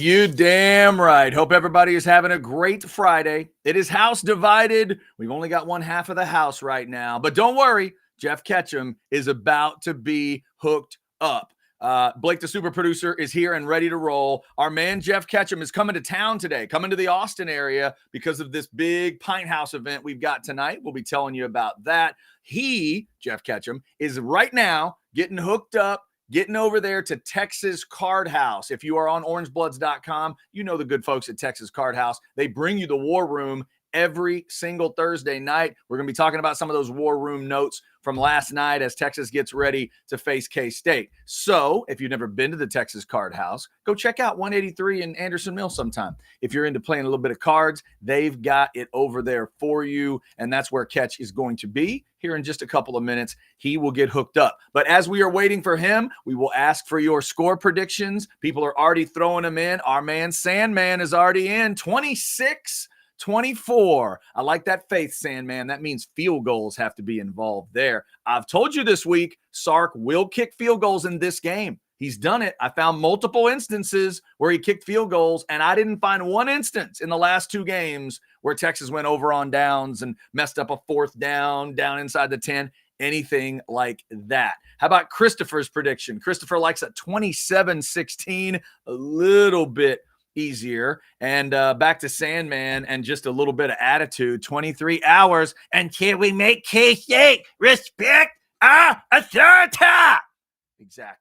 You damn right. Hope everybody is having a great Friday. It is house divided. We've only got one half of the house right now. But don't worry, Jeff Ketchum is about to be hooked up. Blake, the super producer, is here and ready to roll. Our man Jeff Ketchum is coming to town today, coming to the Austin area because of this big Pint House event we've got tonight. We'll be telling you about that. He, Jeff Ketchum, is right now getting hooked up, getting over there to Texas Card House. If you are on orangebloods.com, you know the good folks at Texas Card House. They bring you the War Room every single Thursday night. We're going to be talking about some of those War Room notes from last night as Texas gets ready to face K-State. So if you've never been to the Texas Card House, go check out 183 in Anderson Mills sometime. If you're into playing a little bit of cards, they've got it over there for you, and that's where Ketch is going to be here in just a couple of minutes. He will get hooked up. But as we are waiting for him, we will ask for your score predictions. People are already throwing them in. Our man Sandman is already in. 26-24. I like that faith, Sandman. That means field goals have to be involved there. I've told you this week, Sark will kick field goals in this game. He's done it. I found multiple instances where he kicked field goals, and I didn't find one instance in the last two games where Texas went over on downs and messed up a fourth down inside the 10, anything like that. How about Christopher's prediction? Christopher likes a 27-16, a little bit easier. And back to Sandman and just a little bit of attitude. 23 hours. And can we make K-State respect our authority? Exactly.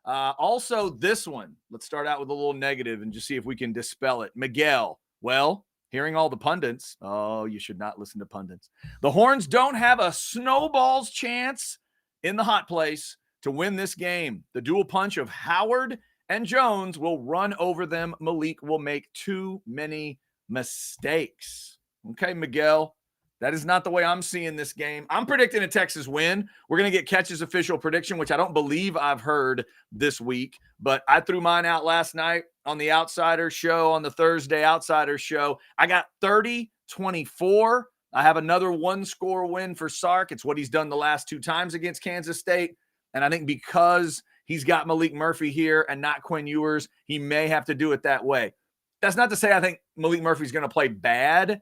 Also, this one, let's start out with a little negative and just see if we can dispel it. Miguel, well, hearing all the pundits, oh, you should not listen to pundits. The Horns don't have a snowball's chance in the hot place to win this game. The dual punch of Howard and Jones will run over them. Malik will make too many mistakes. Okay, Miguel, that is not the way I'm seeing this game. I'm predicting a Texas win. We're going to get Ketch's official prediction, which I don't believe I've heard this week, but I threw mine out last night on the Outsider Show, on the Thursday Outsider Show. I got 30-24. I have another one-score win for Sark. It's what he's done the last two times against Kansas State, and I think because he's got Malik Murphy here and not Quinn Ewers, he may have to do it that way. That's not to say I think Malik Murphy's going to play bad.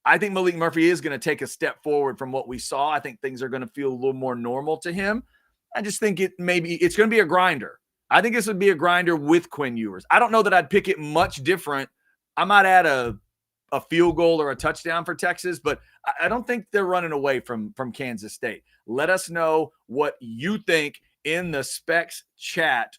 I think Malik Murphy is going to take a step forward from what we saw. I think things are going to feel a little more normal to him. I just think it's going to be a grinder. I think this would be a grinder with Quinn Ewers. I don't know that I'd pick it much different. I might add a field goal or a touchdown for Texas, but I don't think they're running away from Kansas State. Let us know what you think in the Specs chat.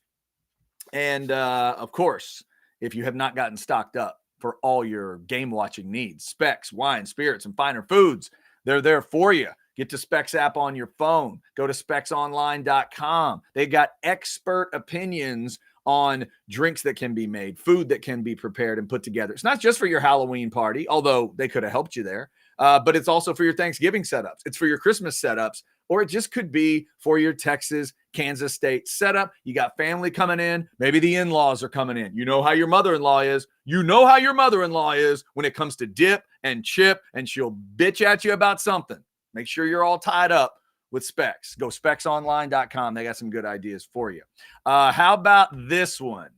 And, of course, if you have not gotten stocked up for all your game watching needs, Specs, wine, spirits, and finer foods, they're there for you. Get the Specs app on your phone. Go to specsonline.com. They've got expert opinions on drinks that can be made, food that can be prepared and put together. It's not just for your Halloween party, although they could have helped you there, but it's also for your Thanksgiving setups. It's for your Christmas setups, or it just could be for your Texas-Kansas State setup. You got family coming in. Maybe the in-laws are coming in. You know how your mother-in-law is. You know how your mother-in-law is when it comes to dip and chip, and she'll bitch at you about something. Make sure you're all tied up with Specs. Go specsonline.com. They got some good ideas for you. How about this one?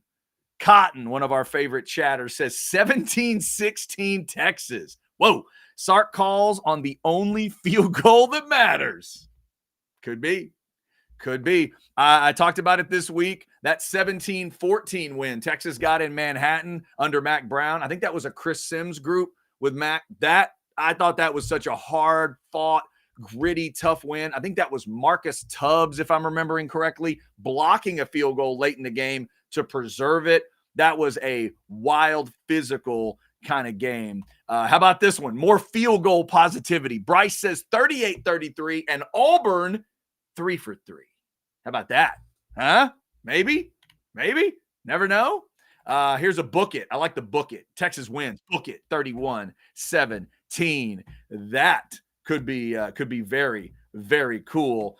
Cotton, one of our favorite chatters, says 17-16 Texas. Whoa. Sark calls on the only field goal that matters. Could be. I talked about it this week. That 17-14 win Texas got in Manhattan under Mac Brown. I think that was a Chris Sims group with Mac. I thought that was such a hard-fought, gritty, tough win. I think that was Marcus Tubbs, if I'm remembering correctly, blocking a field goal late in the game to preserve it. That was a wild, physical kind of game. How about this one? More field goal positivity. Bryce says 38-33 and Auburn 3 for 3. How about that? Huh? Maybe. Never know. Here's a book it. I like the book it. Texas wins. Book it. 31-17. That could be very, very cool.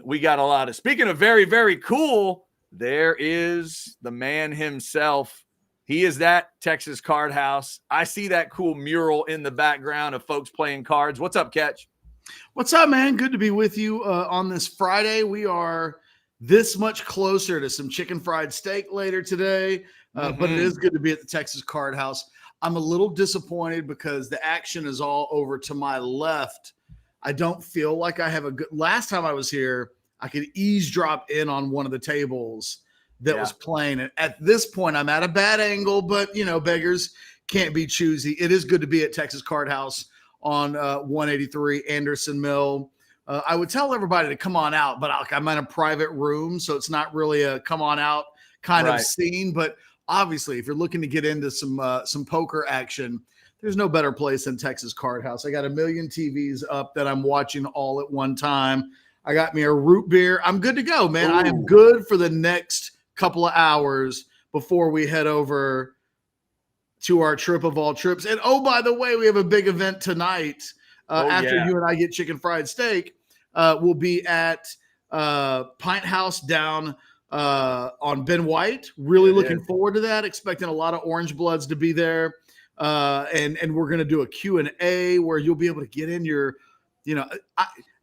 We got a lot of, speaking of very, very cool, there is the man himself. He is that Texas Card House. I see that cool mural in the background of folks playing cards. What's up, Ketch? What's up, man? Good to be with you on this Friday. We are this much closer to some chicken fried steak later today. but it is good to be at the Texas Card House. I'm a little disappointed because the action is all over to my left. I don't feel like I have a good – last time I was here, I could eavesdrop in on one of the tables that was playing. And at this point, I'm at a bad angle, but, beggars can't be choosy. It is good to be at Texas Card House on 183 Anderson Mill. I would tell everybody to come on out, but I'm in a private room, so it's not really a come on out kind of scene. But obviously, if you're looking to get into some poker action, there's no better place than Texas Card House. I got a million TVs up that I'm watching all at one time. I got me a root beer. I'm good to go, man. Ooh. I am good for the next couple of hours before we head over to our trip of all trips. And, oh, by the way, we have a big event tonight after you and I get chicken fried steak. We'll be at Pint House down on Ben White. Really looking forward to that. Expecting a lot of Orange Bloods to be there. And we're going to do a Q&A where you'll be able to get in your,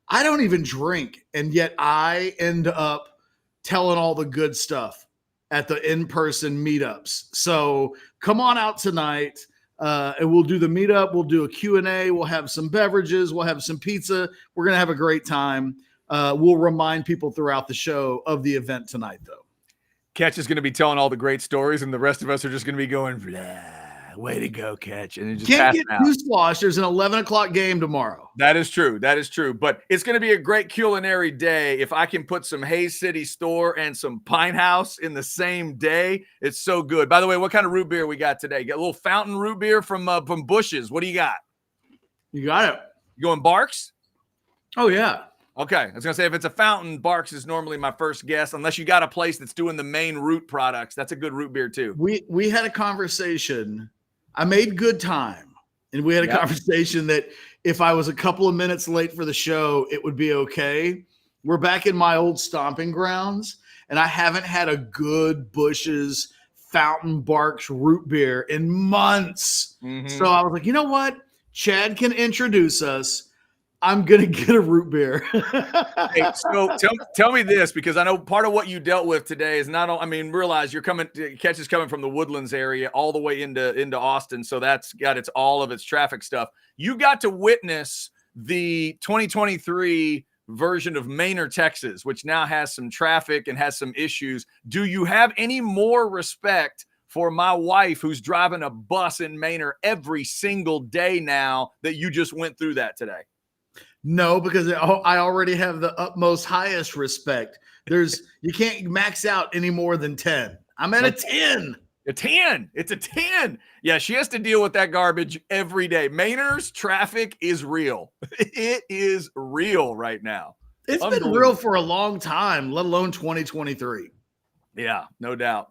I don't even drink, and yet I end up telling all the good stuff at the in-person meetups. So come on out tonight, and we'll do the meetup. We'll do a Q&A. We'll have some beverages. We'll have some pizza. We're going to have a great time. We'll remind people throughout the show of the event tonight, though. Ketch is going to be telling all the great stories, and the rest of us are just going to be going, blah. Way to go, Ketch. And it just can't get too sloshed. There's an 11 o'clock game tomorrow. That is true. But it's going to be a great culinary day. If I can put some Hayes City Store and some Pine House in the same day, it's so good. By the way, what kind of root beer we got today? Got a little fountain root beer from Bush's. What do you got? You got it. You going Barks? Oh, yeah. Okay. I was going to say, if it's a fountain, Barks is normally my first guess, unless you got a place that's doing the main root products. That's a good root beer, too. We had a conversation. I made good time, and we had a conversation that if I was a couple of minutes late for the show, it would be okay. We're back in my old stomping grounds, and I haven't had a good Bush's Fountain Barks root beer in months. Mm-hmm. So I was like, you know what? Chad can introduce us. I'm going to get a root beer. Hey, so tell me this, because I know part of what you dealt with today is realize Ketch is coming from the Woodlands area all the way into Austin. So that's got all of its traffic stuff. You got to witness the 2023 version of Manor, Texas, which now has some traffic and has some issues. Do you have any more respect for my wife who's driving a bus in Manor every single day now that you just went through that today? No, because I already have the utmost highest respect. You can't max out any more than 10. I'm at a 10. A 10. It's a 10. Yeah, she has to deal with that garbage every day. Manor's traffic is real. It is real right now. It's been real for a long time, let alone 2023. Yeah, no doubt.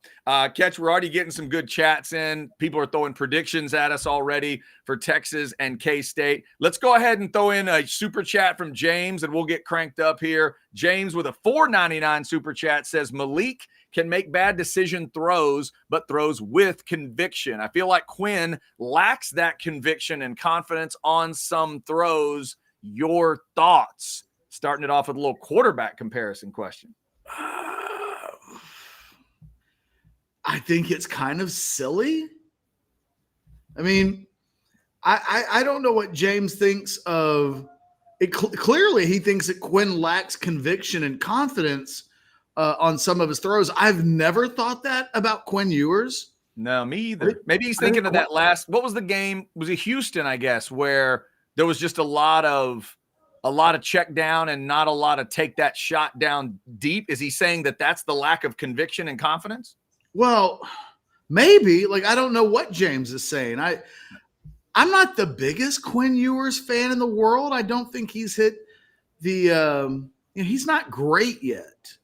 Ketch, we're already getting some good chats in. People are throwing predictions at us already for Texas and K-State. Let's go ahead and throw in a super chat from James, and we'll get cranked up here. James with a $4.99 super chat says, Malik can make bad decision throws, but throws with conviction. I feel like Quinn lacks that conviction and confidence on some throws. Your thoughts? Starting it off with a little quarterback comparison question. I think it's kind of silly. I mean, I don't know what James thinks of it. Clearly, he thinks that Quinn lacks conviction and confidence on some of his throws. I've never thought that about Quinn Ewers. No, me either. Maybe he's thinking of that last. What was the game? Was it Houston? I guess where there was just a lot of check down and not a lot of take that shot down deep. Is he saying that that's the lack of conviction and confidence? Well, maybe. I don't know what James is saying. I'm not the biggest Quinn Ewers fan in the world. I don't think he's hit the he's not great yet.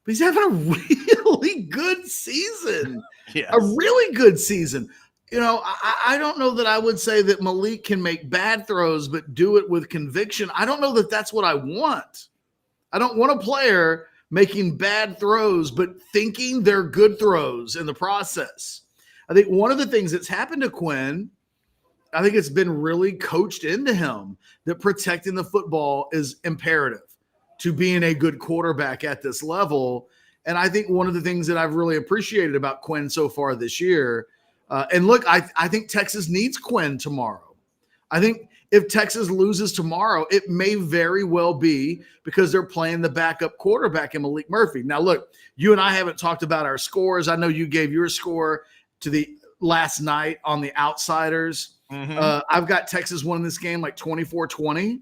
But he's having a really good season. Yes. A really good season. I don't know that I would say that Malik can make bad throws but do it with conviction. I don't know that that's what I want. I don't want a player making bad throws, but thinking they're good throws in the process. I think one of the things that's happened to Quinn, I think it's been really coached into him that protecting the football is imperative to being a good quarterback at this level. And I think one of the things that I've really appreciated about Quinn so far this year, and look, I think Texas needs Quinn tomorrow. I think if Texas loses tomorrow, it may very well be because they're playing the backup quarterback in Malik Murphy. Now, look, you and I haven't talked about our scores. I know you gave your score to the last night on the Outsiders. I've got Texas winning this game like 24-20.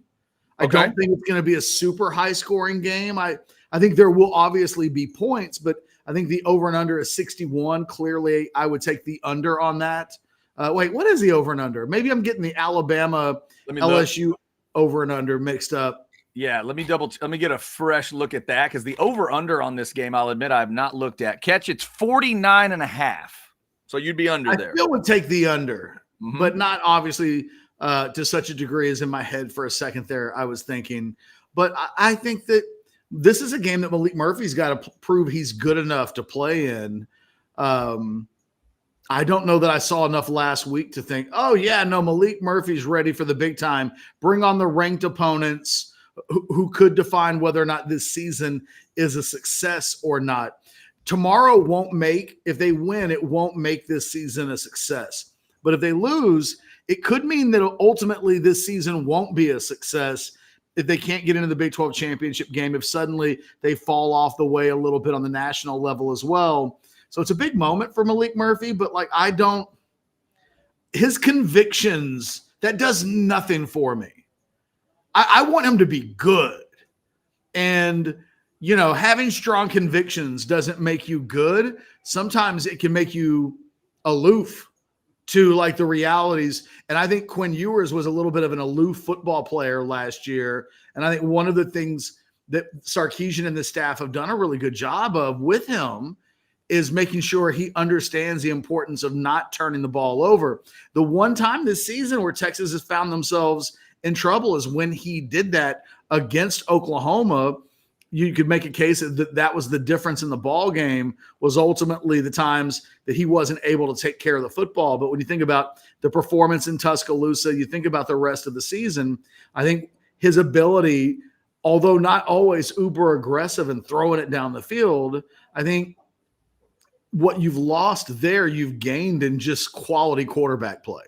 I don't think it's going to be a super high scoring game. I think there will obviously be points, but I think the over and under is 61. Clearly, I would take the under on that. Wait, what is the over and under? Maybe I'm getting the Alabama LSU over and under mixed up. Yeah, let me get a fresh look at that because the over under on this game, I'll admit I have not looked at. Catch, it's 49.5. So you'd be under there. I still would take the under, but not obviously to such a degree as in my head for a second there I was thinking. But I think that this is a game that Malik Murphy's got to prove he's good enough to play in. I don't know that I saw enough last week to think, oh, yeah, no, Malik Murphy's ready for the big time. Bring on the ranked opponents who could define whether or not this season is a success or not. Tomorrow won't make, if they win, it won't make this season a success. But if they lose, it could mean that ultimately this season won't be a success if they can't get into the Big 12 championship game, if suddenly they fall off the way a little bit on the national level as well. So it's a big moment for Malik Murphy, but his convictions, that does nothing for me. I want him to be good. And, having strong convictions doesn't make you good. Sometimes it can make you aloof to the realities. And I think Quinn Ewers was a little bit of an aloof football player last year. And I think one of the things that Sarkisian and the staff have done a really good job of with him is making sure he understands the importance of not turning the ball over. The one time this season where Texas has found themselves in trouble is when he did that against Oklahoma. You could make a case that was the difference in the ball game, was ultimately the times that he wasn't able to take care of the football. But when you think about the performance in Tuscaloosa, you think about the rest of the season, I think his ability, although not always uber aggressive and throwing it down the field, I think what you've lost there, you've gained in just quality quarterback play.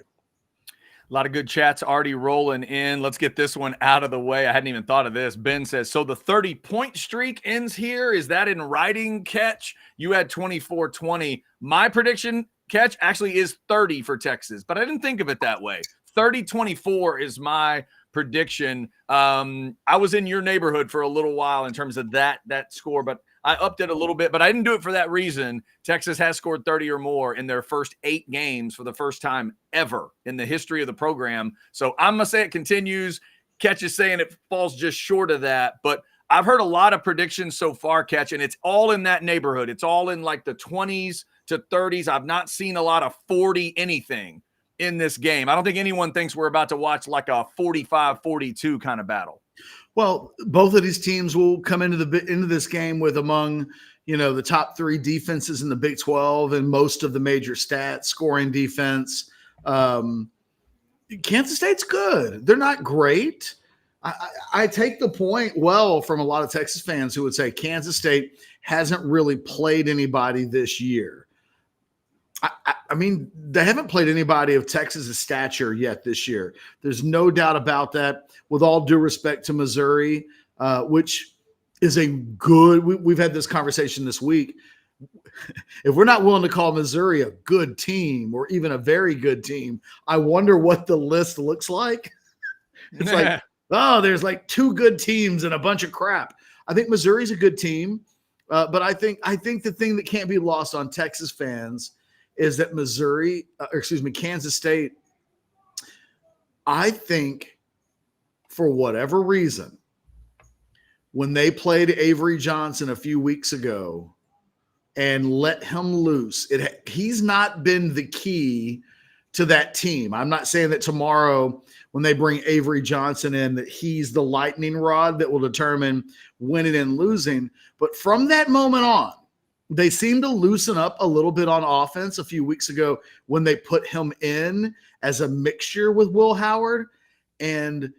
A lot of good chats already rolling in. Let's get this one out of the way. I hadn't even thought of this. Ben says, so the 30-point streak ends here. Is that in writing, Ketch? You had 24-20. My prediction, Ketch, actually is 30 for Texas, but I didn't think of it that way. 30-24 is my prediction. I was in your neighborhood for a little while in terms of that score, but I upped it a little bit, but I didn't do it for that reason. Texas has scored 30 or more in their first 8 games for the first time ever in the history of the program. So I'm going to say it continues. Ketch is saying it falls just short of that, but I've heard a lot of predictions so far, Ketch, and it's all in that neighborhood. It's all in the 20s to 30s. I've not seen a lot of 40 anything in this game. I don't think anyone thinks we're about to watch a 45-42 kind of battle. Well, both of these teams will come into this game with among, the top 3 defenses in the Big 12 and most of the major stats, scoring defense. Kansas State's good. They're not great. I take the point from a lot of Texas fans who would say Kansas State hasn't really played anybody this year. I mean, they haven't played anybody of Texas's stature yet this year. There's no doubt about that. With all due respect to Missouri, which is a good – we've had this conversation this week. If we're not willing to call Missouri a good team or even a very good team, I wonder what the list looks like. It's there's 2 good teams and a bunch of crap. I think Missouri's a good team, but I think the thing that can't be lost on Texas fans – is that Kansas State, I think for whatever reason, when they played Avery Johnson a few weeks ago and let him loose, he's not been the key to that team. I'm not saying that tomorrow when they bring Avery Johnson in that he's the lightning rod that will determine winning and losing. But from that moment on, they seemed to loosen up a little bit on offense a few weeks ago when they put him in as a mixture with Will Howard. And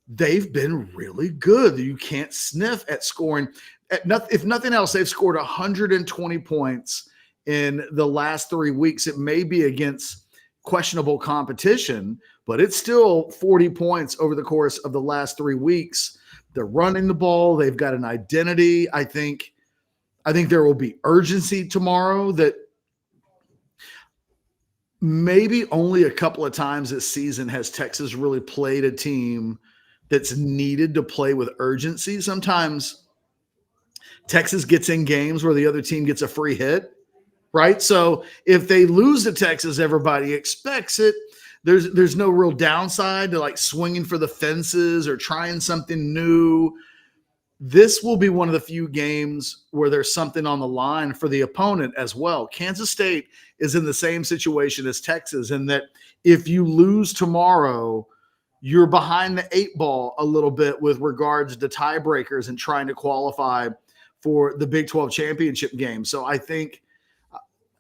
they've been really good. You can't sniff at scoring. If nothing else, they've scored 120 points in the last 3 weeks. It may be against questionable competition, but it's still 40 points over the course of the last 3 weeks. They're running the ball. They've got an identity. I think there will be urgency tomorrow that maybe only a couple of times this season has Texas really played a team that's needed to play with urgency. Sometimes Texas gets in games where the other team gets a free hit, right? So if they lose to Texas, everybody expects it. There's no real downside to like swinging for the fences or trying something new. This will be one of the few games where there's something on the line for the opponent as well. Kansas State is in the same situation as Texas in that if you lose tomorrow, you're behind the 8 ball a little bit with regards to tiebreakers and trying to qualify for the Big 12 championship game. So I think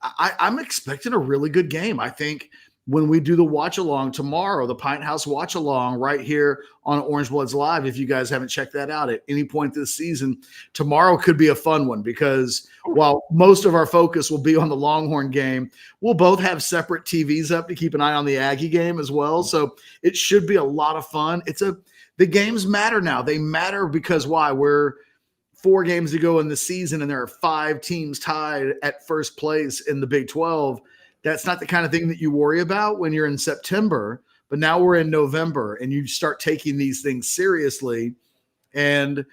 I'm expecting a really good game. I think when we do the watch along tomorrow, the Pint House watch along right here on Orange Bloods Live, if you guys haven't checked that out at any point this season, tomorrow could be a fun one because while most of our focus will be on the Longhorn game, we'll both have separate TVs up to keep an eye on the Aggie game as well. So it should be a lot of fun. The games matter now. They matter because why? We're 4 games to go in the season and there are 5 teams tied at first place in the Big 12. That's not the kind of thing that you worry about when you're in September, but now we're in November and you start taking these things seriously. And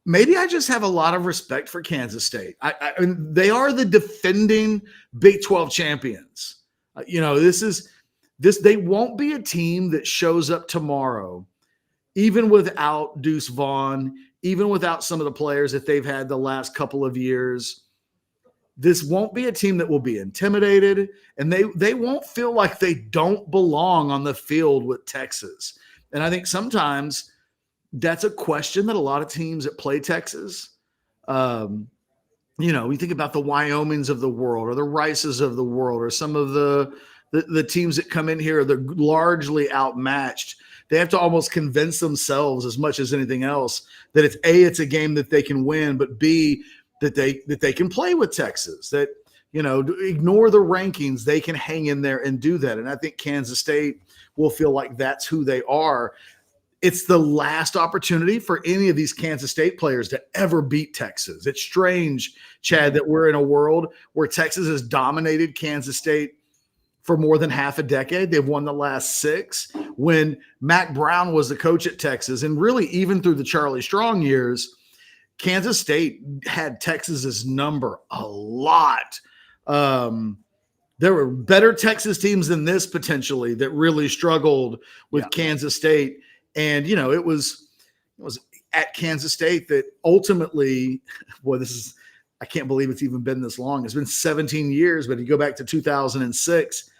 maybe I just have a lot of respect for Kansas State. I mean, they are the defending Big 12 champions. They won't be a team that shows up tomorrow, even without Deuce Vaughn, even without some of the players that they've had the last couple of years. This won't be a team that will be intimidated, and they won't feel like they don't belong on the field with Texas. And I think sometimes that's a question that a lot of teams that play Texas, you think about the Wyomings of the world or the Rices of the world or some of the teams that come in here, they're largely outmatched. They have to almost convince themselves as much as anything else that it's a game that they can win, but B, that they can play with Texas, that, ignore the rankings. They can hang in there and do that. And I think Kansas State will feel like that's who they are. It's the last opportunity for any of these Kansas State players to ever beat Texas. It's strange, Chad, that we're in a world where Texas has dominated Kansas State for more than half a decade. They've won the last 6. When Mac Brown was the coach at Texas, and really even through the Charlie Strong years, Kansas State had Texas's number a lot. There were better Texas teams than this potentially that really struggled with Kansas State. And, it was at Kansas State that ultimately, I can't believe it's even been this long. It's been 17 years, but you go back to 2006,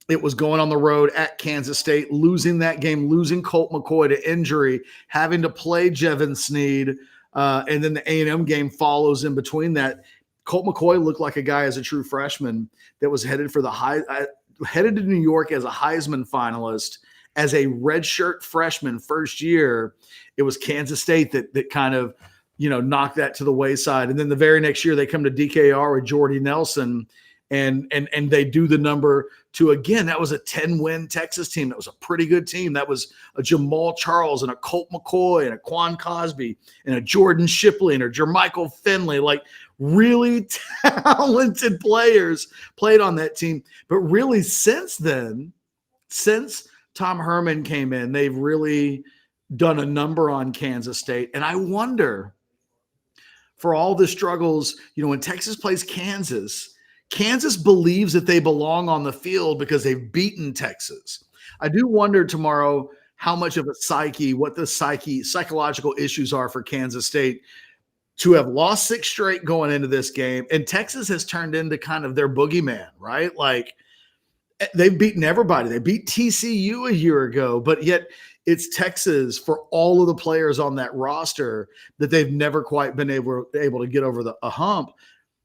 it was going on the road at Kansas State, losing that game, losing Colt McCoy to injury, having to play Jevin Sneed. And then the A&M game follows in between that. Colt McCoy looked like a guy as a true freshman that was headed to New York as a Heisman finalist as a redshirt freshman first year. It was Kansas State that kind of, knocked that to the wayside. And then the very next year they come to DKR with Jordy Nelson and they do the number 2 again. That was a 10-win Texas team. That was a pretty good team. That was a Jamal Charles and a Colt McCoy and a Quan Cosby and a Jordan Shipley and a Jermichael Finley, like really talented players played on that team. But really since then, since Tom Herman came in, they've really done a number on Kansas State. And I wonder, for all the struggles, when Texas plays Kansas believes that they belong on the field because they've beaten Texas. I do wonder tomorrow how much of what the psychological issues are for Kansas State to have lost 6 straight going into this game. And Texas has turned into kind of their boogeyman, right? Like they've beaten everybody. They beat TCU a year ago, but yet it's Texas for all of the players on that roster that they've never quite been able to get over a hump.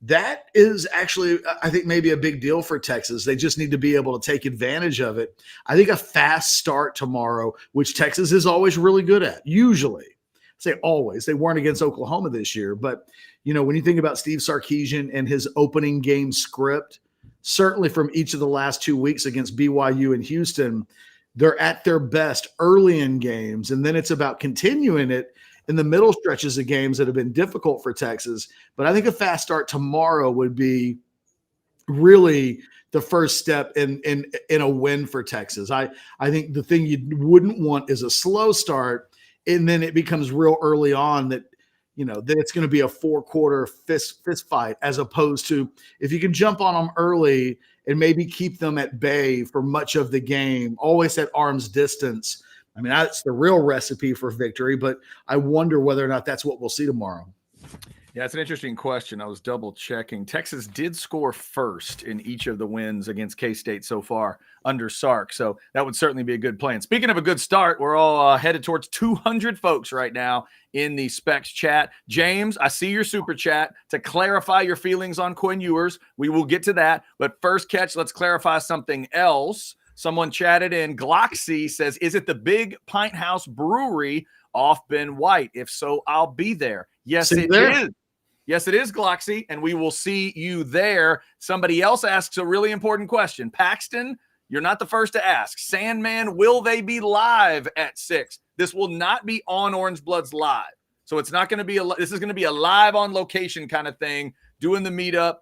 That is actually, I think, maybe a big deal for Texas. They just need to be able to take advantage of it. I think a fast start tomorrow, which Texas is always really good at, usually. I say always. They weren't against Oklahoma this year. But, when you think about Steve Sarkisian and his opening game script, certainly from each of the last 2 weeks against BYU and Houston, they're at their best early in games. And then it's about continuing it in the middle stretches of games that have been difficult for Texas. But I think a fast start tomorrow would be really the first step in a win for Texas. I think the thing you wouldn't want is a slow start, and then it becomes real early on that, that it's going to be a 4-quarter fist fight, as opposed to if you can jump on them early and maybe keep them at bay for much of the game, always at arm's distance. I mean, that's the real recipe for victory, but I wonder whether or not that's what we'll see tomorrow. Yeah, it's an interesting question. I was double checking. Texas did score first in each of the wins against K-State so far under Sark, so that would certainly be a good plan. Speaking of a good start, we're all headed towards 200 folks right now in the Specs chat. James, I see your super chat to clarify your feelings on Quinn Ewers. We will get to that, but first, Ketch, let's clarify something else. Someone chatted in. Gloxy says, is it the Big Pint House Brewery off Ben White? If so, I'll be there. Yes, it is. Yes, it is, Gloxy, and we will see you there. Somebody else asks a really important question. Paxton, you're not the first to ask. Sandman, will they be live at 6? This will not be on Orange Bloods live. So it's not going to be this is going to be a live on location kind of thing, doing the meetup,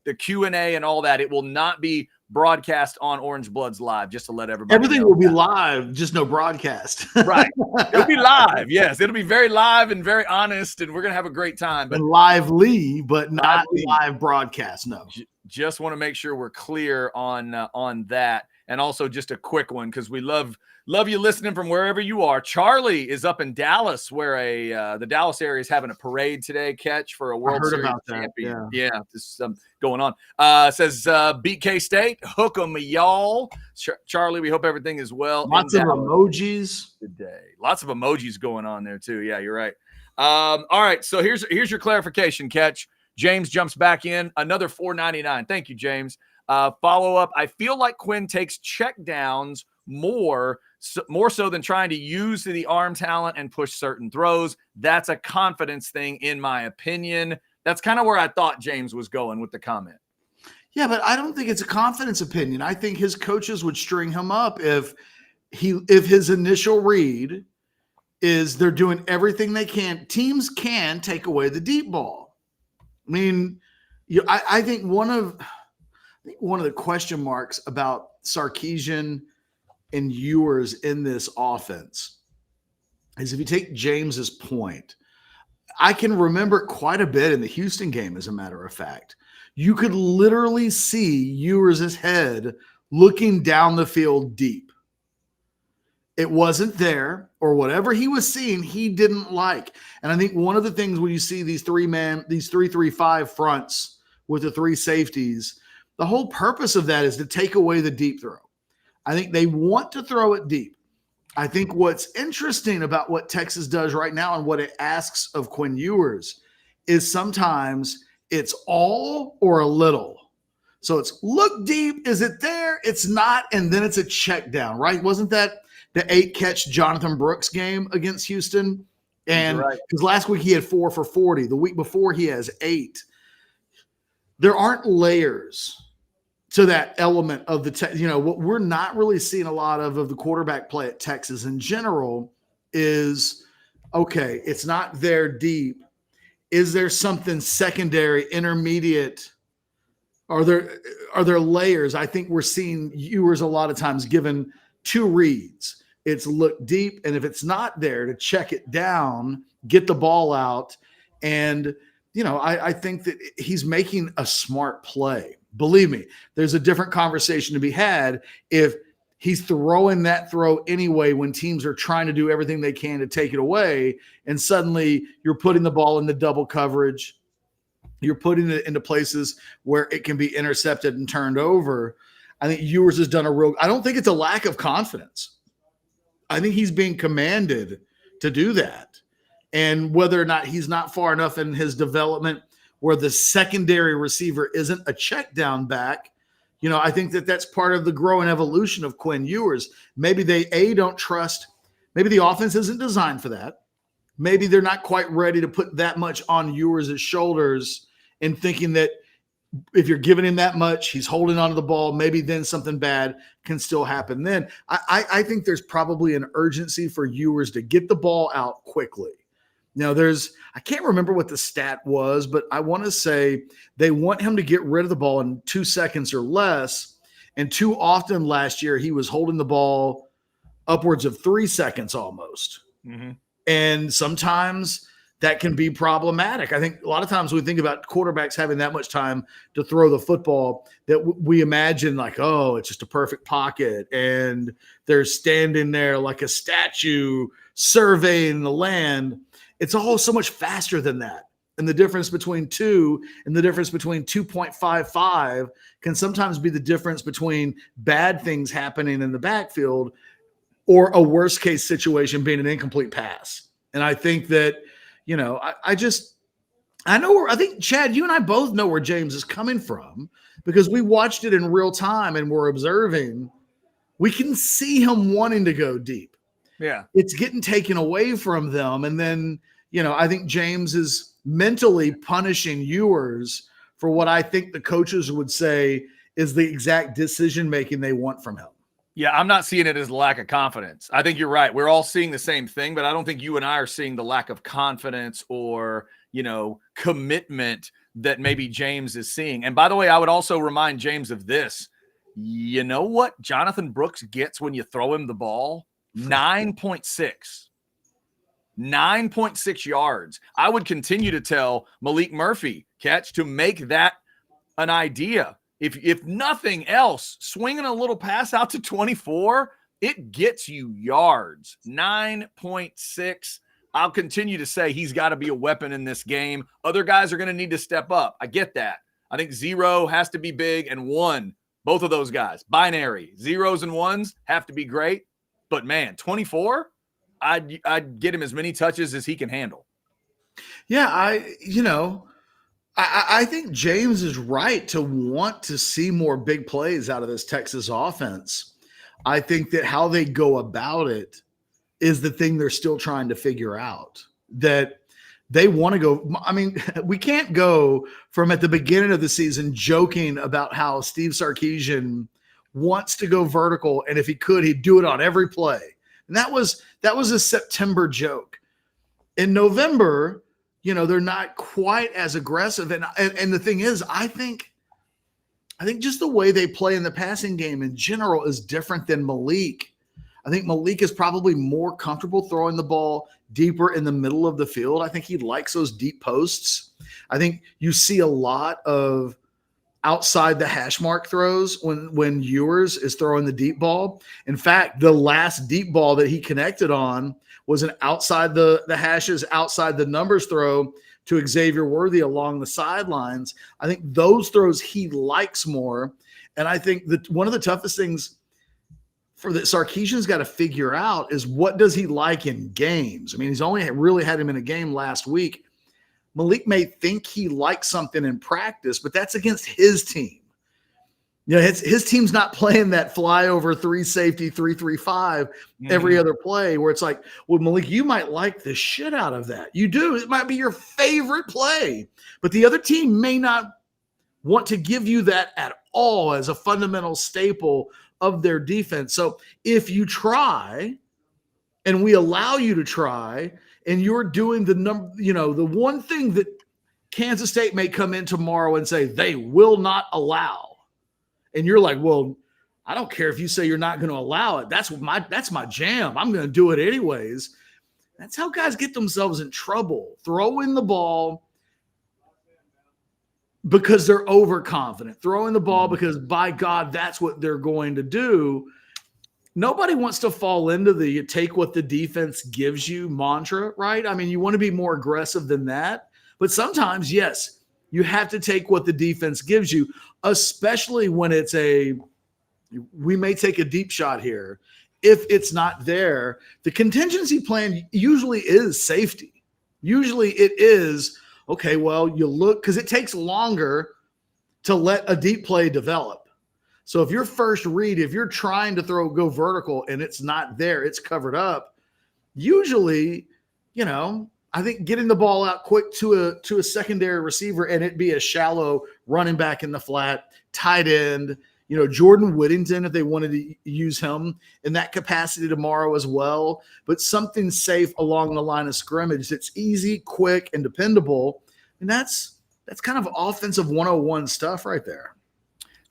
the Q&A and all that. It will not be broadcast on Orange Bloods live, just to let everybody Everything know will be live, just no broadcast. Right. It'll be live. Yes. It'll be very live and very honest, and we're going to have a great time. But lively, but not live broadcast. No. Just want to make sure we're clear on that. And also just a quick one, because we love you listening from wherever you are. Charlie is up in Dallas, where the Dallas area is having a parade today, Ketch, for a World Series champion. Yeah, this is going on. Says beat K-State, hook 'em, y'all. Charlie, we hope everything is well. Lots of emojis today. Lots of emojis going on there too. Yeah, you're right. All right, so here's your clarification, Ketch. James jumps back in, another $4.99. Thank you, James. Follow up. I feel like Quinn takes check downs more so than trying to use the arm talent and push certain throws. That's a confidence thing, in my opinion. That's kind of where I thought James was going with the comment. Yeah, but I don't think it's a confidence opinion. I think his coaches would string him up if his initial read is they're doing everything they can. Teams can take away the deep ball. I mean, I think one of the question marks about Sarkisian and Ewers in this offense is, if you take James's point, I can remember quite a bit in the Houston game, as a matter of fact. You could literally see Ewers' head looking down the field deep. It wasn't there, or whatever he was seeing, he didn't like. And I think one of the things when you see these 3-3-5 fronts with the 3 safeties, the whole purpose of that is to take away the deep throw. I think they want to throw it deep. I think what's interesting about what Texas does right now and what it asks of Quinn Ewers is sometimes it's all or a little. So it's look deep. Is it there? It's not. And then it's a check down, right? Wasn't that the 8-catch Jonathan Brooks game against Houston? And because last week he had 4 for 40. The week before he has 8. There aren't layers to that element of the what we're not really seeing a lot of the quarterback play at Texas in general is, okay, it's not there deep. Is there something secondary, intermediate? Are there layers? I think we're seeing Ewers a lot of times given 2 reads. It's look deep, and if it's not there, to check it down, get the ball out. And, I think that he's making a smart play. Believe me, there's a different conversation to be had if he's throwing that throw anyway when teams are trying to do everything they can to take it away, and suddenly you're putting the ball in the double coverage. You're putting it into places where it can be intercepted and turned over. I think Ewers has done I don't think it's a lack of confidence. I think he's being commanded to do that. And whether or not he's not far enough in his development, where the secondary receiver isn't a check down back. I think that's part of the growing evolution of Quinn Ewers. Maybe they don't trust, maybe the offense isn't designed for that. Maybe they're not quite ready to put that much on Ewers' shoulders and thinking that if you're giving him that much, he's holding onto the ball, maybe then something bad can still happen. Then I think there's probably an urgency for Ewers to get the ball out quickly. I can't remember what the stat was, but I want to say they want him to get rid of the ball in 2 seconds or less. And too often last year, he was holding the ball upwards of 3 seconds almost. Mm-hmm. And sometimes that can be problematic. I think a lot of times we think about quarterbacks having that much time to throw the football that we imagine like, oh, it's just a perfect pocket and they're standing there like a statue surveying the land. It's all so much faster than that. And the difference between 2 and the difference between 2.55 can sometimes be the difference between bad things happening in the backfield or a worst case situation being an incomplete pass. And I think that, I think, Chad, you and I both know where James is coming from because we watched it in real time and we're observing. We can see him wanting to go deep. Yeah. It's getting taken away from them. And then, I think James is mentally punishing Ewers for what I think the coaches would say is the exact decision-making they want from him. Yeah, I'm not seeing it as a lack of confidence. I think you're right. We're all seeing the same thing, but I don't think you and I are seeing the lack of confidence or, commitment that maybe James is seeing. And by the way, I would also remind James of this. You know what Jonathan Brooks gets when you throw him the ball? 9.6. 9.6 yards. I would continue to tell Malik Murphy, Ketch, to make that an idea. If nothing else, swinging a little pass out to 24, it gets you yards. 9.6. I'll continue to say he's got to be a weapon in this game. Other guys are going to need to step up. I get that. I think 0 has to be big and 1, both of those guys, binary. 0s and 1s have to be great. But, man, 24, I'd get him as many touches as he can handle. Yeah, I think James is right to want to see more big plays out of this Texas offense. I think that how they go about it is the thing they're still trying to figure out. That they want to go. I mean, we can't go from at the beginning of the season joking about how Steve Sarkisian wants to go vertical, and if he could, he'd do it on every play. And that was a September joke. In November, they're not quite as aggressive. And the thing is, I think just the way they play in the passing game in general is different than Malik. I think Malik is probably more comfortable throwing the ball deeper in the middle of the field. I think he likes those deep posts. I think you see a lot of outside the hash mark throws when Ewers is throwing the deep ball. In fact, the last deep ball that he connected on was an outside the hashes, outside the numbers throw to Xavier Worthy along the sidelines. I think those throws he likes more. And I think that one of the toughest things for the Sarkisian's got to figure out is what does he like in games? I mean, he's only really had him in a game last week. Malik may think he likes something in practice, but that's against his team. His team's not playing that flyover 3 safety 3-3-5 every other play where it's like, well, Malik, you might like the shit out of that. You do. It might be your favorite play, but the other team may not want to give you that at all as a fundamental staple of their defense. So if you try and we allow you to try and you're doing the one thing that Kansas State may come in tomorrow and say they will not allow. And you're like, well, I don't care if you say you're not going to allow it. That's my jam. I'm going to do it anyways. That's how guys get themselves in trouble. Throwing the ball because they're overconfident. Throwing the ball because, by God, that's what they're going to do. Nobody wants to fall into the you take what the defense gives you mantra, right? I mean, you want to be more aggressive than that. But sometimes, yes, you have to take what the defense gives you, especially when it's we may take a deep shot here. If it's not there, the contingency plan usually is safety. Usually it is Okay, well, you look because it takes longer to let a deep play develop. So if your first read, if you're trying to go vertical and it's not there, it's covered up, usually, I think getting the ball out quick to a secondary receiver and it be a shallow running back in the flat, tight end, Jordan Whittington, if they wanted to use him in that capacity tomorrow as well, but something safe along the line of scrimmage that's easy, quick, and dependable. And that's kind of offensive 101 stuff right there.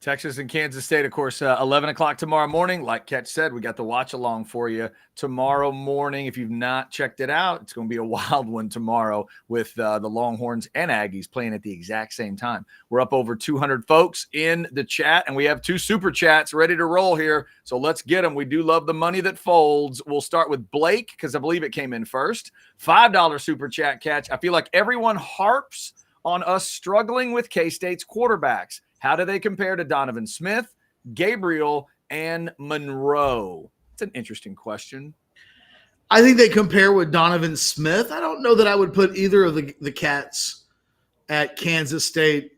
Texas and Kansas State, of course, 11 o'clock tomorrow morning. Like Ketch said, we got the watch along for you tomorrow morning. If you've not checked it out, it's going to be a wild one tomorrow with the Longhorns and Aggies playing at the exact same time. We're up over 200 folks in the chat, and we have 2 super chats ready to roll here. So let's get them. We do love the money that folds. We'll start with Blake because I believe it came in first. $5 super chat, Ketch. I feel like everyone harps on us struggling with K-State's quarterbacks. How do they compare to Donovan Smith, Gabriel, and Monroe? It's an interesting question. I think they compare with Donovan Smith. I don't know that I would put either of the cats at Kansas State.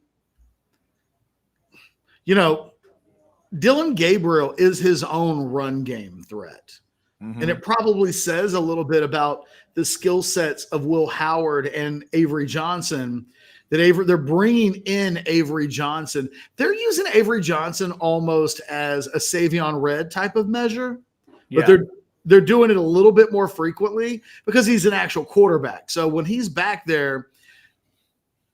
Dylan Gabriel is his own run game threat. Mm-hmm. And it probably says a little bit about the skill sets of Will Howard and Avery Johnson that they're bringing in Avery Johnson. They're using Avery Johnson almost as a Savion Red type of measure, but they're doing it a little bit more frequently because he's an actual quarterback. So when he's back there,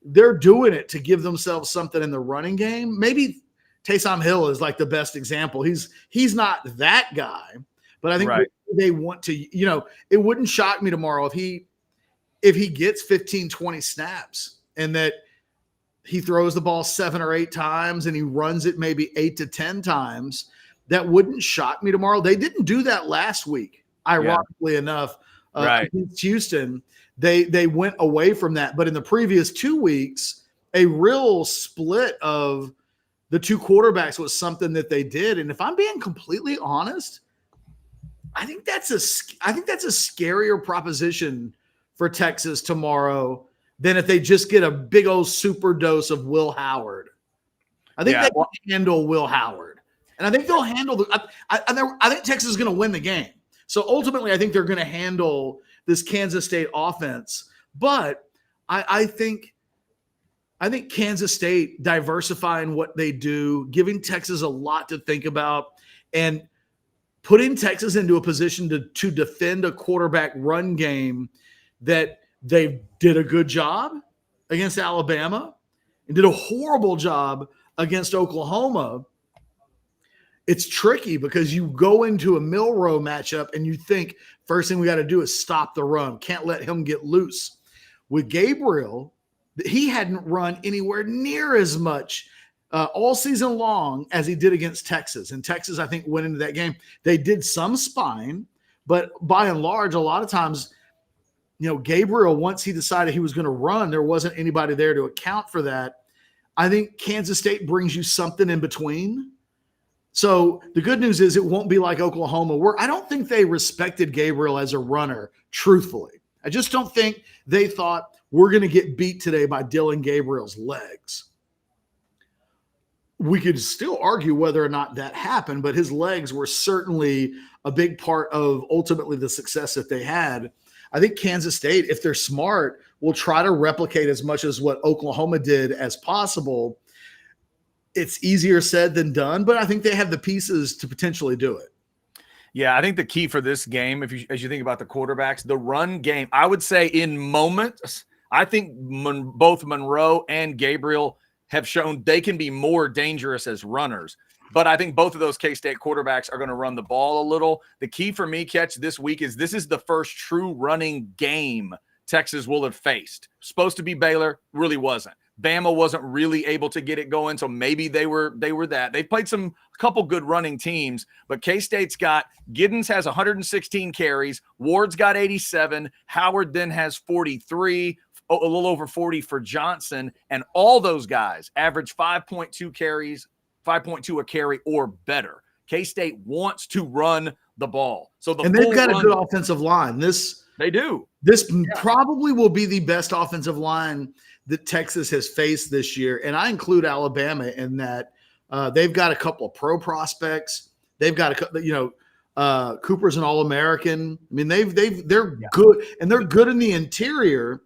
they're doing it to give themselves something in the running game. Maybe Taysom Hill is like the best example. He's not that guy, but I think they want to, it wouldn't shock me tomorrow if he gets 15, 20 snaps. And that he throws the ball 7 or 8 times and he runs it maybe 8 to 10 times. That wouldn't shock me tomorrow. They didn't do that last week, ironically enough. Against Houston, they went away from that. But in the previous 2 weeks, a real split of the 2 quarterbacks was something that they did. And if I'm being completely honest, I think that's a scarier proposition for Texas tomorrow than if they just get a big old super dose of Will Howard. I think they can handle Will Howard. And I think they'll handle I think Texas is going to win the game. So ultimately, I think they're going to handle this Kansas State offense. But I think Kansas State diversifying what they do, giving Texas a lot to think about, and putting Texas into a position to defend a quarterback run game that they did a good job against Alabama and did a horrible job against Oklahoma. It's tricky because you go into a Milroe matchup and you think first thing we got to do is stop the run. Can't let him get loose. With Gabriel, he hadn't run anywhere near as much all season long as he did against Texas. And Texas, I think, went into that game. They did some spine, but by and large, a lot of times – Gabriel, once he decided he was going to run, there wasn't anybody there to account for that. I think Kansas State brings you something in between. So the good news is it won't be like Oklahoma, where I don't think they respected Gabriel as a runner, truthfully. I just don't think they thought we're going to get beat today by Dylan Gabriel's legs. We could still argue whether or not that happened, but his legs were certainly a big part of ultimately the success that they had. I think Kansas State, if they're smart, will try to replicate as much as what Oklahoma did as possible. It's easier said than done, but I think they have the pieces to potentially do it. Yeah, I think the key for this game, as you think about the quarterbacks, the run game, I would say in moments, I think both Monroe and Gabriel have shown they can be more dangerous as runners. But I think both of those K-State quarterbacks are going to run the ball a little. The key for me, Ketch, this week is this is the first true running game Texas will have faced. Supposed to be Baylor, really wasn't. Bama wasn't really able to get it going, so maybe they were that. They played a couple good running teams, but K-State's got Giddens has 116 carries, Ward's got 87, Howard then has 43, a little over 40 for Johnson, and all those guys average 5.2 carries. 5.2 a carry or better. K-State wants to run the ball. So they've got a good offensive line. This They do. This probably will be the best offensive line that Texas has faced this year. And I include Alabama in that. They've got a couple of pro prospects. They've got Cooper's an All-American. I mean, they're good, and they're good in the interior,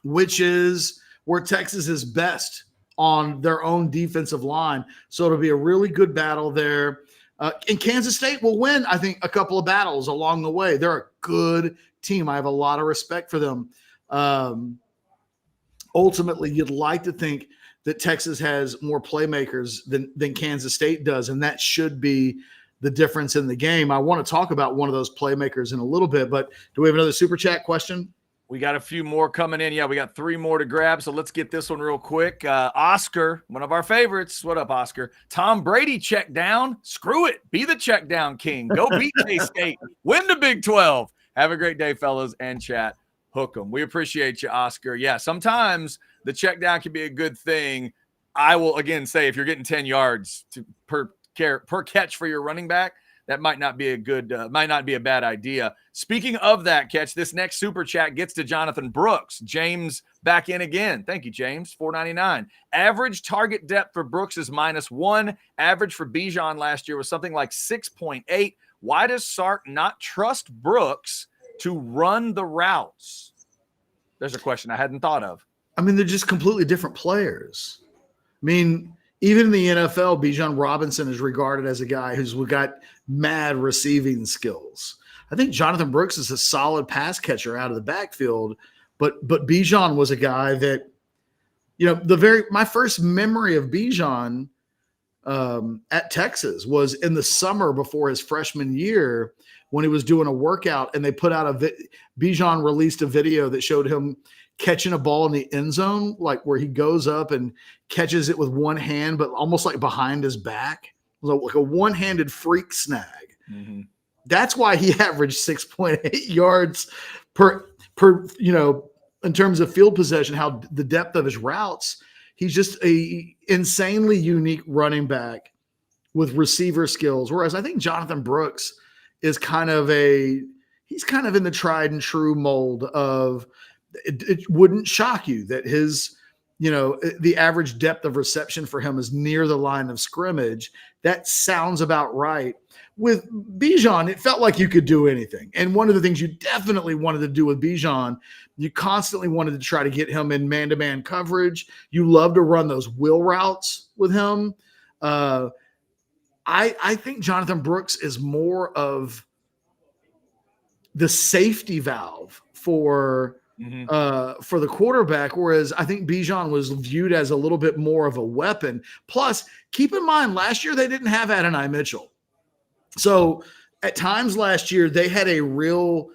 which is where Texas is best on their own defensive line. So it'll be a really good battle there. And Kansas State will win, I think, a couple of battles along the way. They're a good team. I have a lot of respect for them. Ultimately, you'd like to think that Texas has more playmakers than Kansas State does, and that should be the difference in the game. I want to talk about one of those playmakers in a little bit, but do we have another super chat question? We got a few more coming in. Yeah, we got 3 more to grab, so let's get this one real quick. Oscar, one of our favorites. What up, Oscar? Tom Brady check down. Screw it. Be the check down king. Go beat K-State. Win the Big 12. Have a great day, fellas, and chat. Hook 'em. We appreciate you, Oscar. Yeah, sometimes the check down can be a good thing. I will, again, say if you're getting 10 yards per catch for your running back, that might not be a bad idea. Speaking of that, Ketch, this next super chat gets to Jonathan Brooks. James back in again. Thank you, James. $4.99. Average target depth for Brooks is -1. Average for Bijan last year was something like 6.8. Why does Sark not trust Brooks to run the routes? There's a question I hadn't thought of. I mean, they're just completely different players. I mean, even in the NFL, Bijan Robinson is regarded as a guy who's got mad receiving skills. I think Jonathan Brooks is a solid pass catcher out of the backfield, but Bijan was a guy that, my first memory of Bijan at Texas was in the summer before his freshman year when he was doing a workout, and they put out Bijan released a video that showed him catching a ball in the end zone, like where he goes up and catches it with one hand, but almost like behind his back, like a one-handed freak snag. Mm-hmm. That's why he averaged 6.8 yards per, in terms of field possession, how the depth of his routes. He's just a insanely unique running back with receiver skills. Whereas I think Jonathan Brooks is he's kind of in the tried and true mold of, it wouldn't shock you that the average depth of reception for him is near the line of scrimmage. That sounds about right. With Bijan, it felt like you could do anything. And one of the things you definitely wanted to do with Bijan, you constantly wanted to try to get him in man-to-man coverage. You love to run those wheel routes with him. I think Jonathan Brooks is more of the safety valve for the quarterback, whereas I think Bijan was viewed as a little bit more of a weapon. Plus, keep in mind, last year they didn't have Adonai Mitchell. So at times last year, they had a real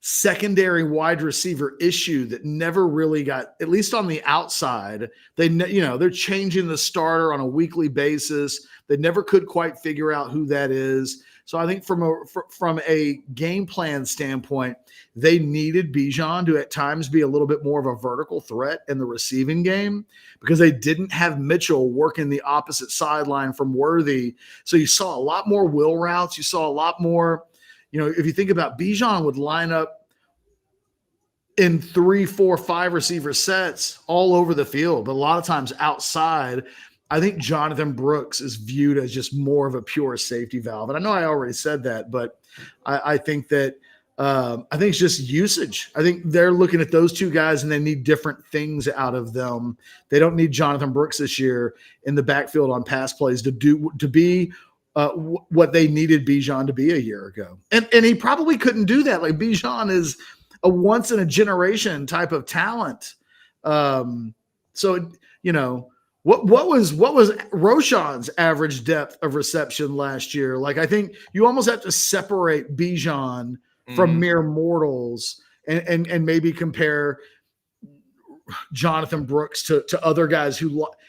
secondary wide receiver issue that never really got, at least on the outside, they're changing the starter on a weekly basis. They never could quite figure out who that is. So I think from a game plan standpoint, they needed Bijan to at times be a little bit more of a vertical threat in the receiving game because they didn't have Mitchell working the opposite sideline from Worthy. So you saw a lot more wheel routes. You saw a lot more, if you think about Bijan would line up in 3, 4, 5 receiver sets all over the field, but a lot of times outside. I think Jonathan Brooks is viewed as just more of a pure safety valve. And I know I already said that, but I think that I think it's just usage. I think they're looking at those two guys and they need different things out of them. They don't need Jonathan Brooks this year in the backfield on pass plays to be what they needed Bijan to be a year ago. And he probably couldn't do that. Like Bijan is a once in a generation type of talent. What was Roshan's average depth of reception last year? Like, I think you almost have to separate Bijan from mere mortals and maybe compare Jonathan Brooks to other guys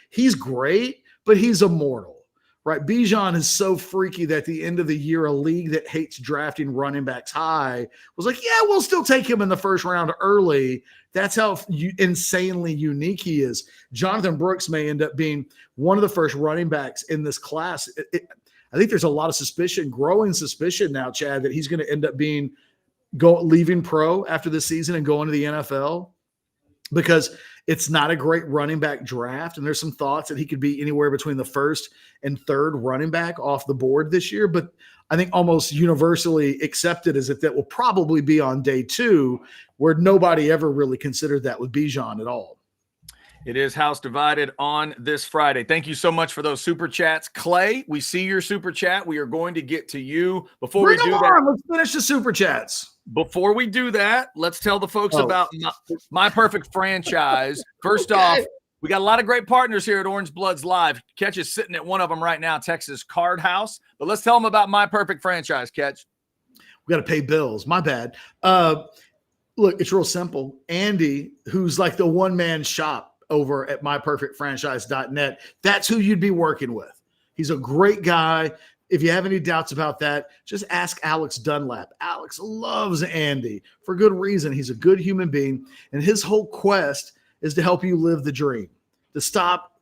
he's great, but he's a mortal, right? Bijan is so freaky that at the end of the year, a league that hates drafting running backs high was like, yeah, we'll still take him in the first round early. That's how insanely unique he is. Jonathan Brooks may end up being one of the first running backs in this class. I think there's a lot of growing suspicion now, Chad, that he's going to end up being leaving pro after the season and going to the NFL, because it's not a great running back draft. And there's some thoughts that he could be anywhere between the first and third running back off the board this year. But I think almost universally accepted is that will probably be on day 2, where nobody ever really considered that with Bijan at all. It is House Divided on this Friday. Thank you so much for those super chats. Clay, we see your super chat. We are going to get to you. Before we do that, let's finish the super chats. Before we do that, let's tell the folks about My Perfect Franchise. First off, we got a lot of great partners here at Orange Bloods Live. Ketch is sitting at one of them right now, Texas Card House. But let's tell them about My Perfect Franchise, Ketch. We got to pay bills. My bad. Look, it's real simple. Andy, who's like the one-man shop over at myperfectfranchise.net, that's who you'd be working with. He's a great guy. If you have any doubts about that, just ask Alex Dunlap. Alex loves Andy for good reason. He's a good human being, and his whole quest is to help you live the dream, to stop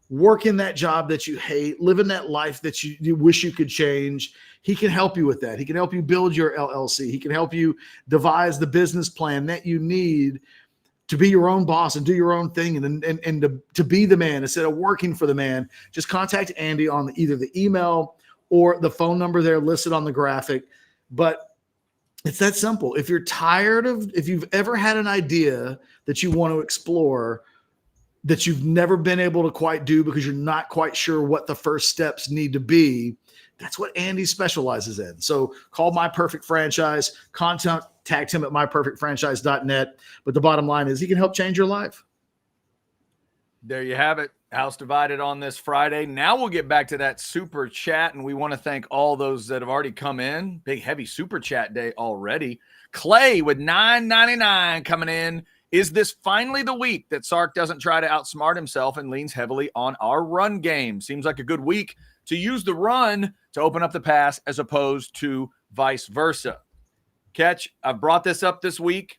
working that job that you hate, living that life that you wish you could change. He can help you with that. He can help you build your LLC. He can help you devise the business plan that you need to be your own boss and do your own thing and to be the man instead of working for the man. Just contact Andy on either the email or the phone number there listed on the graphic. But it's that simple. If you've ever had an idea that you want to explore that you've never been able to quite do because you're not quite sure what the first steps need to be, that's what Andy specializes in. So call My Perfect Franchise, contact him at myperfectfranchise.net. But the bottom line is he can help change your life. There you have it. House Divided on this Friday. Now we'll get back to that super chat, and we want to thank all those that have already come in. Big, heavy super chat day already. Clay with $9.99 coming in. Is this finally the week that Sark doesn't try to outsmart himself and leans heavily on our run game? Seems like a good week to use the run to open up the pass as opposed to vice versa. Ketch, I brought this up this week.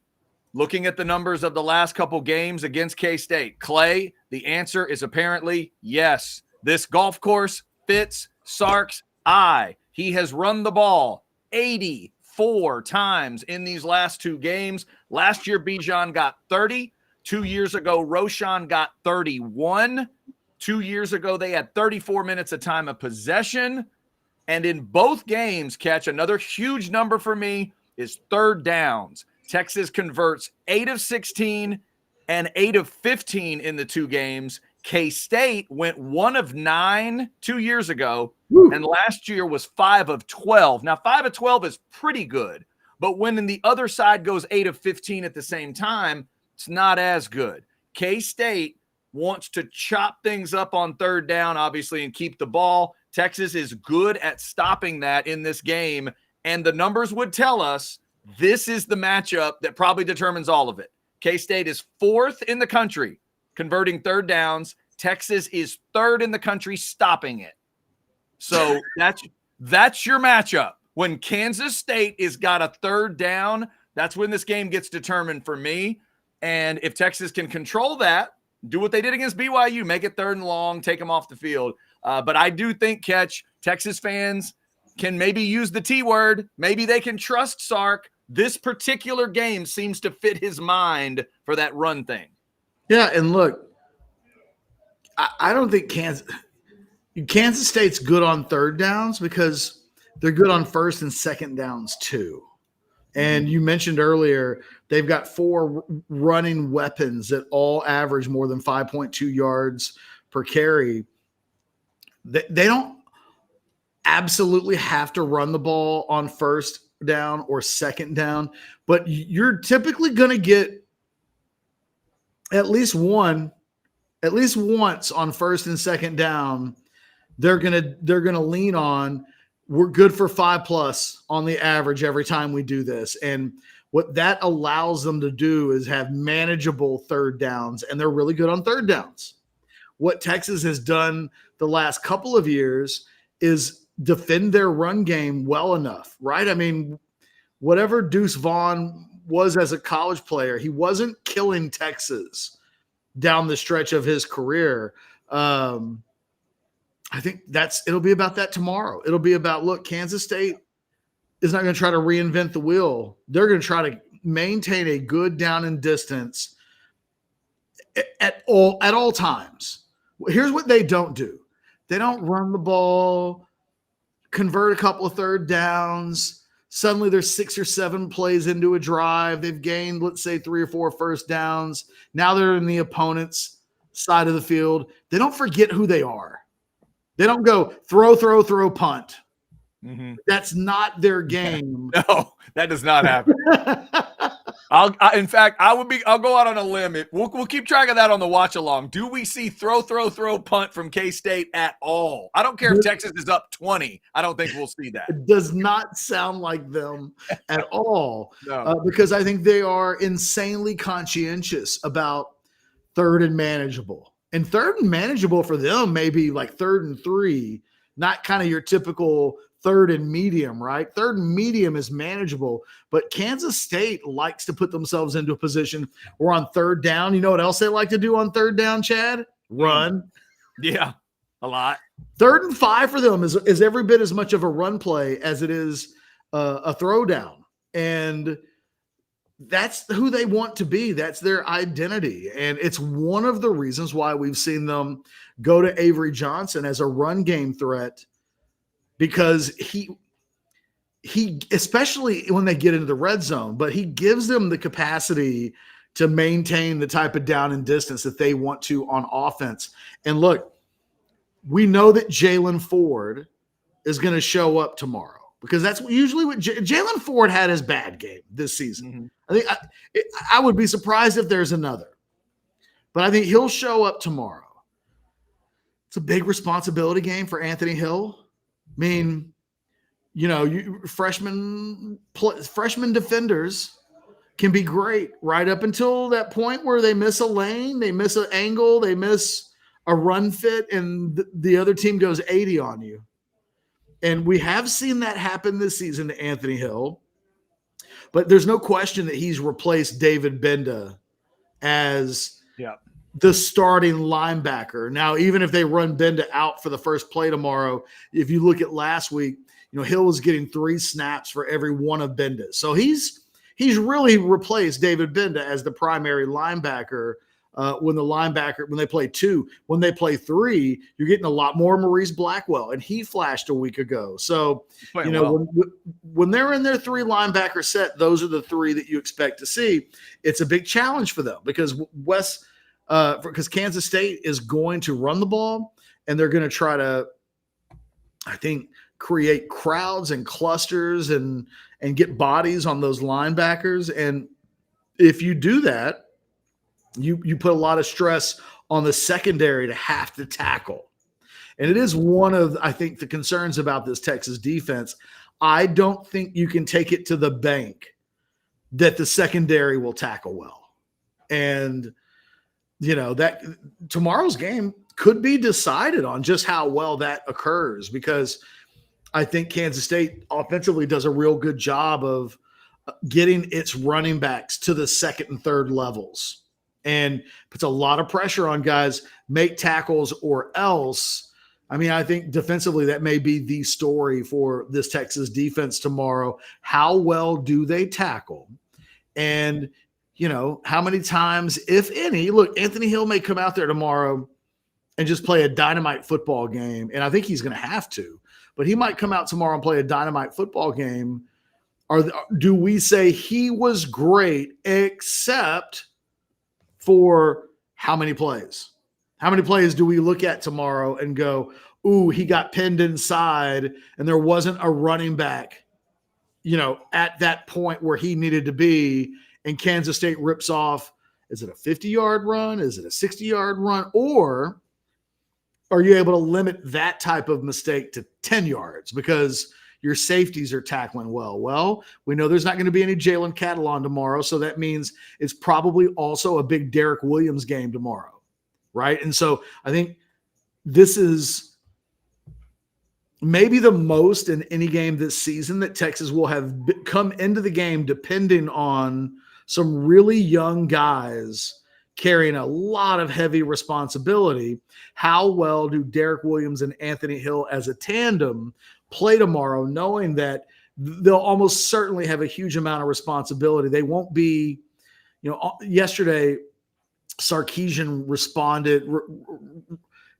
Looking at the numbers of the last couple games against K-State, Clay, the answer is apparently yes. This golf course fits Sark's eye. He has run the ball 84 times in these last 2 games. Last year, Bijan got 30. 2 years ago, Roshan got 31. 2 years ago, they had 34 minutes of time of possession. And in both games, Ketch, another huge number for me is third downs. Texas converts 8 of 16 and 8 of 15 in the 2 games. K-State went 1 of 9 2 years ago, and last year was 5 of 12. Now, 5 of 12 is pretty good, but when the other side goes 8 of 15 at the same time, it's not as good. K-State wants to chop things up on third down, obviously, and keep the ball. Texas is good at stopping that in this game, and the numbers would tell us this is the matchup that probably determines all of it. K-State is 4th in the country converting third downs. Texas is 3rd in the country stopping it. So that's your matchup. When Kansas State is got a third down, that's when this game gets determined for me. And if Texas can control that, do what they did against BYU, make it 3rd and long, take them off the field. But I do think, Ketch, Texas fans can maybe use the T word. Maybe they can trust Sark. This particular game seems to fit his mind for that run thing. Yeah, and look, I don't think Kansas State's good on third downs because they're good on first and second downs too. And you mentioned earlier they've got 4 running weapons that all average more than 5.2 yards per carry. They don't absolutely have to run the ball on first down or second down, but you're typically going to get at least once on first and second down. They're going to lean on, we're good for 5+ on the average every time we do this. And what that allows them to do is have manageable third downs, and they're really good on third downs. What Texas has done the last couple of years is defend their run game well enough, right? I mean, whatever Deuce Vaughn was as a college player, he wasn't killing Texas down the stretch of his career. I think it'll be about that tomorrow. It'll be about, look, Kansas State is not going to try to reinvent the wheel. They're going to try to maintain a good down and distance at all times. Here's what they don't do. They don't run the ball, convert a couple of third downs. Suddenly there's 6 or 7 plays into a drive. They've gained, let's say, 3 or 4 first downs. Now they're in the opponent's side of the field. They don't forget who they are. They don't go throw, punt. Mm-hmm. That's not their game. No, that does not happen. In fact, I'll go out on a limb. We'll keep track of that on the watch along. Do we see throw, punt from K-State at all? I don't care if Texas is up 20. I don't think we'll see that. It does not sound like them at all. No. Because I think they are insanely conscientious about third and manageable. And third and manageable for them may be like 3rd and 3, not kind of your typical third and medium, right? Third and medium is manageable, but Kansas State likes to put themselves into a position where on third down, you know what else they like to do on third down, Chad? Run. Yeah, a lot. 3rd and 5 for them is every bit as much of a run play as it is a throwdown. And that's who they want to be. That's their identity. And it's one of the reasons why we've seen them go to Avery Johnson as a run game threat, because he especially when they get into the red zone, but he gives them the capacity to maintain the type of down and distance that they want to on offense. And look, we know that Jalen Ford is going to show up tomorrow, because that's usually what Jalen Ford had his bad game this season. Mm-hmm. I think I would be surprised if there's another, but I think he'll show up tomorrow. It's a big responsibility game for Anthony Hill. I mean, you know, freshman defenders can be great right up until that point where they miss a lane, they miss an angle, they miss a run fit, and the other team goes 80 on you. And we have seen that happen this season to Anthony Hill, but there's no question that he's replaced David Benda as the starting linebacker. Now, even if they run Benda out for the first play tomorrow, if you look at last week, you know, Hill was getting 3 snaps for every one of Benda's. So he's really replaced David Benda as the primary linebacker. When they play 2, when they play 3, you're getting a lot more Maurice Blackwell, and he flashed a week ago. So, you know, when they're in their 3 linebacker set, those are the 3 that you expect to see. It's a big challenge for them because because Kansas State is going to run the ball, and they're going to try to, I think, create crowds and clusters and get bodies on those linebackers. And if you do that, you put a lot of stress on the secondary to have to tackle. And it is one of, I think, the concerns about this Texas defense. I don't think you can take it to the bank that the secondary will tackle well. And, you know, that tomorrow's game could be decided on just how well that occurs, because I think Kansas State offensively does a real good job of getting its running backs to the 2nd and 3rd levels, and puts a lot of pressure on guys, make tackles or else. I mean, I think defensively that may be the story for this Texas defense tomorrow. How well do they tackle? And, you know, how many times, if any, look, Anthony Hill may come out there tomorrow and just play a dynamite football game, and I think he's going to have to, but he might come out tomorrow and play a dynamite football game. Or do we say he was great except for how many plays? How many plays do we look at tomorrow and go, ooh, he got pinned inside and there wasn't a running back, you know, at that point where he needed to be, and Kansas State rips off, is it a 50-yard run? Is it a 60-yard run? Or are you able to limit that type of mistake to 10 yards because your safeties are tackling well? Well, we know there's not going to be any Jalen Catalon tomorrow, so that means it's probably also a big Derek Williams game tomorrow, right? And so I think this is maybe the most in any game this season that Texas will have come into the game depending on some really young guys carrying a lot of heavy responsibility. How well do Derek Williams and Anthony Hill as a tandem play tomorrow, knowing that they'll almost certainly have a huge amount of responsibility. They won't be, yesterday Sarkisian responded,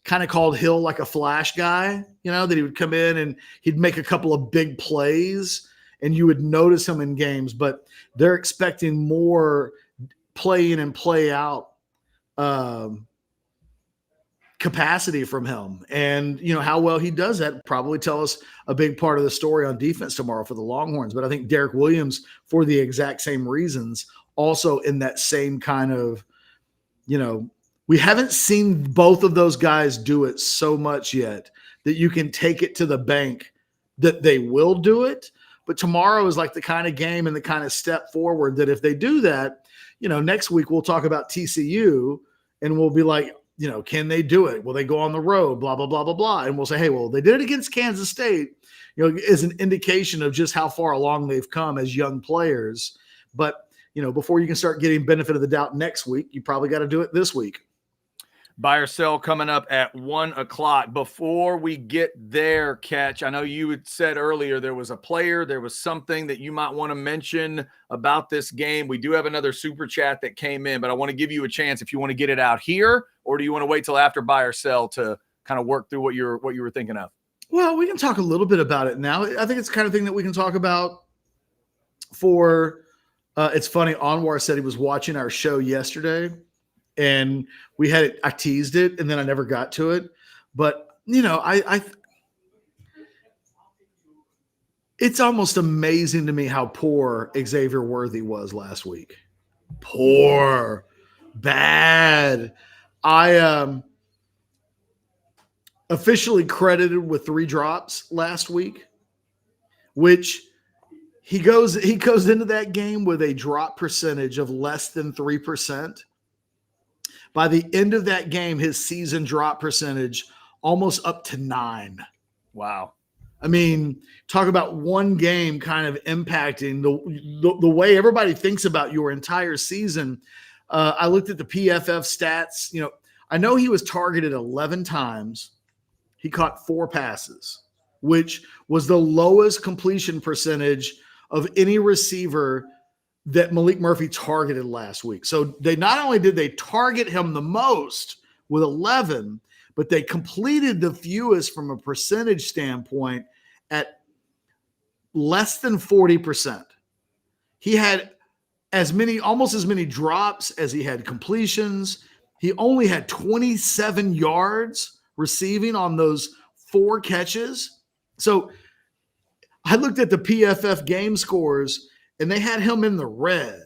kind of called Hill like a flash guy, that he would come in and he'd make a couple of big plays and you would notice him in games, but they're expecting more play in and play out capacity from him. And, how well he does that probably tell us a big part of the story on defense tomorrow for the Longhorns. But I think Derek Williams, for the exact same reasons, also in that same kind of, we haven't seen both of those guys do it so much yet that you can take it to the bank that they will do it. But tomorrow is like the kind of game and the kind of step forward that if they do that, next week we'll talk about TCU and we'll be like, can they do it? Will they go on the road? Blah, blah, blah, blah, blah. And we'll say, hey, well, they did it against Kansas State, is an indication of just how far along they've come as young players. But, before you can start getting benefit of the doubt next week, you probably got to do it this week. Buy or sell coming up at 1:00. Before we get there, Ketch, I know you had said earlier there was a player, there was something that you might want to mention about this game. We do have another super chat that came in, but I want to give you a chance if you want to get it out here, or do you want to wait till after buy or sell to kind of work through what you were thinking of? Well, we can talk a little bit about it now. I think it's the kind of thing that we can talk about for it's funny, Anwar said he was watching our show yesterday. And we had it, I teased it, and then I never got to it. But, it's almost amazing to me how poor Xavier Worthy was last week. Poor, bad. I officially credited with 3 drops last week, which he goes into that game with a drop percentage of less than 3%. By the end of that game, his season drop percentage almost up to 9. Wow. I mean, talk about one game kind of impacting the way everybody thinks about your entire season. I looked at the PFF stats. I know he was targeted 11 times. He caught 4 passes, which was the lowest completion percentage of any receiver that Malik Murphy targeted last week. So they not only did they target him the most with 11, but they completed the fewest from a percentage standpoint at less than 40%. He had almost as many drops as he had completions. He only had 27 yards receiving on those 4 catches. So I looked at the PFF game scores, and they had him in the red.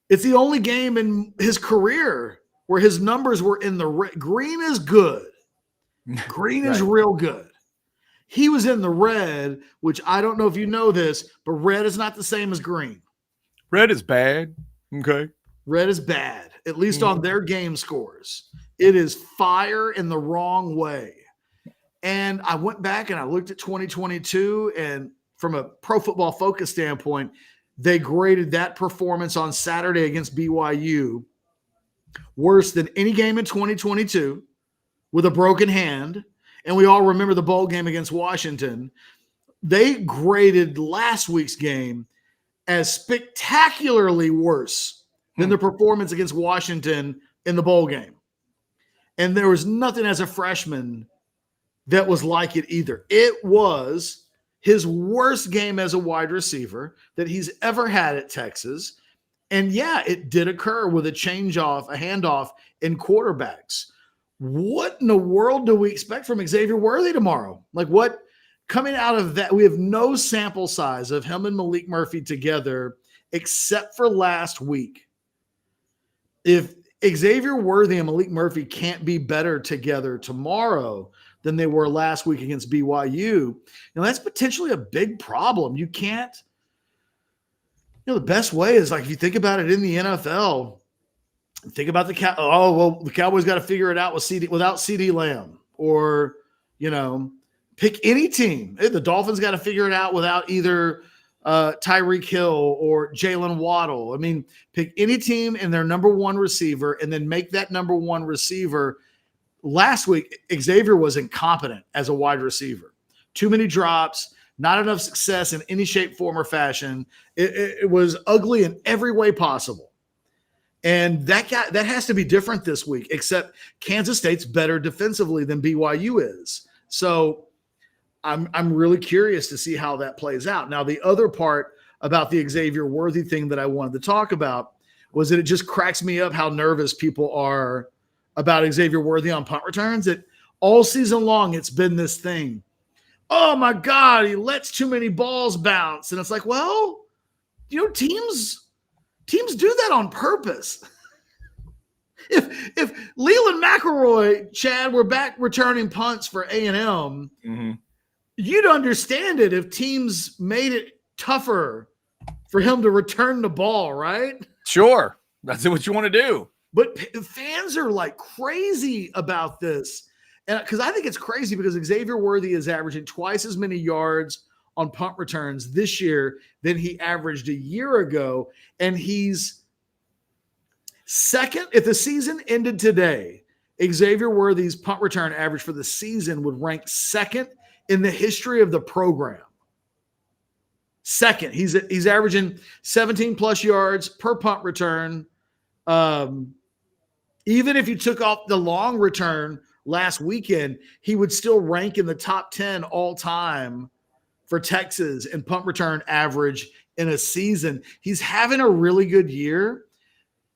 It's the only game in his career where his numbers were in the red. Green is good. Green is real good. He was in the red, which I don't know if you know this, but red is not the same as green. Red is bad. Okay. Red is bad, at least on their game scores. It is fire in the wrong way. And I went back and I looked at 2022, and from a Pro Football Focus standpoint, they graded that performance on Saturday against BYU worse than any game in 2022 with a broken hand. And we all remember the bowl game against Washington. They graded last week's game as spectacularly worse than the performance against Washington in the bowl game. And there was nothing as a freshman that was like it either. It was his worst game as a wide receiver that he's ever had at Texas. And yeah, it did occur with a handoff in quarterbacks. What in the world do we expect from Xavier Worthy tomorrow? Like, what coming out of that? We have no sample size of him and Malik Murphy together except for last week. If Xavier Worthy and Malik Murphy can't be better together tomorrow than they were last week against BYU, that's potentially a big problem. You can't, the best way is, like, if you think about it in the NFL, think about the Cowboys got to figure it out without CeeDee Lamb, or, pick any team. The Dolphins got to figure it out without either Tyreek Hill or Jalen Waddle. I mean, pick any team and their number 1 receiver, and then make that number 1 receiver. Last week, Xavier was incompetent as a wide receiver. Too many drops, not enough success in any shape, form, or fashion. It was ugly in every way possible. And that has to be different this week, except Kansas State's better defensively than BYU is. So I'm really curious to see how that plays out. Now, the other part about the Xavier Worthy thing that I wanted to talk about was that it just cracks me up how nervous people are about Xavier Worthy on punt returns. That all season long, it's been this thing. Oh my God, he lets too many balls bounce. And it's like, well, teams do that on purpose. If Leland McElroy, Chad, were back returning punts for A&M, you'd understand it if teams made it tougher for him to return the ball, right? Sure. That's what you want to do. But fans are like crazy about this. And because I think it's crazy because Xavier Worthy is averaging twice as many yards on punt returns this year than he averaged a year ago. And he's second. If the season ended today, Xavier Worthy's punt return average for the season would rank second in the history of the program. Second. He's averaging 17 plus yards per punt return. Even if you took off the long return last weekend, he would still rank in the top 10 all time for Texas and punt return average in a season. He's having a really good year.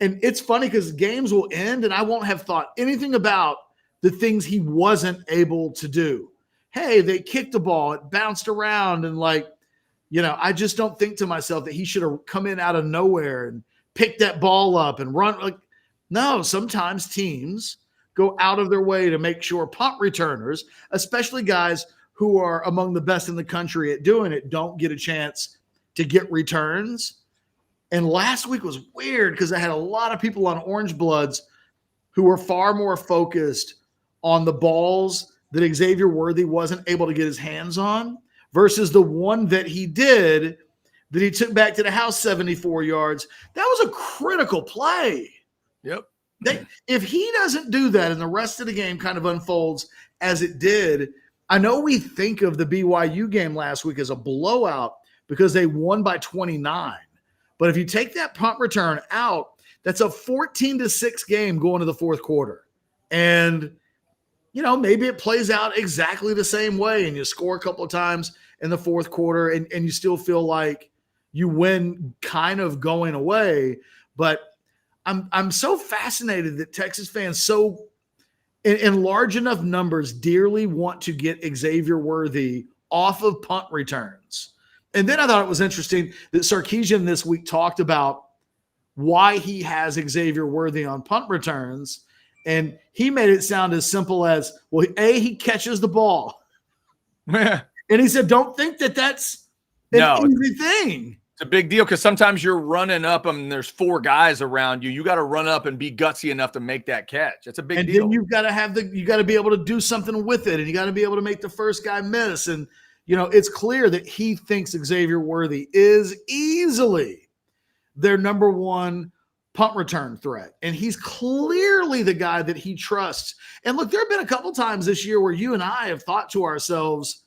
And it's funny because games will end and I won't have thought anything about the things he wasn't able to do. Hey, they kicked the ball, it bounced around, and I just don't think to myself that he should have come in out of nowhere and picked that ball up and run. No, sometimes teams go out of their way to make sure punt returners, especially guys who are among the best in the country at doing it, don't get a chance to get returns. And last week was weird because I had a lot of people on Orange Bloods who were far more focused on the balls that Xavier Worthy wasn't able to get his hands on versus the one that he did that he took back to the house 74 yards. That was a critical play. Yep. If he doesn't do that and the rest of the game kind of unfolds as it did, I know we think of the BYU game last week as a blowout because they won by 29. But if you take that punt return out, that's a 14-6 game going to the fourth quarter. And, maybe it plays out exactly the same way and you score a couple of times in the fourth quarter and you still feel like you win kind of going away. But I'm so fascinated that Texas fans so in large enough numbers dearly want to get Xavier Worthy off of punt returns. And then I thought it was interesting that Sarkisian this week talked about why he has Xavier Worthy on punt returns. And he made it sound as simple as, well, he catches the ball. And he said, don't think that that's an easy thing. It's a big deal because sometimes you're running up and there's four guys around you. You got to run up and be gutsy enough to make that catch. It's a big deal. And then you've got to you got to be able to do something with it, and you got to be able to make the first guy miss. And it's clear that he thinks Xavier Worthy is easily their number one punt return threat. And he's clearly the guy that he trusts. And look, there have been a couple times this year where you and I have thought to ourselves,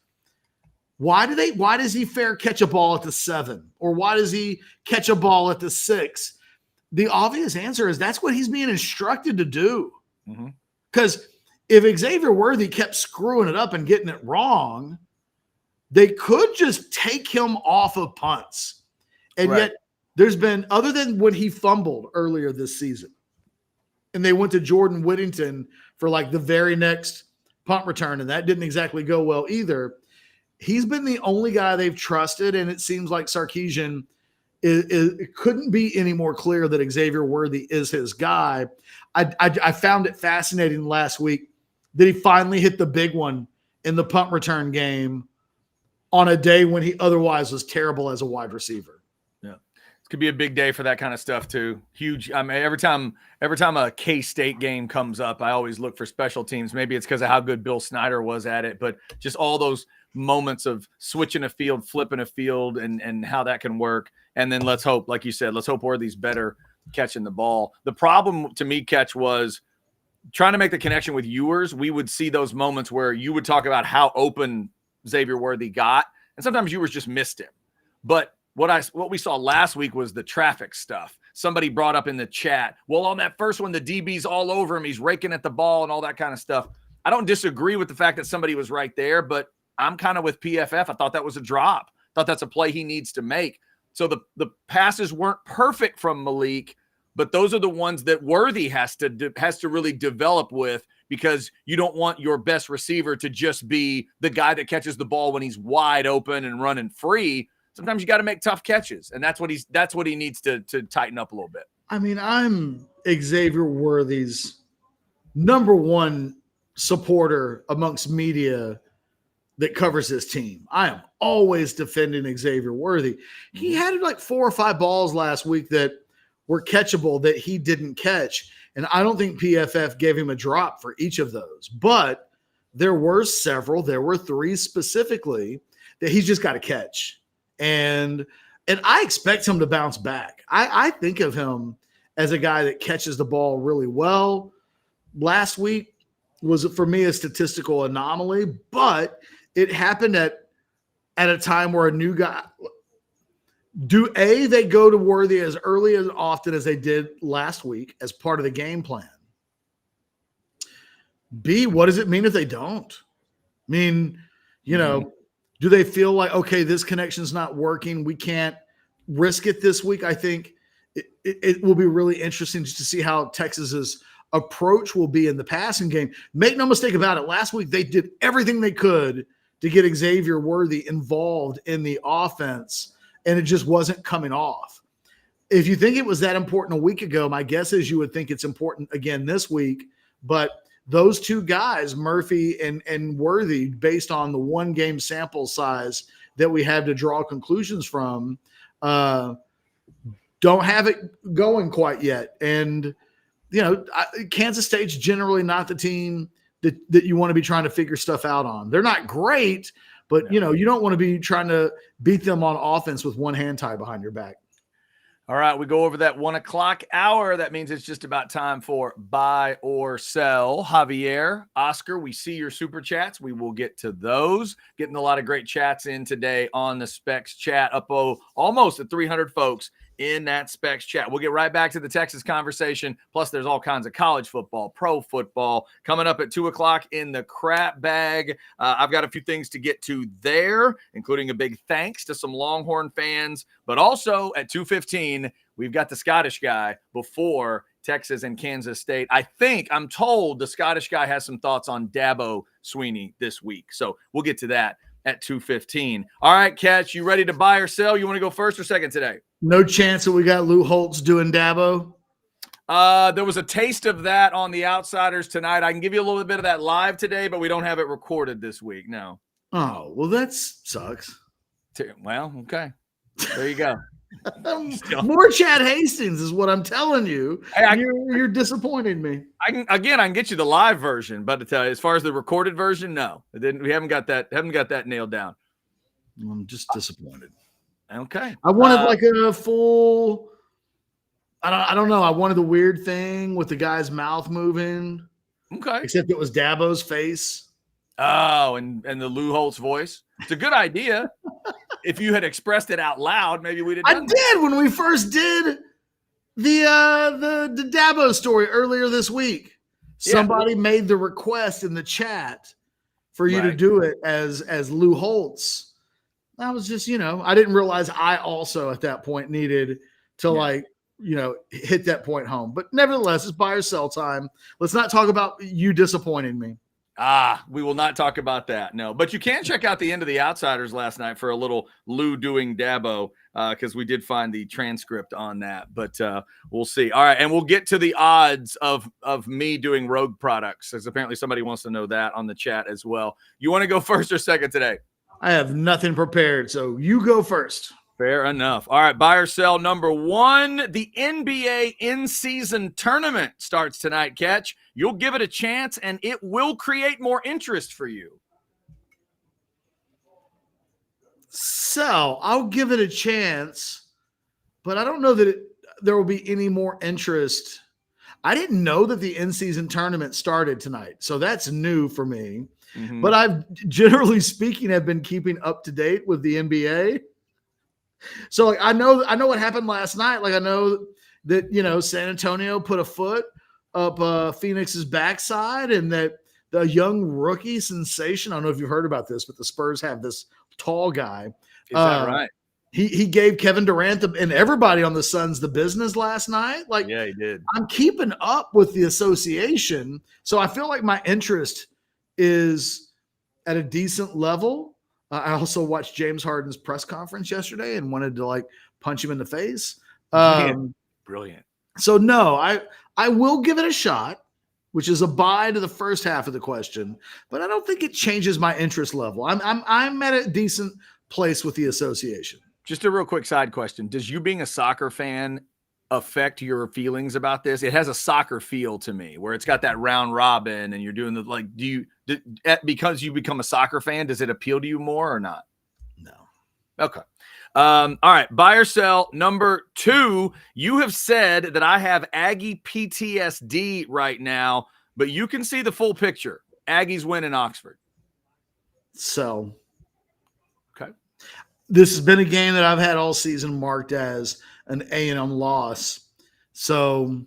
why does he fair catch a ball at the 7? Or why does he catch a ball at the 6? The obvious answer is that's what he's being instructed to do. Because if Xavier Worthy kept screwing it up and getting it wrong, they could just take him off of punts. And yet there's been, other than when he fumbled earlier this season, and they went to Jordan Whittington for the very next punt return, and that didn't exactly go well either. He's been the only guy they've trusted, and it seems like Sarkisian it couldn't be any more clear that Xavier Worthy is his guy. I found it fascinating last week that he finally hit the big one in the punt return game on a day when he otherwise was terrible as a wide receiver. Yeah. It could be a big day for that kind of stuff too. Huge. I mean, every time a K-State game comes up, I always look for special teams. Maybe it's because of how good Bill Snyder was at it, but just all those moments of switching a field, flipping a field, and how that can work. And then let's hope, like you said, Worthy's better catching the ball. The problem to me, Ketch, was trying to make the connection with Ewers. We would see those moments where you would talk about how open Xavier Worthy got, and sometimes Ewers just missed him. But what we saw last week was the traffic stuff. Somebody brought up in the chat, well, on that first one, the DB's all over him. He's raking at the ball and all that kind of stuff. I don't disagree with the fact that somebody was right there, but I'm kind of with PFF. I thought that was a drop. I thought that's a play he needs to make. So the passes weren't perfect from Malik, but those are the ones that Worthy has to really develop with, because you don't want your best receiver to just be the guy that catches the ball when he's wide open and running free. Sometimes you got to make tough catches, and that's what he needs to tighten up a little bit. I mean, I'm Xavier Worthy's number one supporter amongst media that covers his team. I am always defending Xavier Worthy. He had like 4 or 5 balls last week that were catchable that he didn't catch, and I don't think PFF gave him a drop for each of those. But there were several. There were 3 specifically that he's just got to catch. And I expect him to bounce back. I think of him as a guy that catches the ball really well. Last week was, for me, a statistical anomaly, but it happened at a time where a new guy they go to Worthy as early as often as they did last week as part of the game plan. B, what does it mean if they don't? I mean, do they feel like, okay, this connection's not working, we can't risk it this week? I think it will be really interesting just to see how Texas's approach will be in the passing game. Make no mistake about it. Last week, they did everything they could to get Xavier Worthy involved in the offense, and it just wasn't coming off. If you think it was that important a week ago, my guess is you would think it's important again this week. But those 2 guys, Murphy and Worthy, based on the 1 game sample size that we have to draw conclusions from, don't have it going quite yet. And, Kansas State's generally not the team that you want to be trying to figure stuff out on. They're not great, but, you don't want to be trying to beat them on offense with one hand tied behind your back. All right, we go over that 1 o'clock hour. That means it's just about time for buy or sell. Javier, Oscar, we see your super chats. We will get to those. Getting a lot of great chats in today on the Specs chat. Almost at 300 folks in that Specs chat. We'll get right back to the Texas conversation. Plus, there's all kinds of college football, pro football coming up at 2 o'clock in the crap bag. I've got a few things to get to there, including a big thanks to some Longhorn fans. But also at 2:15, we've got the Scottish guy before Texas and Kansas State. I'm told the Scottish guy has some thoughts on Dabo Swinney this week. So we'll get to that at 2:15. All right, Ketch, you ready to buy or sell? You want to go first or second today? No chance that we got Lou Holtz doing Dabo? There was a taste of that on the Outsiders tonight. I can give you a little bit of that live today, but we don't have it recorded this week. No. Oh, well, that sucks. Well, okay. There you go. More Chad Hastings is what I'm telling you. Hey, you're disappointing me. I can get you the live version, but as far as the recorded version, no. We haven't got that nailed down. I'm just disappointed. Okay. I wanted like a full. I don't know. I wanted the weird thing with the guy's mouth moving. Okay. Except it was Dabo's face. Oh, and the Lou Holtz voice. It's a good idea. If you had expressed it out loud, maybe we'd have done did when we first did the Dabo story earlier this week. Yeah. Somebody made the request in the chat for you to do it as Lou Holtz. I was just, I didn't realize I also at that point needed to hit that point home. But nevertheless, it's buy or sell time. Let's not talk about you disappointing me. We will not talk about that. No, but you can check out the end of the Outsiders last night for a little Lou doing Dabo because we did find the transcript on that. But we'll see. All right, and we'll get to the odds of me doing Rogue products, because apparently somebody wants to know that on the chat as well. You want to go first or second today? I have nothing prepared, so you go first. Fair enough. All right, buy or sell number 1. The NBA in-season tournament starts tonight, Ketch. You'll give it a chance, and it will create more interest for you. So I'll give it a chance, but I don't know that there will be any more interest. I didn't know that the in-season tournament started tonight, so that's new for me. Mhm. But I've, generally speaking, have been keeping up to date with the NBA. So like I know what happened last night. Like I know that San Antonio put a foot up Phoenix's backside, and that the young rookie sensation. I don't know if you've heard about this, but the Spurs have this tall guy. Is that right? He gave Kevin Durant and everybody on the Suns the business last night. Like, yeah, he did. I'm keeping up with the association, so I feel like my interest is at a decent level. I also watched James Harden's press conference yesterday and wanted to like punch him in the face. Brilliant. So no, I will give it a shot, which is a bye to the first half of the question, but I don't think it changes my interest level. I'm at a decent place with the association. Just a real quick side question. Does you being a soccer fan affect your feelings about this? It has a soccer feel to me where it's got that round robin and you're doing the, like, because you become a soccer fan, does it appeal to you more or not? No. Okay. All right. Buy or sell number 2. You have said that I have Aggie PTSD right now, but you can see the full picture. Aggies win in Oxford. So. Okay. This has been a game that I've had all season marked as an A&M loss. So,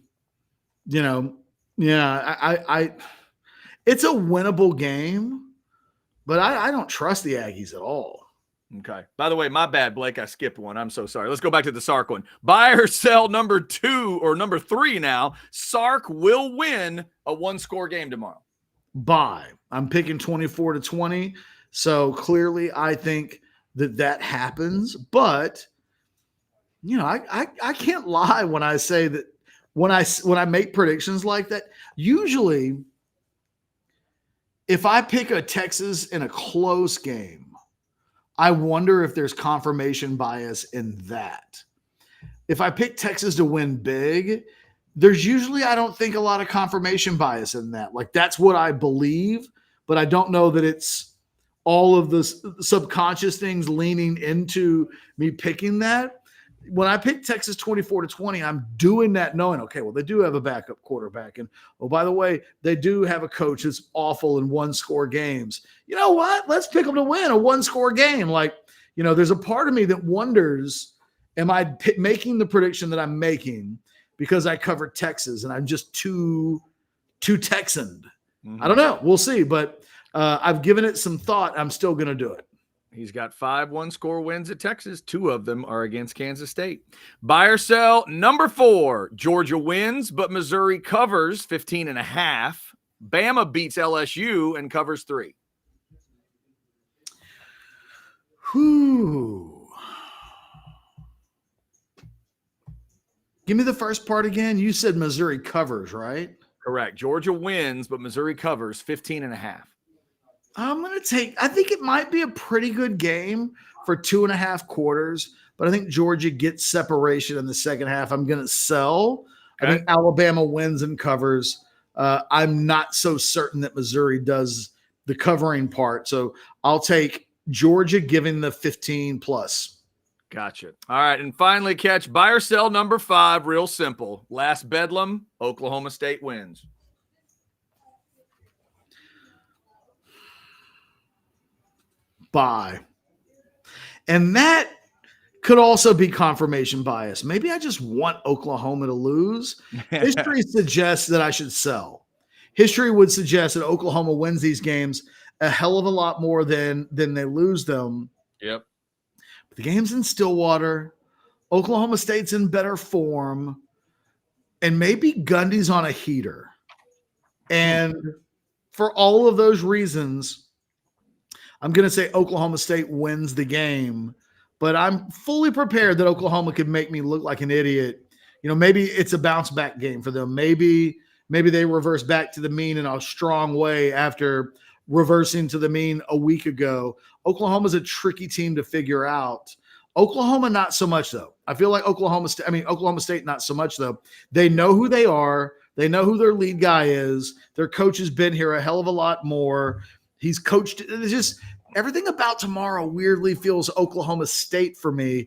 I it's a winnable game, but I don't trust the Aggies at all. Okay. By the way, my bad, Blake. I skipped one. I'm so sorry. Let's go back to the Sark one. Buy or sell number 2 or number 3 now. Sark will win a 1-score game tomorrow. Buy. I'm picking 24-20. So clearly I think that happens, but I can't lie when I say that when I make predictions like that. Usually if I pick a Texas in a close game, I wonder if there's confirmation bias in that. If I pick Texas to win big, there's usually, I don't think, a lot of confirmation bias in that. Like, that's what I believe, but I don't know that it's all of the subconscious things leaning into me picking that. When I pick Texas 24-20, I'm doing that knowing, okay, well, they do have a backup quarterback. And, oh, by the way, they do have a coach that's awful in 1-score games. You know what? Let's pick them to win a 1-score game. Like, there's a part of me that wonders, am I making the prediction that I'm making because I covered Texas and I'm just too Texan? I don't know. We'll see. But I've given it some thought. I'm still going to do it. He's got 5 1-score wins at Texas. 2 of them are against Kansas State. Buy or sell number 4. Georgia wins, but Missouri covers 15.5. Bama beats LSU and covers 3. Whew. Give me the first part again. You said Missouri covers, right? Correct. Georgia wins, but Missouri covers 15.5. I'm going to take – I think it might be a pretty good game for 2.5 quarters, but I think Georgia gets separation in the second half. I'm going to sell. Okay. I think Alabama wins and covers. I'm not so certain that Missouri does the covering part. So I'll take Georgia giving the 15+. Gotcha. All right, and finally, Ketch, buy or sell number 5, real simple. Last Bedlam, Oklahoma State wins. Buy. And that could also be confirmation bias. Maybe I just want Oklahoma to lose. History suggests that I should sell. History would suggest that Oklahoma wins these games a hell of a lot more than they lose them. Yep. But the game's in Stillwater. Oklahoma State's in better form. And maybe Gundy's on a heater. And for all of those reasons, I'm going to say Oklahoma State wins the game, but I'm fully prepared that Oklahoma could make me look like an idiot. Maybe it's a bounce back game for them. Maybe they reverse back to the mean in a strong way after reversing to the mean a week ago. Oklahoma's a tricky team to figure out. Oklahoma, not so much, though. I feel like Oklahoma State, not so much, though. They know who they are. They know who their lead guy is. Their coach has been here a hell of a lot more. He's coached. It's just everything about tomorrow weirdly feels Oklahoma State for me.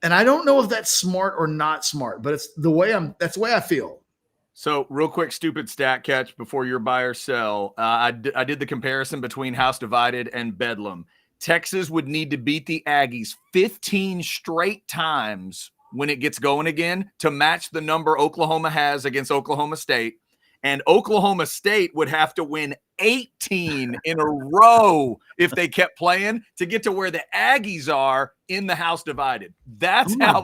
And I don't know if that's smart or not smart, but that's the way I feel. So, real quick, stupid stat catch before your buy or sell. I did the comparison between House Divided and Bedlam. Texas would need to beat the Aggies 15 straight times when it gets going again to match the number Oklahoma has against Oklahoma State. And Oklahoma State would have to win 18 in a row if they kept playing to get to where the Aggies are in the House Divided. That's how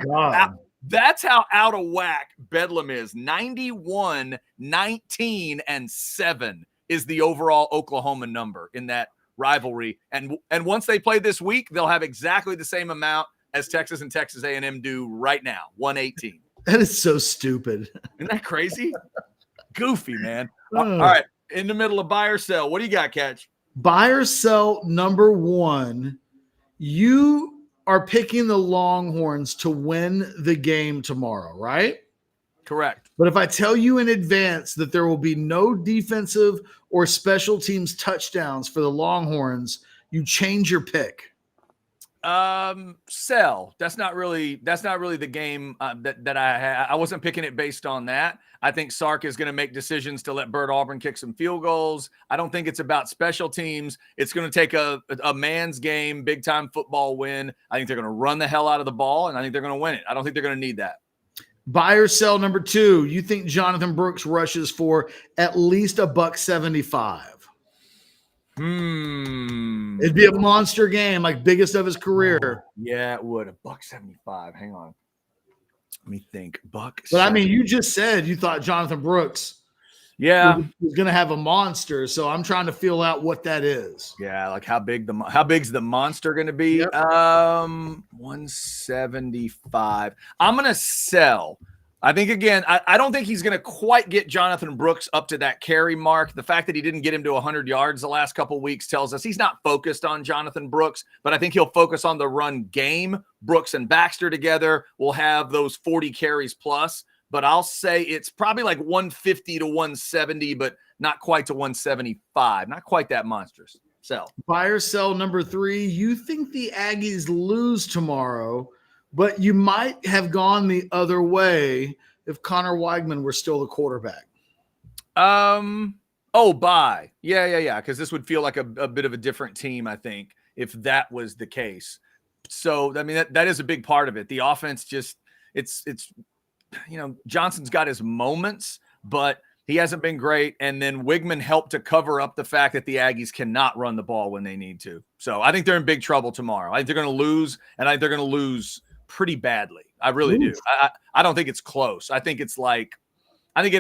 out of whack Bedlam is. 91, 19, and 7 is the overall Oklahoma number in that rivalry. And once they play this week, they'll have exactly the same amount as Texas and Texas A&M do right now, 118. That is so stupid. Isn't that crazy? Goofy, man. All right, in the middle of buy or sell. What do you got, Ketch? Buy or sell number 1. You are picking the Longhorns to win the game tomorrow, right? Correct. But if I tell you in advance that there will be no defensive or special teams touchdowns for the Longhorns, you change your pick. Sell. That's not really the game that I had. I wasn't picking it based on that. I think Sark is going to make decisions to let Bert Auburn kick some field goals. I don't think it's about special teams. It's going to take a man's game, big time football win. I think they're going to run the hell out of the ball, and I think they're going to win it. I don't think they're going to need that. Buy or sell number 2. You think Jonathan Brooks rushes for at least $175? It'd be a monster game, like biggest of his career. Yeah, it would. $175. Hang on. Let me think. But I mean, you just said you thought Jonathan Brooks was going to have a monster, so I'm trying to feel out what that is. Yeah, like how big's the monster going to be? Yep. 175. I'm going to sell. I think, again, I don't think he's going to quite get Jonathan Brooks up to that carry mark. The fact that he didn't get him to 100 yards the last couple of weeks tells us he's not focused on Jonathan Brooks, but I think he'll focus on the run game. Brooks and Baxter together will have those 40 carries plus, but I'll say it's probably like 150 to 170, but not quite to 175. Not quite that monstrous. Sell. Buy or sell number 3. You think the Aggies lose tomorrow, but you might have gone the other way if Connor Weigman were still the quarterback. Buy. Yeah. Because this would feel like a bit of a different team, I think, if that was the case. So, I mean, that is a big part of it. The offense just, it's Johnson's got his moments, but he hasn't been great. And then Weigman helped to cover up the fact that the Aggies cannot run the ball when they need to. So I think they're in big trouble tomorrow. I think they're going to lose, and I think they're going to lose pretty badly. I really do. I don't think it's close. I think it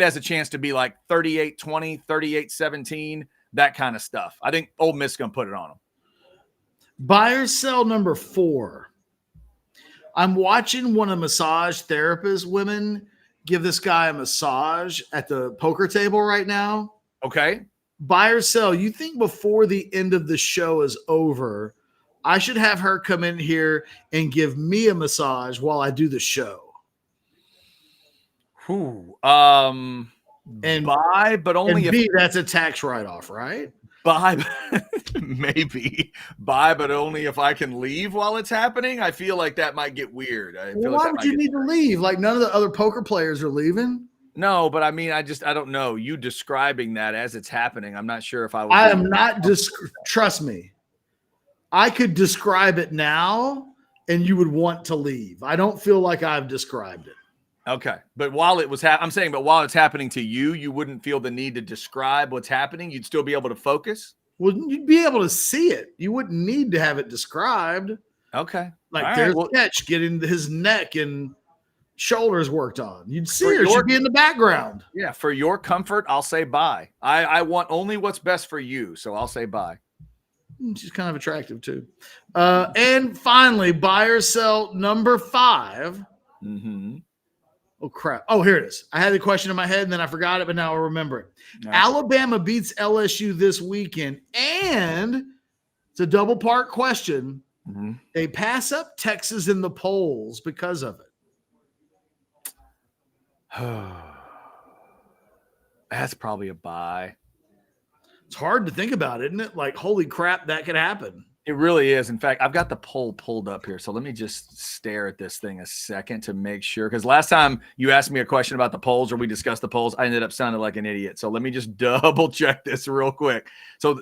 has a chance to be like 38-20, 38-17, that kind of stuff. I think Ole Miss is going to put it on them. Buy or sell number 4. I'm watching one of massage therapist women give this guy a massage at the poker table right now. Okay. Buy or sell. You think before the end of the show is over, I should have her come in here and give me a massage while I do the show? And buy, but only if that's a tax write-off, right? Buy, maybe. Buy, but only if I can leave while it's happening. I feel like that might get weird. Why would you need to leave? Like none of the other poker players are leaving. No, but I mean, I don't know. You describing that as it's happening, I'm not sure if I would. I am not. Trust me. I could describe it now, and you would want to leave. I don't feel like I've described it. Okay, but while it was I'm saying, but while it's happening to you, you wouldn't feel the need to describe what's happening. You'd still be able to focus. Well, you'd be able to see it. You wouldn't need to have it described. Okay, like there's Ketch getting his neck and shoulders worked on. You'd see her. She'd be in the background. Yeah, for your comfort, I'll say bye. I want only what's best for you, so I'll say bye. She's kind of attractive too. And finally, buy or sell number 5. Mm-hmm. Oh, crap. Oh, here it is. I had the question in my head, and then I forgot it, but now I remember it. Right. Alabama beats LSU this weekend, and it's a double-part question. Mm-hmm. They pass up Texas in the polls because of it. That's probably a buy. It's hard to think about, isn't it? Like, holy crap, that could happen. It really is. In fact, I've got the poll pulled up here. So let me just stare at this thing a second to make sure. Because last time you asked me a question about the polls or we discussed the polls, I ended up sounding like an idiot. So let me just double check this real quick. So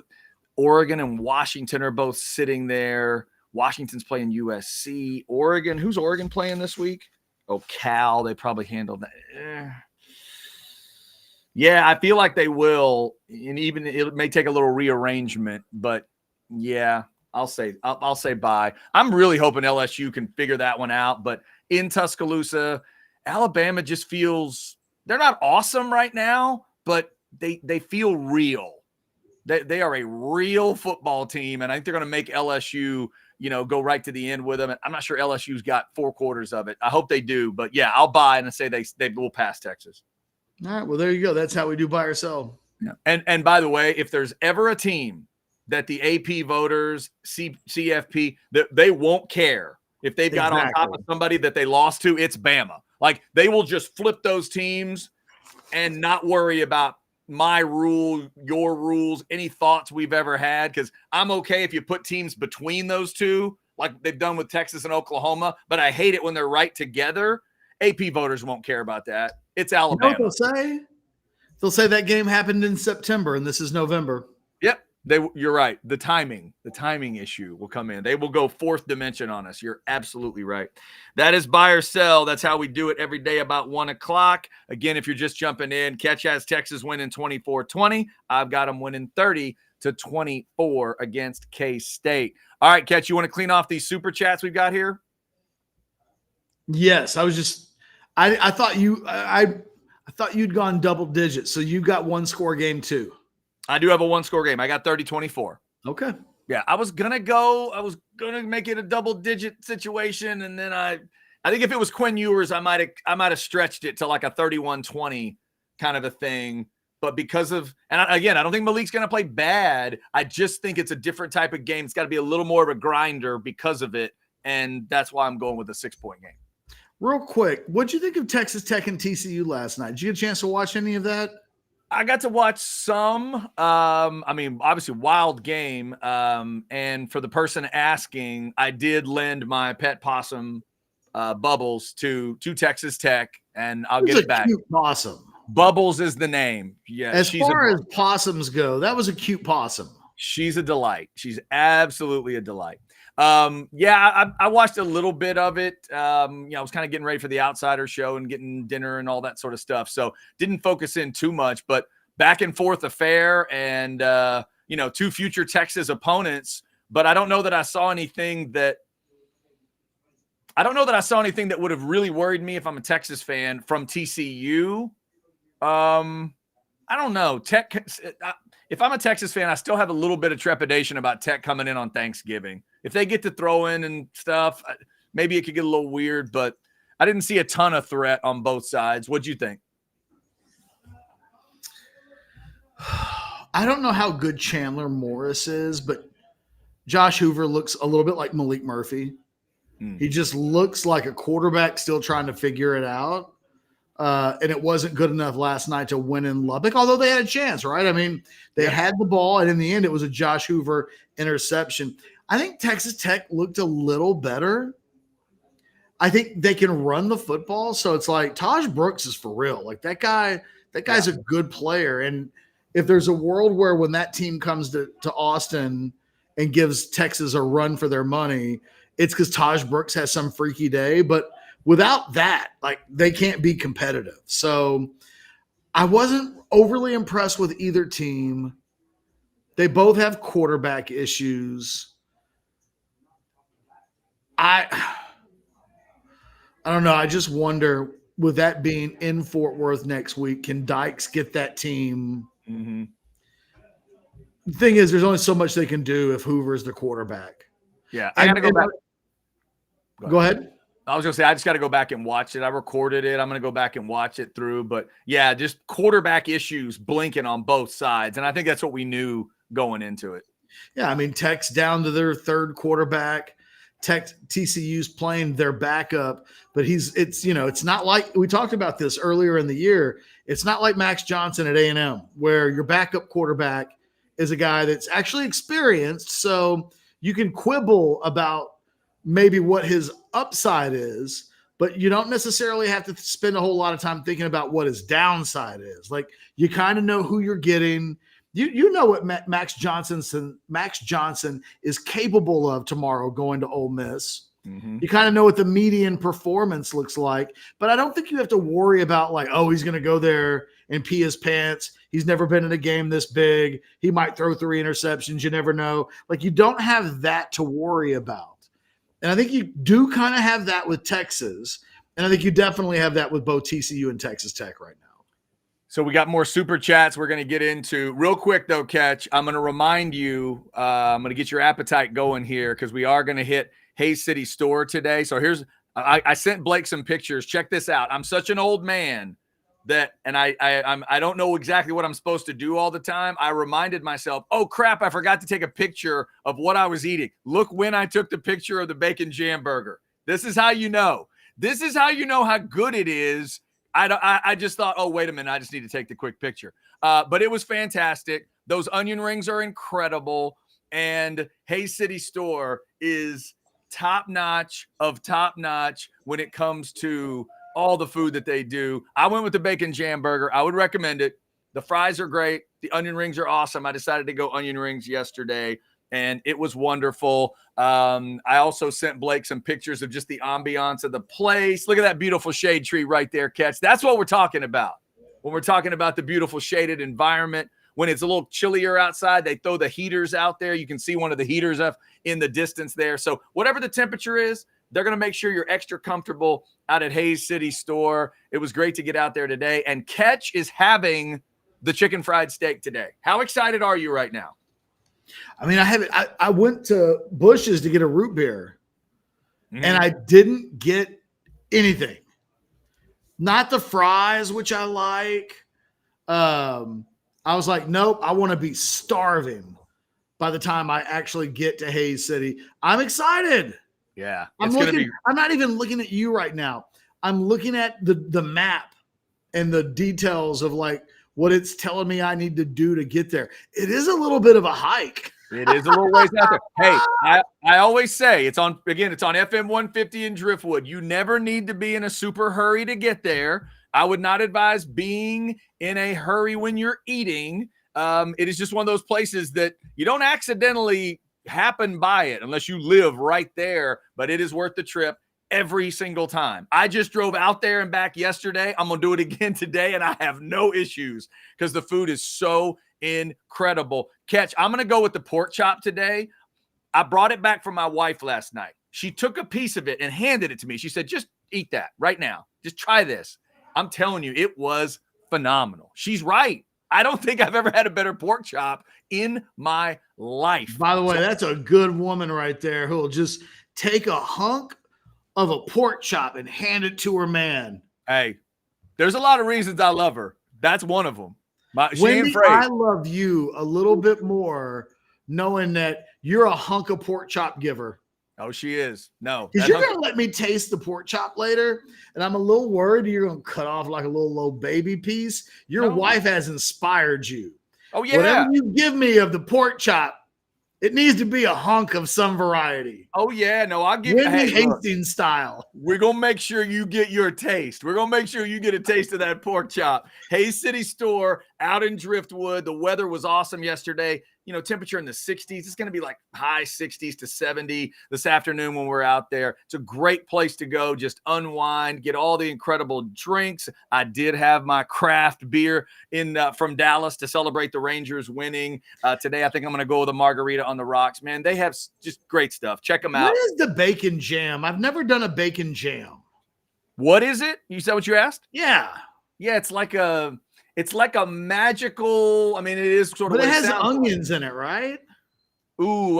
Oregon and Washington are both sitting there. Washington's playing USC. Oregon, who's Oregon playing this week? Oh, Cal. They probably handled that. Yeah, I feel like they will. And even it may take a little rearrangement, but yeah. I'll say bye. I'm really hoping LSU can figure that one out. But in Tuscaloosa, Alabama just feels they're not awesome right now, but they feel real. They are a real football team, and I think they're going to make LSU, go right to the end with them. And I'm not sure LSU's got 4 quarters of it. I hope they do, but yeah, I'll buy and say they will pass Texas. All right, well there you go. That's how we do buy or sell. Yeah. And by the way, if there's ever a team that the AP voters, CFP, they won't care if they've got on top of somebody that they lost to, it's Bama. Like, they will just flip those teams and not worry about my rule, your rules, any thoughts we've ever had, because I'm okay if you put teams between those two, like they've done with Texas and Oklahoma, but I hate it when they're right together. AP voters won't care about that. It's Alabama. You know what they'll say? They'll say that game happened in September and this is November. Yep. You're right. The timing issue will come in. They will go 4th dimension on us. You're absolutely right. That is buy or sell. That's how we do it every day about 1:00. Again, if you're just jumping in, Ketch has Texas winning 24-20. I've got them winning 30-24 against K-State. All right, Ketch, you want to clean off these super chats we've got here? Yes, I thought you'd gone double digits. So you got 1-score game too. I do have a 1-score game. I got 30-24. Okay. Yeah, I was gonna make it a double-digit situation, and then I think if it was Quinn Ewers, I might have stretched it to like a 31-20 kind of a thing. But because of, and again, I don't think Malik's gonna play bad. I just think it's a different type of game. It's got to be a little more of a grinder because of it, and that's why I'm going with a 6-point game. Real quick, what'd you think of Texas Tech and TCU last night? Did you get a chance to watch any of that? I got to watch some. Obviously, wild game. And for the person asking, I did lend my pet possum Bubbles to Texas Tech, and I'll get it back. Cute possum. Bubbles is the name. Yeah. As far as possums go, that was a cute possum. She's a delight. She's absolutely a delight. I watched a little bit of it. I was kind of getting ready for the Outsider show and getting dinner and all that sort of stuff. So didn't focus in too much, but back and forth affair and, 2 future Texas opponents, but I don't know that I saw anything that would have really worried me if I'm a Texas fan from TCU. I don't know. If I'm a Texas fan, I still have a little bit of trepidation about Tech coming in on Thanksgiving. If they get to throw in and stuff, maybe it could get a little weird, but I didn't see a ton of threat on both sides. What'd you think? I don't know how good Chandler Morris is, but Josh Hoover looks a little bit like Malik Murphy. He just looks like a quarterback still trying to figure it out. And it wasn't good enough last night to win in Lubbock, although they had a chance, right? I mean, they had the ball, and in the end, it was a Josh Hoover interception. I think Texas Tech looked a little better. I think they can run the football. So it's like Taj Brooks is for real. Like that guy's a good player. And if there's a world where when that team comes to Austin and gives Texas a run for their money, it's because Taj Brooks has some freaky day. But without that, like they can't be competitive. So I wasn't overly impressed with either team. They both have quarterback issues. I don't know. I just wonder, with that being in Fort Worth next week, can Dykes get that team? Mm-hmm. The thing is, there's only so much they can do if Hoover's the quarterback. Yeah, I got to go back. Go ahead. I was going to say, I just got to go back and watch it. I recorded it. I'm going to go back and watch it through. But, yeah, just quarterback issues blinking on both sides. And I think that's what we knew going into it. Yeah, I mean, Tech's down to their third quarterback. TCU's playing their backup, but it's not like we talked about this earlier in the year. It's not like Max Johnson at A&M, where your backup quarterback is a guy that's actually experienced. So you can quibble about maybe what his upside is, but you don't necessarily have to spend a whole lot of time thinking about what his downside is. Like, you kind of know who you're getting. You know what Max Johnson is capable of tomorrow going to Ole Miss. Mm-hmm. You kind of know what the median performance looks like, but I don't think you have to worry about like, oh, he's going to go there and pee his pants. He's never been in a game this big. He might throw 3 interceptions. You never know. Like, you don't have that to worry about. And I think you do kind of have that with Texas. And I think you definitely have that with both TCU and Texas Tech right now. So we got more super chats we're going to get into. Real quick, though, Ketch, I'm going to remind you, I'm going to get your appetite going here because we are going to hit Hayes City Store today. So I sent Blake some pictures. Check this out. I'm such an old man that, and I don't know exactly what I'm supposed to do all the time. I reminded myself, oh crap, I forgot to take a picture of what I was eating. Look when I took the picture of the bacon jam burger. This is how you know. This is how you know how good it is. I just thought, oh, wait a minute, I just need to take the quick picture. But it was fantastic. Those onion rings are incredible. And Hayes City Store is top-notch of top-notch when it comes to all the food that they do. I went with the bacon jam burger. I would recommend it. The fries are great. The onion rings are awesome. I decided to go onion rings yesterday, and it was wonderful. I also sent Blake some pictures of just the ambiance of the place. Look at that beautiful shade tree right there, Ketch. That's what we're talking about when we're talking about the beautiful shaded environment. When it's a little chillier outside, they throw the heaters out there. You can see one of the heaters up in the distance there. So whatever the temperature is, they're going to make sure you're extra comfortable out at Hayes City Store. It was great to get out there today. And Ketch is having the chicken fried steak today. How excited are you right now? I mean, I went to Bush's to get a root beer, and I didn't get anything. Not the fries, which I like. I was like, nope, I want to be starving by the time I actually get to Hayes City. I'm excited. Yeah. I'm not even looking at you right now. I'm looking at the map and the details of like what it's telling me I need to do to get there. It is a little bit of a hike. It is a little ways out there. Hey, I always say it's on FM 150 in Driftwood. You never need to be in a super hurry to get there. I would not advise being in a hurry when you're eating. It is just one of those places that you don't accidentally happen by it unless you live right there, but it is worth the trip every single time. I just drove out there and back yesterday. I'm going to do it again today, and I have no issues because the food is so incredible. Ketch, I'm going to go with the pork chop today. I brought it back from my wife last night. She took a piece of it and handed it to me. She said, just eat that right now. Just try this. I'm telling you, it was phenomenal. She's right. I don't think I've ever had a better pork chop in my life. By the way, that's a good woman right there who will just take a hunk of a pork chop and hand it to her man. Hey, there's a lot of reasons I love her. That's one of them. Wendy, I love you a little bit more knowing that you're a hunk of pork chop giver. Oh, she is. No. Because you're going to let me taste the pork chop later, and I'm a little worried you're going to cut off like a little baby piece. Your wife has inspired you. Oh, yeah. Whatever you give me of the pork chop, it needs to be a hunk of some variety. Oh, yeah. No, I'll give you Hastings style. We're going to make sure you get your taste. We're going to make sure you get a taste of that pork chop. Hayes City Store out in Driftwood. The weather was awesome yesterday. You know, temperature in the 60s. It's going to be like high 60s to 70 this afternoon when we're out there. It's a great place to go. Just unwind, get all the incredible drinks. I did have my craft beer from Dallas to celebrate the Rangers winning. Today, I think I'm going to go with a margarita on the rocks. Man, they have just great stuff. Check them out. What is the bacon jam? I've never done a bacon jam. What is it? You said what you asked? Yeah. Yeah, it's like a magical. I mean, it is sort of. But it has onions in it, right? Ooh,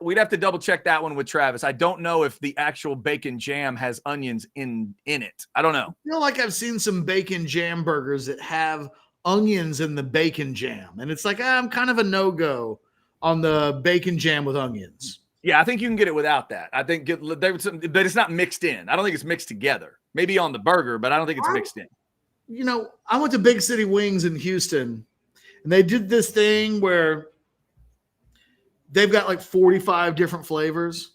we'd have to double check that one with Travis. I don't know if the actual bacon jam has onions in it. I don't know. I feel like I've seen some bacon jam burgers that have onions in the bacon jam, and it's like I'm kind of a no-go on the bacon jam with onions. Yeah, I think you can get it without that. I think but it's not mixed in. I don't think it's mixed together. Maybe on the burger, but I don't think it's mixed in. You know, I went to Big City Wings in Houston, and they did this thing where they've got like 45 different flavors,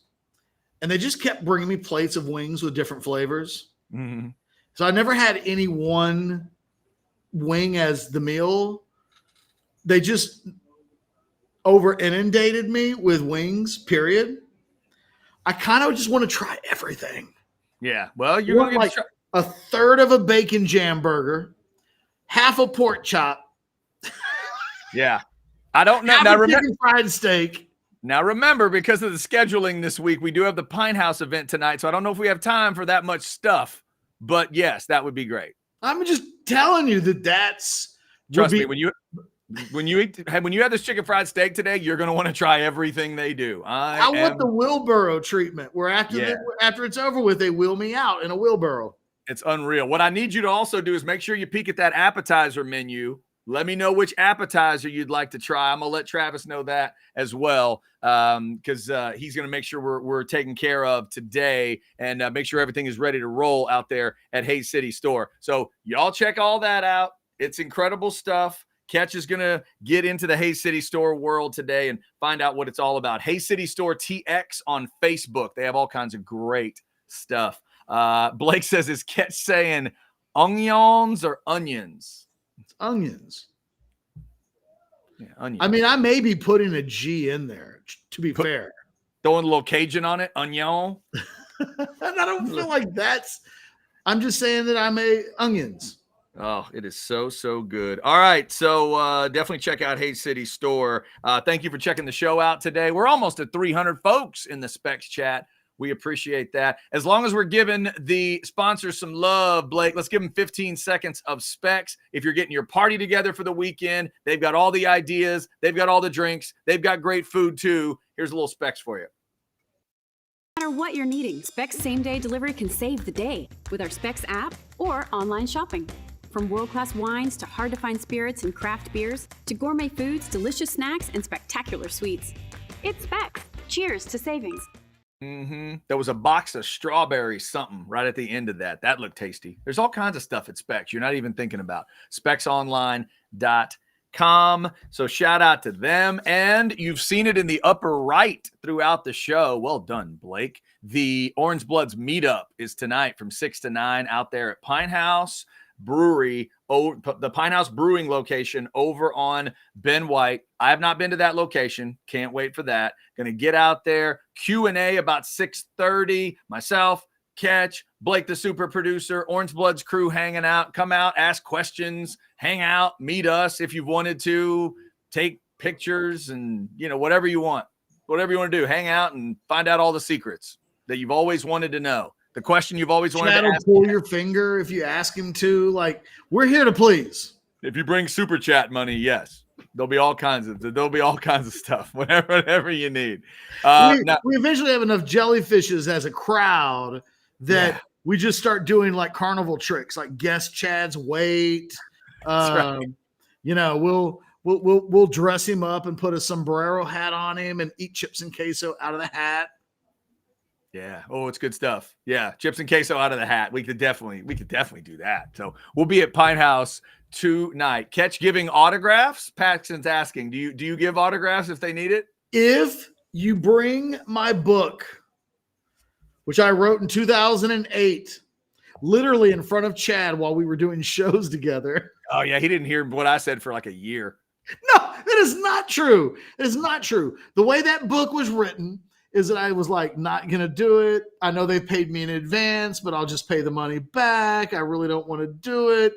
and they just kept bringing me plates of wings with different flavors. Mm-hmm. So I never had any one wing as the meal. They just over inundated me with wings, period. I kind of just want to try everything. Yeah. Well, you're going to like a third of a bacon jam burger, half a pork chop. Yeah. I don't know. Now remember, fried steak. Now remember, because of the scheduling this week, we do have the Pine House event tonight. So I don't know if we have time for that much stuff. But yes, that would be great. I'm just telling you that's trust me, when you have this chicken fried steak today, you're going to want to try everything they do. I want the wheelbarrow treatment where after it's over with, they wheel me out in a wheelbarrow. It's unreal. What I need you to also do is make sure you peek at that appetizer menu. Let me know which appetizer you'd like to try. I'm going to let Travis know that as well, because he's going to make sure we're taken care of today and make sure everything is ready to roll out there at Hays City Store. So y'all check all that out. It's incredible stuff. Ketch is going to get into the Hays City Store world today and find out what it's all about. Hays City Store TX on Facebook. They have all kinds of great stuff. Blake says, is Ketch saying onions or onions? It's onions. Yeah, onions. I mean, I may be putting a G in there, to be fair. Throwing a little Cajun on it, onion. I don't feel like I'm just saying that I may onions. Oh, it is so, so good. All right. So definitely check out Hays City Store. Thank you for checking the show out today. We're almost at 300 folks in the Specs chat. We appreciate that. As long as we're giving the sponsors some love, Blake, let's give them 15 seconds of Specs. If you're getting your party together for the weekend, they've got all the ideas. They've got all the drinks. They've got great food too. Here's a little Specs for you. No matter what you're needing, Specs same-day delivery can save the day with our Specs app or online shopping. From world-class wines to hard-to-find spirits and craft beers to gourmet foods, delicious snacks, and spectacular sweets. It's Specs. Cheers to savings. There was a box of strawberry something right at the end of that. That looked tasty. There's all kinds of stuff at Specs you're not even thinking about. SpecsOnline.com. So shout out to them. And you've seen it in the upper right throughout the show. Well done, Blake. The Orange Bloods meetup is tonight from 6 to 9 out there at Pine House Brewery, the Pine House Brewing location over on Ben White. I have not been to that location. Can't wait for that. Going to get out there. Q&A about 6:30. Myself, Ketch, Blake, the super producer, Orange Bloods crew hanging out. Come out, ask questions, hang out, meet us if you've wanted to, take pictures and, whatever you want. Whatever you want to do, hang out and find out all the secrets that you've always wanted to know. The question you've always wanted to ask. Pull your finger if you ask him to. Like, we're here to please. If you bring super chat money, yes, there'll be all kinds of stuff. Whatever you need. We eventually have enough jellyfishes as a crowd that we just start doing like carnival tricks, like guess Chad's weight. Right. We'll dress him up and put a sombrero hat on him and eat chips and queso out of the hat. Yeah. Oh, it's good stuff. Yeah. Chips and queso out of the hat. We could definitely do that. So we'll be at Pine House tonight. Ketch giving autographs. Paxton's asking, do you give autographs if they need it? If you bring my book, which I wrote in 2008, literally in front of Chad while we were doing shows together. Oh yeah. He didn't hear what I said for like a year. No, that is not true. It is not true. The way that book was written is that I was like, not going to do it. I know they paid me in advance, but I'll just pay the money back. I really don't want to do it.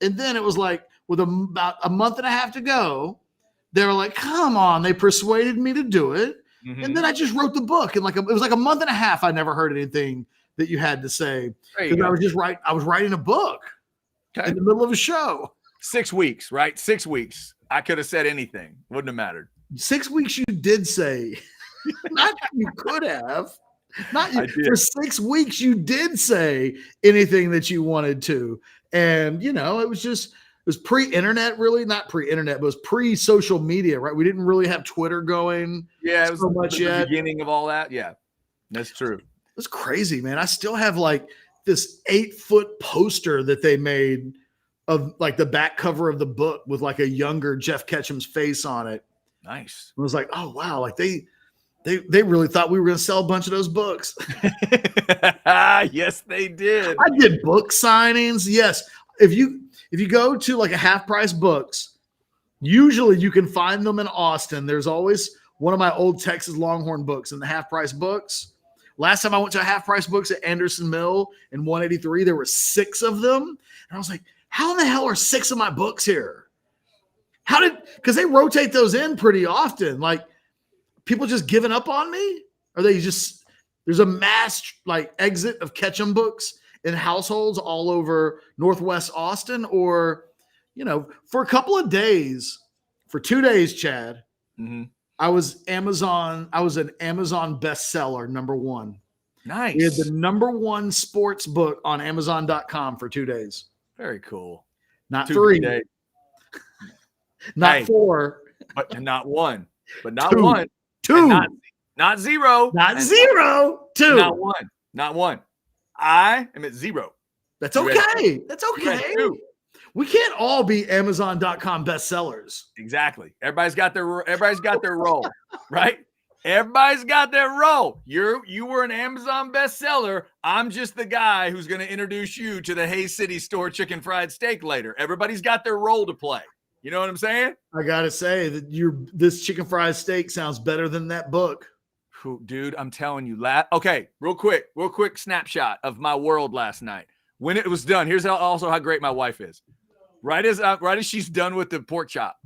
And then it was like, with about a month and a half to go, they were like, come on. They persuaded me to do it. Mm-hmm. And then I just wrote the book. And it was like a month and a half. I never heard anything that you had to say. Because I was writing a book in the middle of a show. 6 weeks, right? 6 weeks. I could have said anything. Wouldn't have mattered. 6 weeks you did say. Not you could have. Not you. For 6 weeks you did say anything that you wanted to. And it was pre-internet, really. Not pre-internet, but it was pre-social media, right? We didn't really have Twitter going. Yeah, it was so much the beginning of all that. Yeah, that's true. It's crazy, man. I still have like this 8-foot poster that they made of like the back cover of the book with like a younger Jeff Ketchum's face on it. Nice. It was like, oh wow, like they really thought we were going to sell a bunch of those books. Yes, they did. I did book signings. Yes. If you go to like a Half Price Books, usually you can find them in Austin. There's always one of my old Texas Longhorn books in the Half Price Books. Last time I went to a Half Price Books at Anderson Mill in 183, there were 6 of them. And I was like, how in the hell are 6 of my books here? Because they rotate those in pretty often. Like, people just giving up on me? Are they just, there's a mass like exit of Ketchum books in households all over Northwest Austin? Or, for a couple of days, for 2 days, Chad, I was an Amazon bestseller, #1. Nice. We had the #1 sports book on Amazon.com for 2 days. Very cool. Not 2 3. days. Not 4. But not 1. But not 2. 1. 2. Not 0. Not 0. 2. Not 1. Not 1. I am at 0. That's okay. That's okay. 2. We can't all be Amazon.com bestsellers. Exactly. Everybody's got their role, right? Everybody's got their role. You were an Amazon bestseller. I'm just the guy who's going to introduce you to the Hay City store chicken fried steak later. Everybody's got their role to play. You know what I'm saying? I gotta say that this chicken fried steak sounds better than that book. Dude, I'm telling you. Okay, real quick snapshot of my world last night. When it was done, here's also how great my wife is. Right as she's done with the pork chop,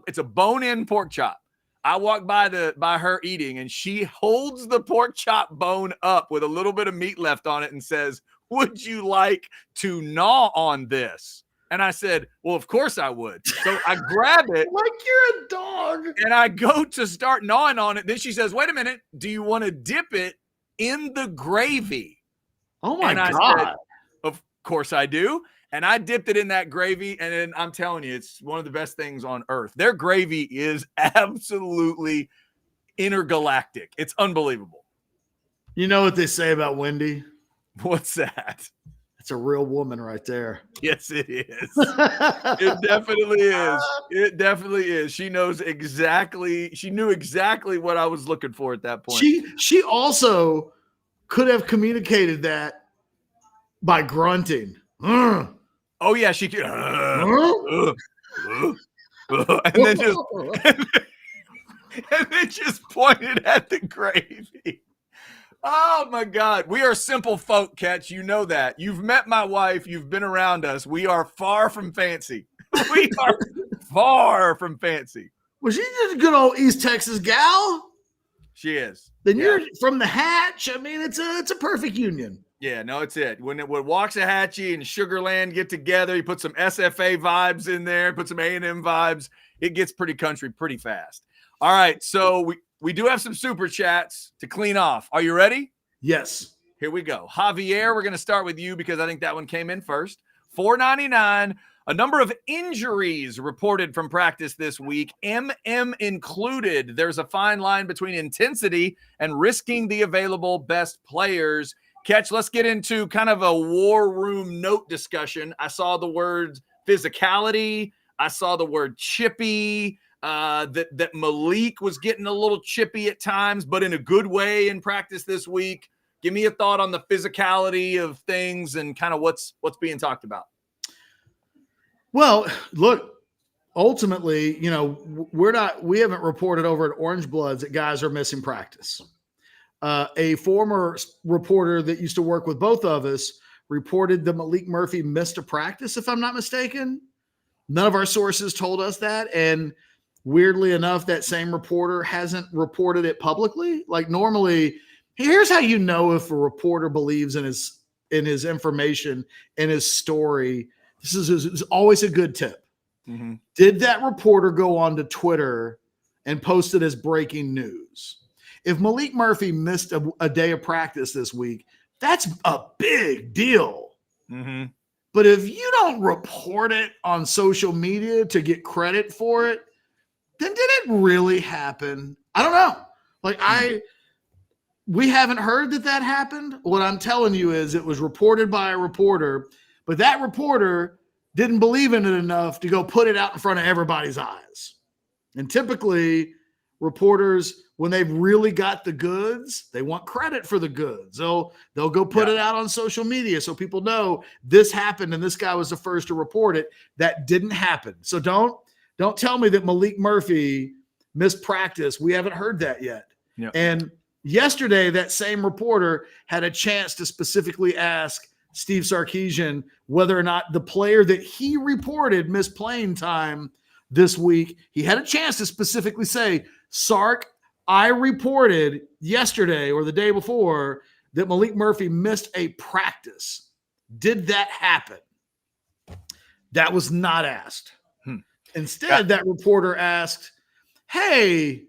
it's a bone-in pork chop. I walk by her eating, and she holds the pork chop bone up with a little bit of meat left on it and says, "Would you like to gnaw on this?" And I said, "Well, of course I would." So I grab it like you're a dog, and I go to start gnawing on it. Then she says, "Wait a minute, do you want to dip it in the gravy?" Oh my God. I said, "Of course I do." And I dipped it in that gravy, and then I'm telling you, it's one of the best things on earth. Their gravy is absolutely intergalactic. It's unbelievable. You know what they say about Wendy? What's that? It's a real woman right there. Yes, it is. It definitely is. It definitely is. She knew exactly what I was looking for at that point. She also could have communicated that by grunting. Oh yeah, she could. And then just pointed at the gravy. Oh my God. We are simple folk, Ketch. You know that. You've met my wife. You've been around us. We are far from fancy. We are far from fancy. Well, she's just a good old East Texas gal. She is. Then you're from the Hatch. I mean, it's a perfect union. Yeah, no, it's it. When Waxahachie and Sugarland get together, you put some SFA vibes in there, put some A&M vibes. It gets pretty country pretty fast. All right, so we do have some super chats to clean off. Are you ready? Yes. Here we go. Javier, we're going to start with you because I think that one came in first. $4.99. A number of injuries reported from practice this week, MM included. There's a fine line between intensity and risking the available best players. Ketch, let's get into kind of a war room note discussion. I saw the word physicality. I saw the word chippy, that Malik was getting a little chippy at times, but in a good way in practice this week. Give me a thought on the physicality of things and kind of what's being talked about. Well, look, ultimately, we haven't reported over at Orange Bloods that guys are missing practice. A former reporter that used to work with both of us reported that Malik Murphy missed a practice, if I'm not mistaken. None of our sources told us that. And weirdly enough, that same reporter hasn't reported it publicly. Like normally, here's how you know if a reporter believes in his information, in his story. This is always a good tip. Mm-hmm. Did that reporter go onto Twitter and post it as breaking news? If Malik Murphy missed a day of practice this week, that's a big deal. Mm-hmm. But if you don't report it on social media to get credit for it, then did it really happen? I don't know. We haven't heard that happened. What I'm telling you is it was reported by a reporter, but that reporter didn't believe in it enough to go put it out in front of everybody's eyes. And typically reporters, when they've really got the goods, they want credit for the goods. They'll go put it out on social media so people know this happened and this guy was the first to report it. That didn't happen. So don't tell me that Malik Murphy missed practice. We haven't heard that yet. Yep. And yesterday, that same reporter had a chance to specifically ask Steve Sarkisian whether or not the player that he reported missed playing time this week. He had a chance to specifically say, Sark, I reported yesterday or the day before that Malik Murphy missed a practice. Did that happen? That was not asked. Instead, that reporter asked, hey,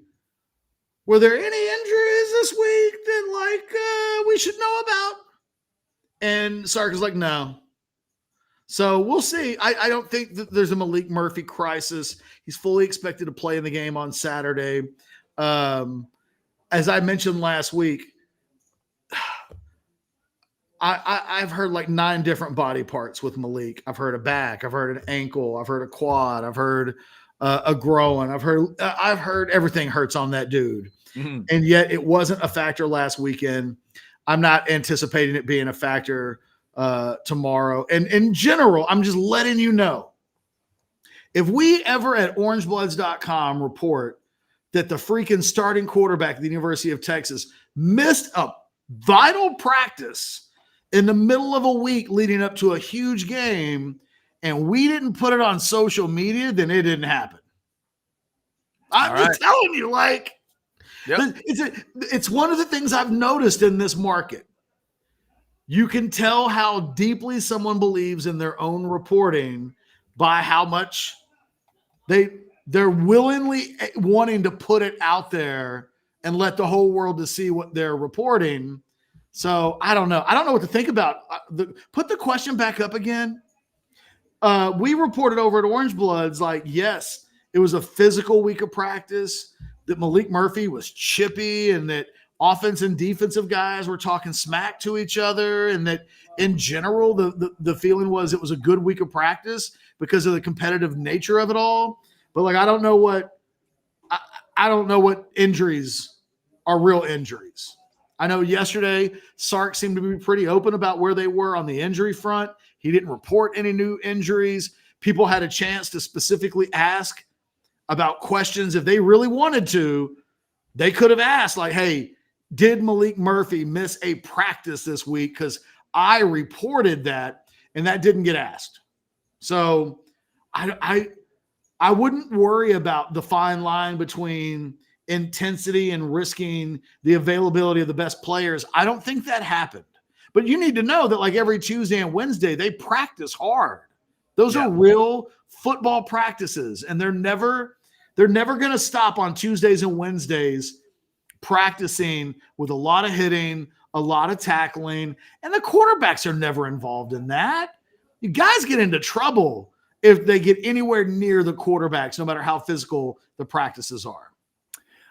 were there any injuries this week that we should know about? And Sark is like, no. So we'll see. I don't think that there's a Malik Murphy crisis. He's fully expected to play in the game on Saturday. As I mentioned last week, I've heard like 9 different body parts with Malik. I've heard a back. I've heard an ankle. I've heard a quad. I've heard a groin. I've heard everything hurts on that dude. Mm-hmm. And yet it wasn't a factor last weekend. I'm not anticipating it being a factor tomorrow. And in general, I'm just letting you know, if we ever at orangebloods.com report that the freaking starting quarterback at the University of Texas missed a vital practice in the middle of a week leading up to a huge game, and we didn't put it on social media, then it didn't happen. I'm just telling you, it's one of the things I've noticed in this market. You can tell how deeply someone believes in their own reporting by how much they're willingly wanting to put it out there and let the whole world to see what they're reporting. So I don't know. I don't know what to think about. Put the question back up again. We reported over at Orange Bloods, yes, it was a physical week of practice, that Malik Murphy was chippy, and that offense and defensive guys were talking smack to each other, and that in general, the feeling was it was a good week of practice because of the competitive nature of it all. But I don't know what injuries are real injuries. I know yesterday Sark seemed to be pretty open about where they were on the injury front. He didn't report any new injuries. People had a chance to specifically ask about questions. If they really wanted to, they could have asked, hey, did Malik Murphy miss a practice this week? Because I reported that, and that didn't get asked. So I wouldn't worry about the fine line between intensity and risking the availability of the best players. I don't think that happened. But you need to know that every Tuesday and Wednesday, they practice hard. Those are real football practices, and they're never going to stop on Tuesdays and Wednesdays practicing with a lot of hitting, a lot of tackling, and the quarterbacks are never involved in that. You guys get into trouble if they get anywhere near the quarterbacks, no matter how physical the practices are.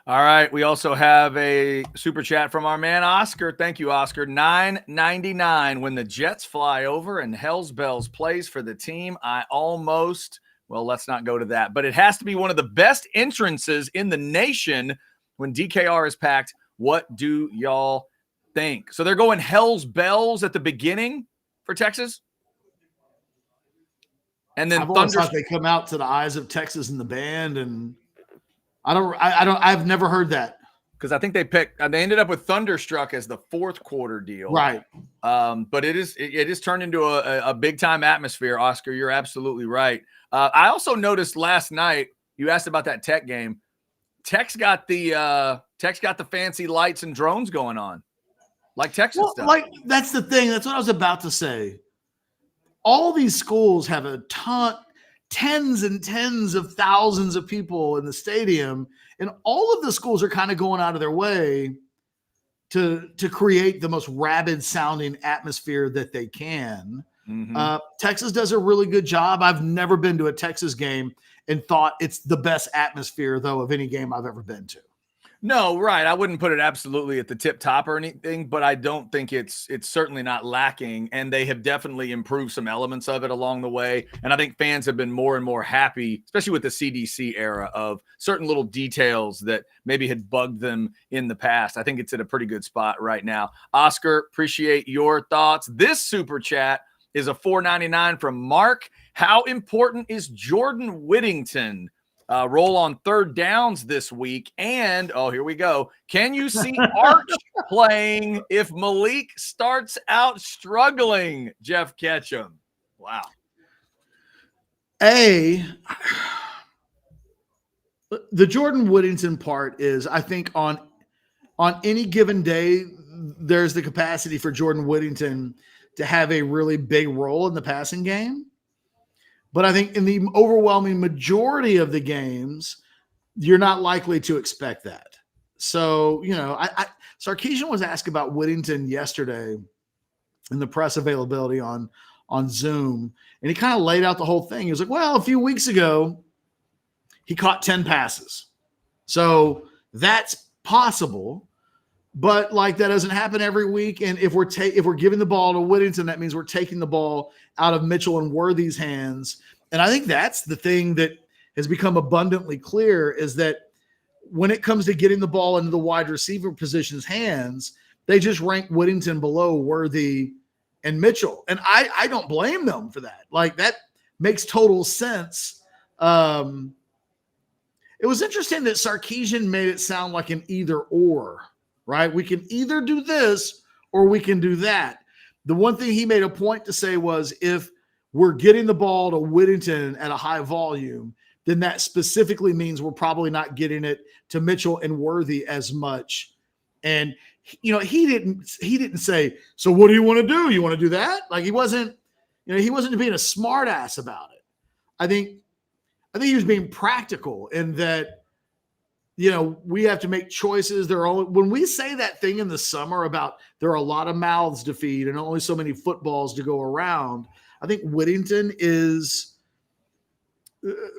All right. We also have a super chat from our man, Oscar. Thank you, Oscar. $9.99. When the Jets fly over and Hells Bells plays for the team, let's not go to that. But it has to be one of the best entrances in the nation when DKR is packed. What do y'all think? So they're going Hells Bells at the beginning for Texas? And then I've always thought they come out to the Eyes of Texas in the band, and I've never heard that. Because I think they ended up with Thunderstruck as the fourth quarter deal. Right. But it is turned into a big time atmosphere, Oscar. You're absolutely right. I also noticed last night, you asked about that Tech game. Tech's got the fancy lights and drones going on. Like Texas stuff. That's the thing. That's what I was about to say. All these schools have tens and tens of thousands of people in the stadium, and all of the schools are kind of going out of their way to create the most rabid sounding atmosphere that they can. Mm-hmm. Texas does a really good job. I've never been to a Texas game and thought it's the best atmosphere, though, of any game I've ever been to. No, right. I wouldn't put it absolutely at the tip top or anything, but I don't think it's certainly not lacking. And they have definitely improved some elements of it along the way. And I think fans have been more and more happy, especially with the CDC era, of certain little details that maybe had bugged them in the past. I think it's at a pretty good spot right now. Oscar, appreciate your thoughts. This super chat is a $4.99 from Mark. How important is Jordan Whittington? Roll on third downs this week. And, oh, here we go. Can you see Arch playing if Malik starts out struggling? Jeff Ketchum. Wow. The Jordan Whittington part is, I think on any given day, there's the capacity for Jordan Whittington to have a really big role in the passing game. But I think in the overwhelming majority of the games, you're not likely to expect that. So, Sarkisian was asked about Whittington yesterday in the press availability on Zoom, and he kind of laid out the whole thing. He was like, well, a few weeks ago, he caught 10 passes. So that's possible, but like that doesn't happen every week. And if we're giving the ball to Whittington, that means we're taking the ball out of Mitchell and Worthy's hands. And I think that's the thing that has become abundantly clear, is that when it comes to getting the ball into the wide receiver position's hands, they just rank Whittington below Worthy and Mitchell. And I don't blame them for that. Like, that makes total sense. It was interesting that Sarkisian made it sound like an either or, right? We can either do this or we can do that. The one thing he made a point to say was, if we're getting the ball to Whittington at a high volume, then that specifically means we're probably not getting it to Mitchell and Worthy as much. And, he didn't say, so what do you want to do? You want to do that? Like, he wasn't being a smart ass about it. I think he was being practical in that, we have to make choices. When we say that thing in the summer about there are a lot of mouths to feed and only so many footballs to go around, I think Whittington is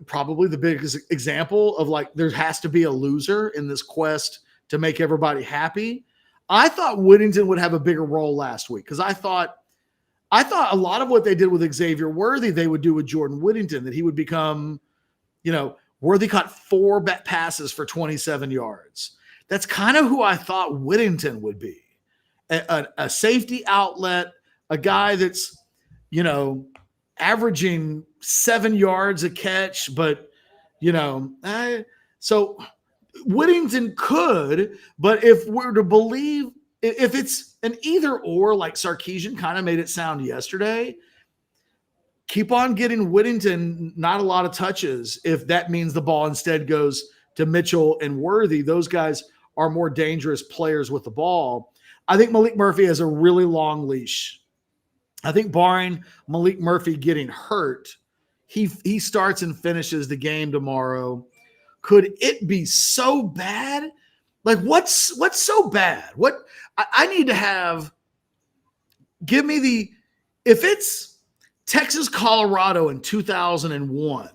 probably the biggest example of, like, there has to be a loser in this quest to make everybody happy. I thought Whittington would have a bigger role last week, because I thought a lot of what they did with Xavier Worthy, they would do with Jordan Whittington, that he would become, Worthy caught 4 passes for 27 yards. That's kind of who I thought Whittington would be. A safety outlet, a guy that's, averaging 7 yards a catch, but, so Whittington could, but if we're to believe, if it's an either or, like Sarkisian kind of made it sound yesterday, keep on getting Whittington not a lot of touches if that means the ball instead goes to Mitchell and Worthy. Those guys are more dangerous players with the ball. I think Malik Murphy has a really long leash. I think barring Malik Murphy getting hurt, he starts and finishes the game tomorrow. Could it be so bad? Like, what's so bad? What I need to have, give me if it's Texas, Colorado in 2001,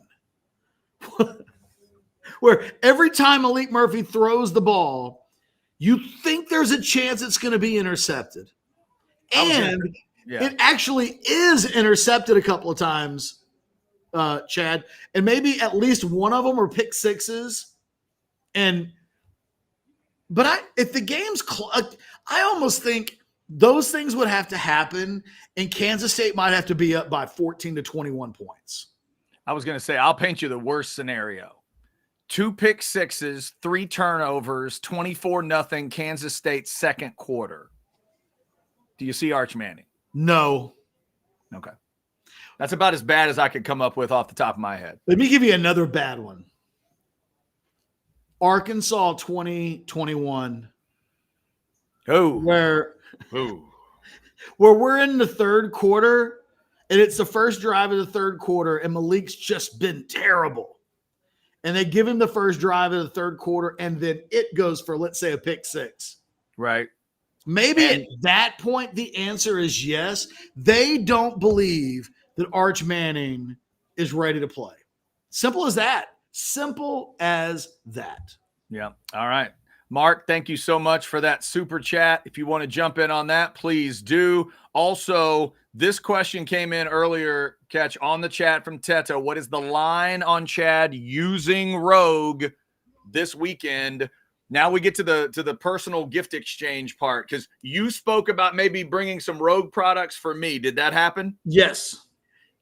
where every time Malik Murphy throws the ball, you think there's a chance it's going to be intercepted. And it actually is intercepted a couple of times, Chad, and maybe at least one of them are pick sixes. But if the game's I almost think those things would have to happen, and Kansas State might have to be up by 14 to 21 points. I was going to say, I'll paint you the worst scenario. 2 pick sixes, 3 turnovers, 24-0 Kansas State second quarter. Do you see Arch Manning? No. Okay. That's about as bad as I could come up with off the top of my head. Let me give you another bad one. Arkansas 2021. Where we're in the third quarter, and it's the first drive of the third quarter, and Malik's just been terrible. And they give him the first drive of the third quarter, and then it goes for, let's say, a pick six. Right. Maybe at that point, the answer is yes. They don't believe that Arch Manning is ready to play. Simple as that. Simple as that. Yeah. All right. Mark, thank you so much for that super chat. If you want to jump in on that, please do. Also, this question came in earlier, Ketch, on the chat from Teto. What is the line on Chad using Rogue this weekend? Now we get to the personal gift exchange part, because you spoke about maybe bringing some Rogue products for me. Did that happen? Yes.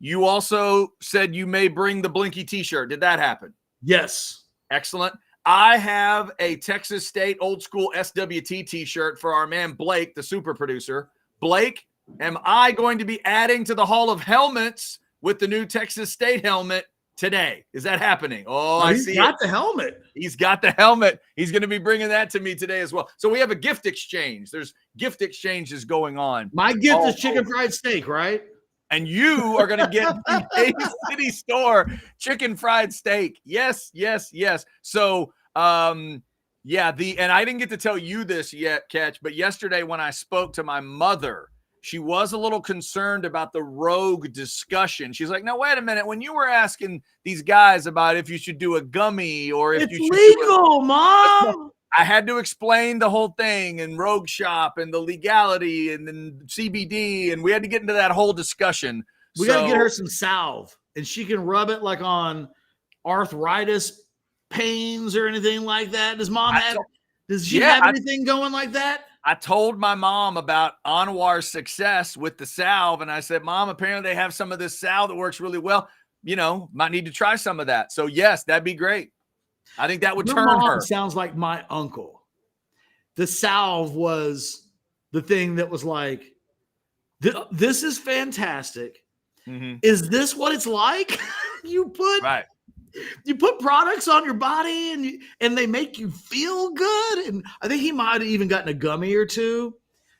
You also said you may bring the Blinky t-shirt. Did that happen? Yes. Excellent. I have a Texas State old school SWT t-shirt for our man Blake, the super producer. Blake, am I going to be adding to the Hall of Helmets with the new Texas State helmet today? Is that happening? Oh, I see. He's got the helmet. He's got the helmet. He's going to be bringing that to me today as well. So we have a gift exchange. There's gift exchanges going on. My gift is chicken fried steak, right? And you are going to get the Bay City Store chicken fried steak. Yes, yes, yes. So, and I didn't get to tell you this yet, Ketch, but yesterday when I spoke to my mother, she was a little concerned about the Rogue discussion. She's like, no, wait a minute. When you were asking these guys about if you should do a gummy or if you should legal, Mom. I had to explain the whole thing and Rogue Shop and the legality and then CBD, and we had to get into that whole discussion. We got to get her some salve, and she can rub it like on arthritis pains or anything like that. Does Mom have? Does she have anything going like that? I told my mom about Anwar's success with the salve, and I said, Mom, apparently they have some of this salve that works really well. You know, might need to try some of that. So yes, that'd be great. I think that would turn her. Sounds like my uncle. The salve was the thing that was like, this is fantastic. Mm-hmm. Is this what it's like? You put products on your body and they make you feel good. And I think he might have even gotten a gummy or two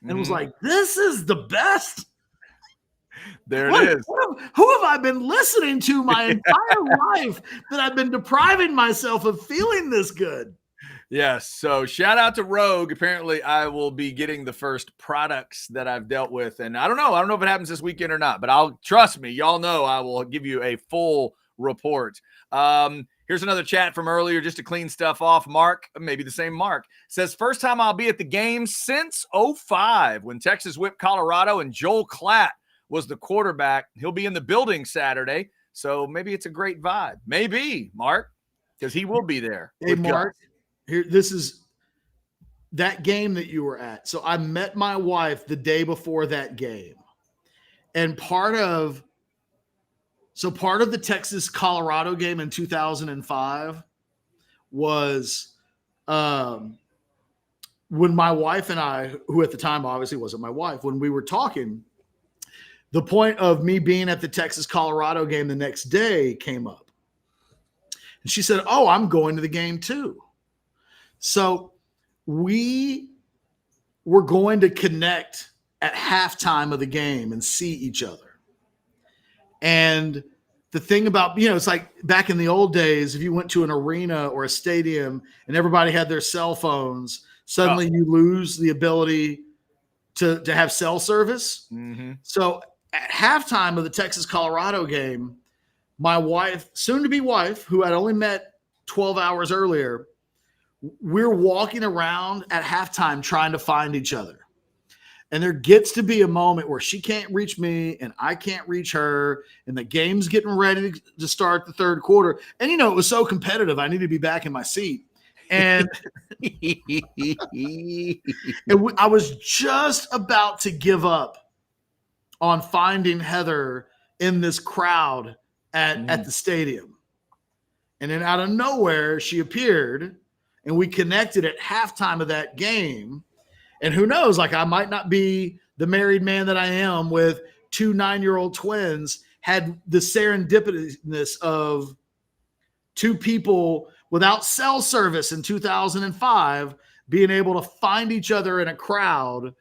and was like, this is the best. There it is. Who have I been listening to my entire life that I've been depriving myself of feeling this good? Yes. So shout out to Rogue. Apparently I will be getting the first products that I've dealt with. And I don't know if it happens this weekend or not, but trust me, y'all know I will give you a full report. Here's another chat from earlier just to clean stuff off. Mark, maybe the same Mark, says, first time I'll be at the game since 2005 when Texas whipped Colorado and Joel Klatt was the quarterback. He'll be in the building Saturday, so maybe it's a great vibe. Maybe, Mark, because he will be there. Hey, Mark, this is that game that you were at. So I met my wife the day before that game. And part of the Texas-Colorado game in 2005 was when my wife and I, who at the time obviously wasn't my wife, when we were talking, the point of me being at the Texas-Colorado game the next day came up. And she said, oh, I'm going to the game too. So we were going to connect at halftime of the game and see each other. And the thing about, it's like back in the old days, if you went to an arena or a stadium and everybody had their cell phones, suddenly you lose the ability to have cell service. Mm-hmm. So at halftime of the Texas-Colorado game, my wife, soon-to-be wife, who I'd only met 12 hours earlier, we're walking around at halftime trying to find each other. And there gets to be a moment where she can't reach me and I can't reach her, and the game's getting ready to start the third quarter. And, it was so competitive. I need to be back in my seat. And, I was just about to give up on finding Heather in this crowd at the stadium. And then out of nowhere, she appeared and we connected at halftime of that game. And who knows, like I might not be the married man that I am with 2 9-year-old twins, had the serendipitous of 2 people without cell service in 2005 being able to find each other in a crowd.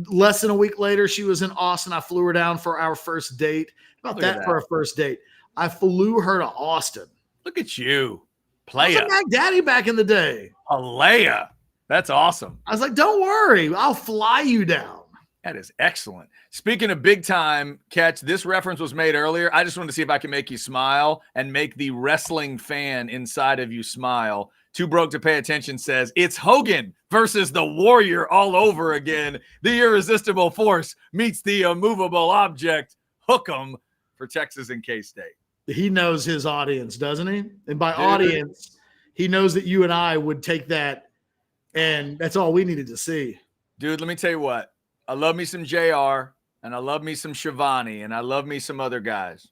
Less than a week later, she was in Austin. I flew her down for our first date. For a first date. I flew her to Austin. Look at you. Playa. I was like daddy back in the day. Alea. That's awesome. I was like, don't worry. I'll fly you down. That is excellent. Speaking of big time, Ketch, this reference was made earlier. I just wanted to see if I can make you smile and make the wrestling fan inside of you smile. Too Broke to Pay Attention says, it's Hogan versus the Warrior all over again. The irresistible force meets the immovable object. Hook 'em for Texas and K-State. He knows his audience, doesn't he? And by audience, he knows that you and I would take that, and that's all we needed to see. Dude, let me tell you what. I love me some JR, and I love me some Shivani, and I love me some other guys.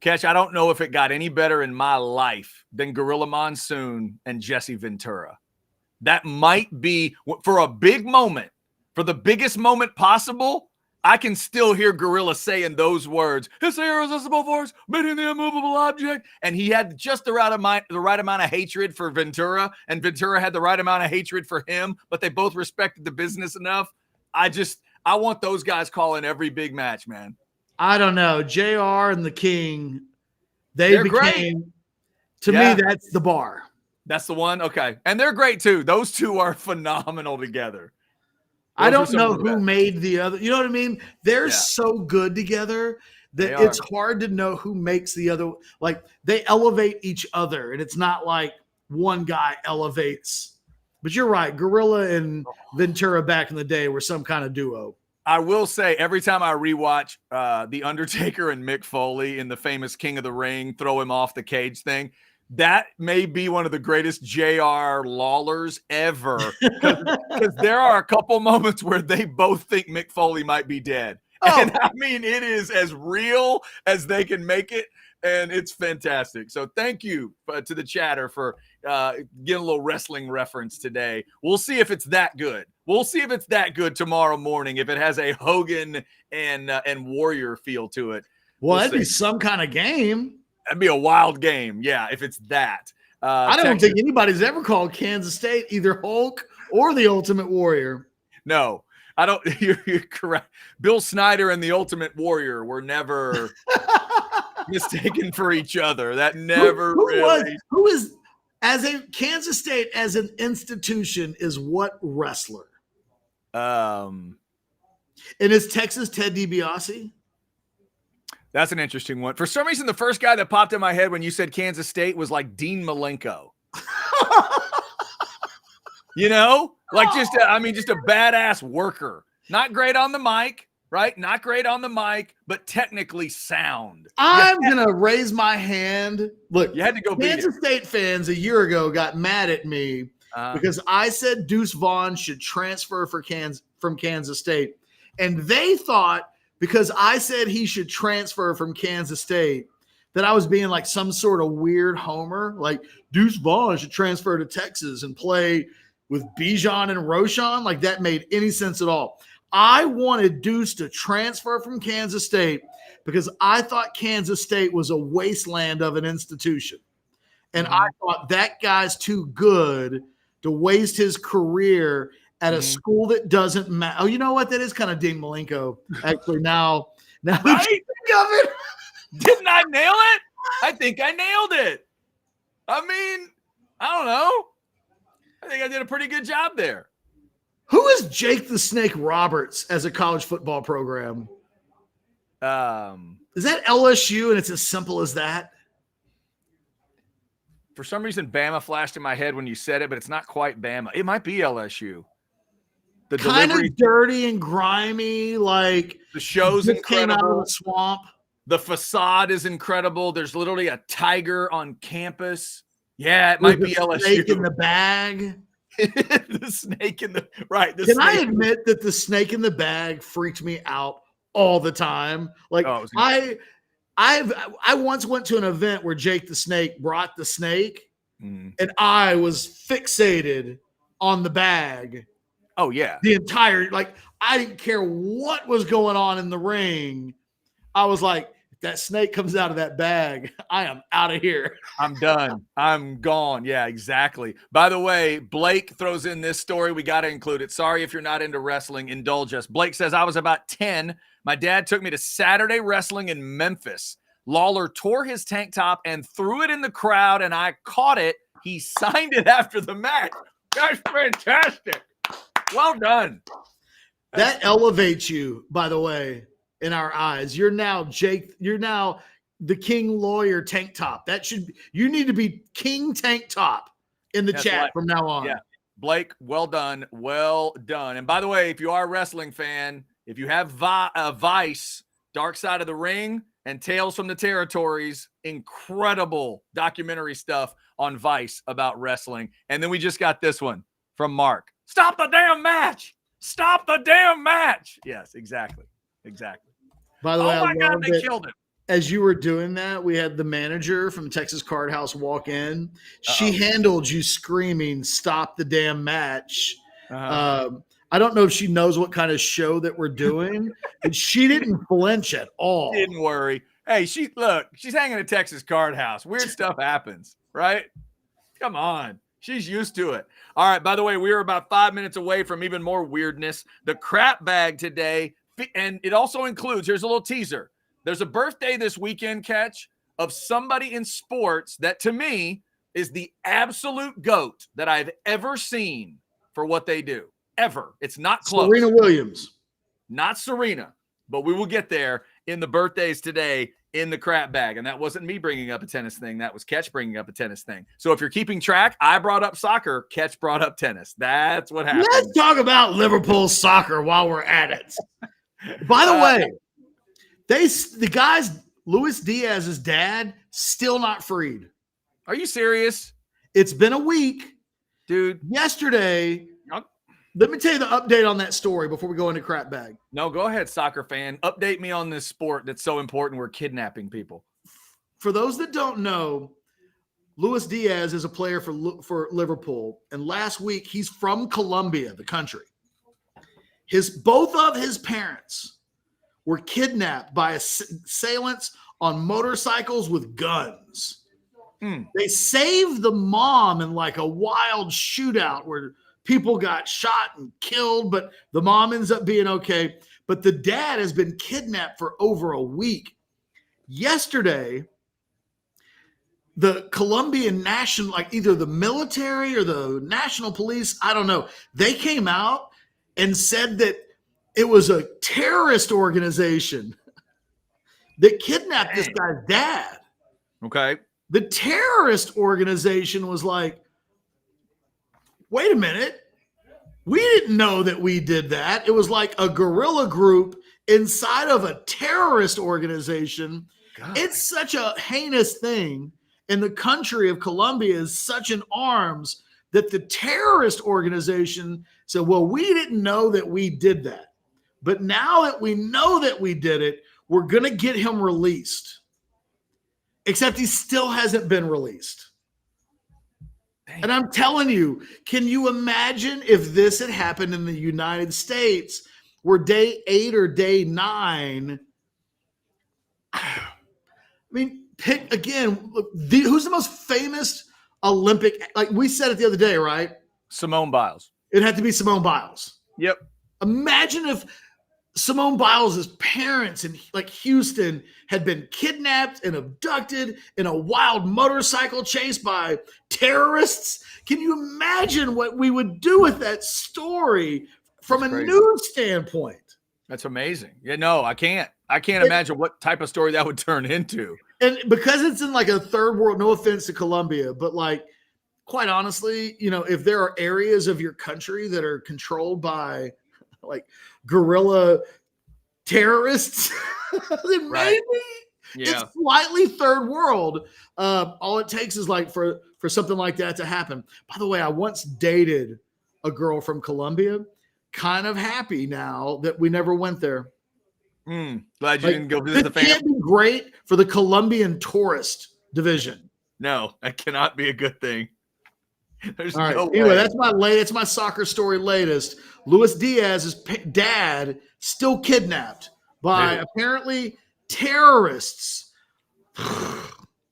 Ketch, I don't know if it got any better in my life than Gorilla Monsoon and Jesse Ventura. That might be, for a big moment, for the biggest moment possible, I can still hear Gorilla saying those words. It's the irresistible force, meeting the immovable object. And he had just the right amount of hatred for Ventura, and Ventura had the right amount of hatred for him, but they both respected the business enough. I want those guys calling every big match, man. I don't know. JR and the King, they're became, great. To me, that's the bar. That's the one? Okay. And they're great, too. Those two are phenomenal together. I don't know who made the other. You know what I mean? They're so good together that it's hard to know who makes the other. Like, they elevate each other, and it's not like one guy elevates. But you're right. Gorilla and Ventura back in the day were some kind of duo. I will say, every time I rewatch The Undertaker and Mick Foley in the famous King of the Ring, throw him off the cage thing, that may be one of the greatest JR Lawlers ever. Because there are a couple moments where they both think Mick Foley might be dead. Oh. And I mean, it is as real as they can make it. And it's fantastic. So thank you to the chatter for getting a little wrestling reference today. We'll see if it's that good. We'll see if it's that good tomorrow morning, if it has a Hogan and Warrior feel to it. Well, that'd be some kind of game. That'd be a wild game. Yeah, if it's that. I don't think anybody's ever called Kansas State either Hulk or the Ultimate Warrior. No, I don't. You're correct. Bill Snyder and the Ultimate Warrior were never mistaken for each other. That never who is as a Kansas State as an institution is what wrestler? And is Texas Ted DiBiase? That's an interesting one. For some reason, the first guy that popped in my head when you said Kansas State was like Dean Malenko. You know, like just a badass worker. Not great on the mic, right? Not great on the mic, but technically sound. I'm going to raise my hand. Look, you had to go Kansas State fans a year ago got mad at me because I said Deuce Vaughn should transfer from Kansas State. And they thought because I said he should transfer from Kansas State that I was being like some sort of weird homer. Like Deuce Vaughn should transfer to Texas and play with Bijan and Roshan. Like that made any sense at all. I wanted Deuce to transfer from Kansas State because I thought Kansas State was a wasteland of an institution. And I thought that guy's too good to waste his career at a school that doesn't matter. Oh, you know what? That is kind of Dean Malenko. Actually, now that you think of it. Didn't I nail it? I think I nailed it. I mean, I don't know. I think I did a pretty good job there. Who is Jake the Snake Roberts as a college football program? Is that LSU and it's as simple as that? For some reason, Bama flashed in my head when you said it, but it's not quite Bama. It might be LSU. The kind of dirty and grimy, like the show's incredible. Came out of the swamp. The facade is incredible. There's literally a tiger on campus. Yeah, it might be LSU. Snake in the bag. The snake in the right. Can I admit that the snake in the bag freaked me out all the time? Like I once went to an event where Jake the Snake brought the snake, and I was fixated on the bag. Oh yeah, the entire I didn't care what was going on in the ring. I was like, if that snake comes out of that bag, I am out of here. I'm done. I'm gone. Yeah, exactly. By the way, Blake throws in this story. We got to include it. Sorry if you're not into wrestling. Indulge us. Blake says, I was about 10. My dad took me to Saturday wrestling in Memphis. Lawler tore his tank top and threw it in the crowd, and I caught it. He signed it after the match. That's fantastic. Well done. That elevates you, by the way, in our eyes. You're now Jake. You're now the King Lawyer Tank Top. You need to be King Tank Top in the chat right. from now on. Yeah. Blake, well done. Well done. And by the way, if you are a wrestling fan, if you have Vice, Dark Side of the Ring, and Tales from the Territories, incredible documentary stuff on Vice about wrestling. And then we just got this one from Mark. Stop the damn match. Stop the damn match. Yes, exactly. Exactly. By the way, oh my God, they killed it. As you were doing that, we had the manager from Texas Card House walk in. She handled you screaming, "Stop the damn match." I don't know if she knows what kind of show that we're doing, but she didn't flinch at all. Didn't worry. Hey, she's hanging at Texas Card House. Weird stuff happens, right? Come on. She's used to it. All right, by the way, we are about 5 minutes away from even more weirdness. The crap bag today, and it also includes, here's a little teaser. There's a birthday this weekend, Ketch, of somebody in sports that to me is the absolute GOAT that I've ever seen for what they do. Ever. It's not close. Serena Williams. Not Serena, but we will get there in the birthdays today in the crap bag. And that wasn't me bringing up a tennis thing. That was Ketch bringing up a tennis thing. So if you're keeping track, I brought up soccer. Ketch brought up tennis. That's what happened. Let's talk about Liverpool soccer while we're at it. By the way, the guys, Luis Diaz's dad, still not freed. Are you serious? It's been a week. Dude. Yesterday, let me tell you the update on that story before we go into crap bag. No, go ahead, soccer fan. Update me on this sport that's so important. We're kidnapping people. For those that don't know, Luis Diaz is a player for Liverpool. And last week, he's from Colombia, the country. Both of his parents were kidnapped by assailants on motorcycles with guns. They saved the mom in like a wild shootout where people got shot and killed, but the mom ends up being okay. But the dad has been kidnapped for over a week. Yesterday, the Colombian national, like either the military or the national police, I don't know, they came out and said that it was a terrorist organization that kidnapped this guy's dad. Okay. The terrorist organization was like, wait a minute. We didn't know that we did that. It was like a guerrilla group inside of a terrorist organization. God. It's such a heinous thing. And the country of Colombia is such in arms that the terrorist organization said, well, we didn't know that we did that. But now that we know that we did it, we're going to get him released. Except he still hasn't been released. Dang. And I'm telling you, can you imagine if this had happened in the United States where day 8 or day 9? I mean, pick again, who's the most famous Olympic? Like we said it the other day, right? Simone Biles. It had to be Simone Biles. Yep. Imagine if Simone Biles' parents in like Houston had been kidnapped and abducted in a wild motorcycle chase by terrorists. Can you imagine what we would do with that story from a news standpoint? That's amazing. Yeah, no, I can't imagine what type of story that would turn into. And because it's in like a third world, no offense to Colombia, but like, quite honestly, you know, if there are areas of your country that are controlled by like guerrilla terrorists, then maybe it's slightly third world. All it takes is like for something like that to happen. By the way, I once dated a girl from Colombia. Kind of happy now that we never went there. Glad you didn't go visit the family. It can't be great for the Colombian tourist division. No, that cannot be a good thing. There's all right. No anyway, way. That's my soccer story latest. Luis Diaz's dad still kidnapped by apparently terrorists.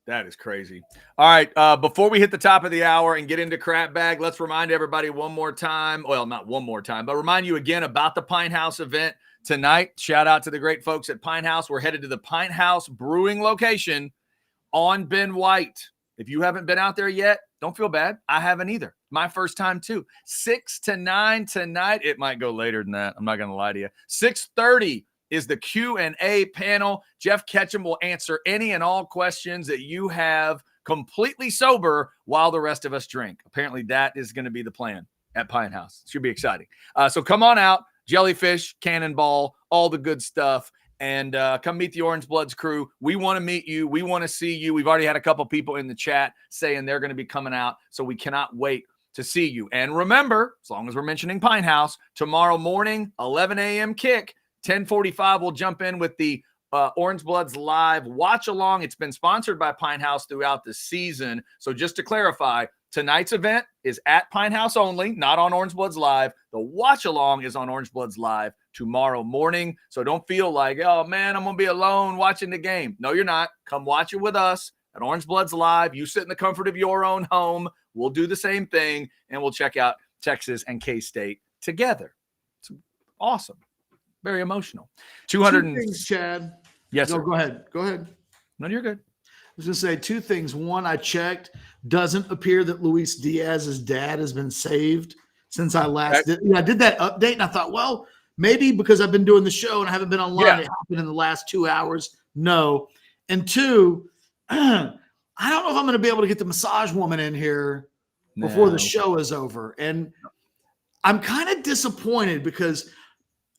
That is crazy. All right. Before we hit the top of the hour and get into crap bag, let's remind everybody one more time. Well, not one more time, but remind you again about the Pine House event tonight. Shout out to the great folks at Pine House. We're headed to the Pine House Brewing location on Ben White. If you haven't been out there yet, don't feel bad. I haven't either. My first time too. 6 to 9 tonight. It might go later than that. I'm not going to lie to you. 6:30 is the Q&A panel. Jeff Ketchum will answer any and all questions that you have completely sober while the rest of us drink. Apparently that is going to be the plan at Pine House. Should be exciting. So come on out. Jellyfish, Cannonball, all the good stuff. And come meet the Orange Bloods crew. We want to meet you. We want to see you. We've already had a couple people in the chat saying they're going to be coming out. So we cannot wait to see you. And remember, as long as we're mentioning Pine House, tomorrow morning, 11 a.m. kick, 10:45, we'll jump in with the Orange Bloods Live watch along. It's been sponsored by Pine House throughout the season. So just to clarify, tonight's event is at Pine House only, not on Orange Bloods Live. The watch along is on Orange Bloods Live tomorrow morning. So don't feel like, oh man, I'm going to be alone watching the game. No, you're not. Come watch it with us at Orange Bloods Live. You sit in the comfort of your own home. We'll do the same thing, and we'll check out Texas and K-State together. It's awesome. Very emotional. 200 Two things, Chad. Yes, No, sir. go ahead. Go ahead. No, you're good. I was going to say two things. One, I checked. Doesn't appear that Luis Diaz's dad has been saved since I last did. I did that update, and I thought, well, maybe because I've been doing the show and I haven't been online, it happened in the last 2 hours. No. And two, I don't know if I'm going to be able to get the massage woman in here before the show is over. And I'm kind of disappointed because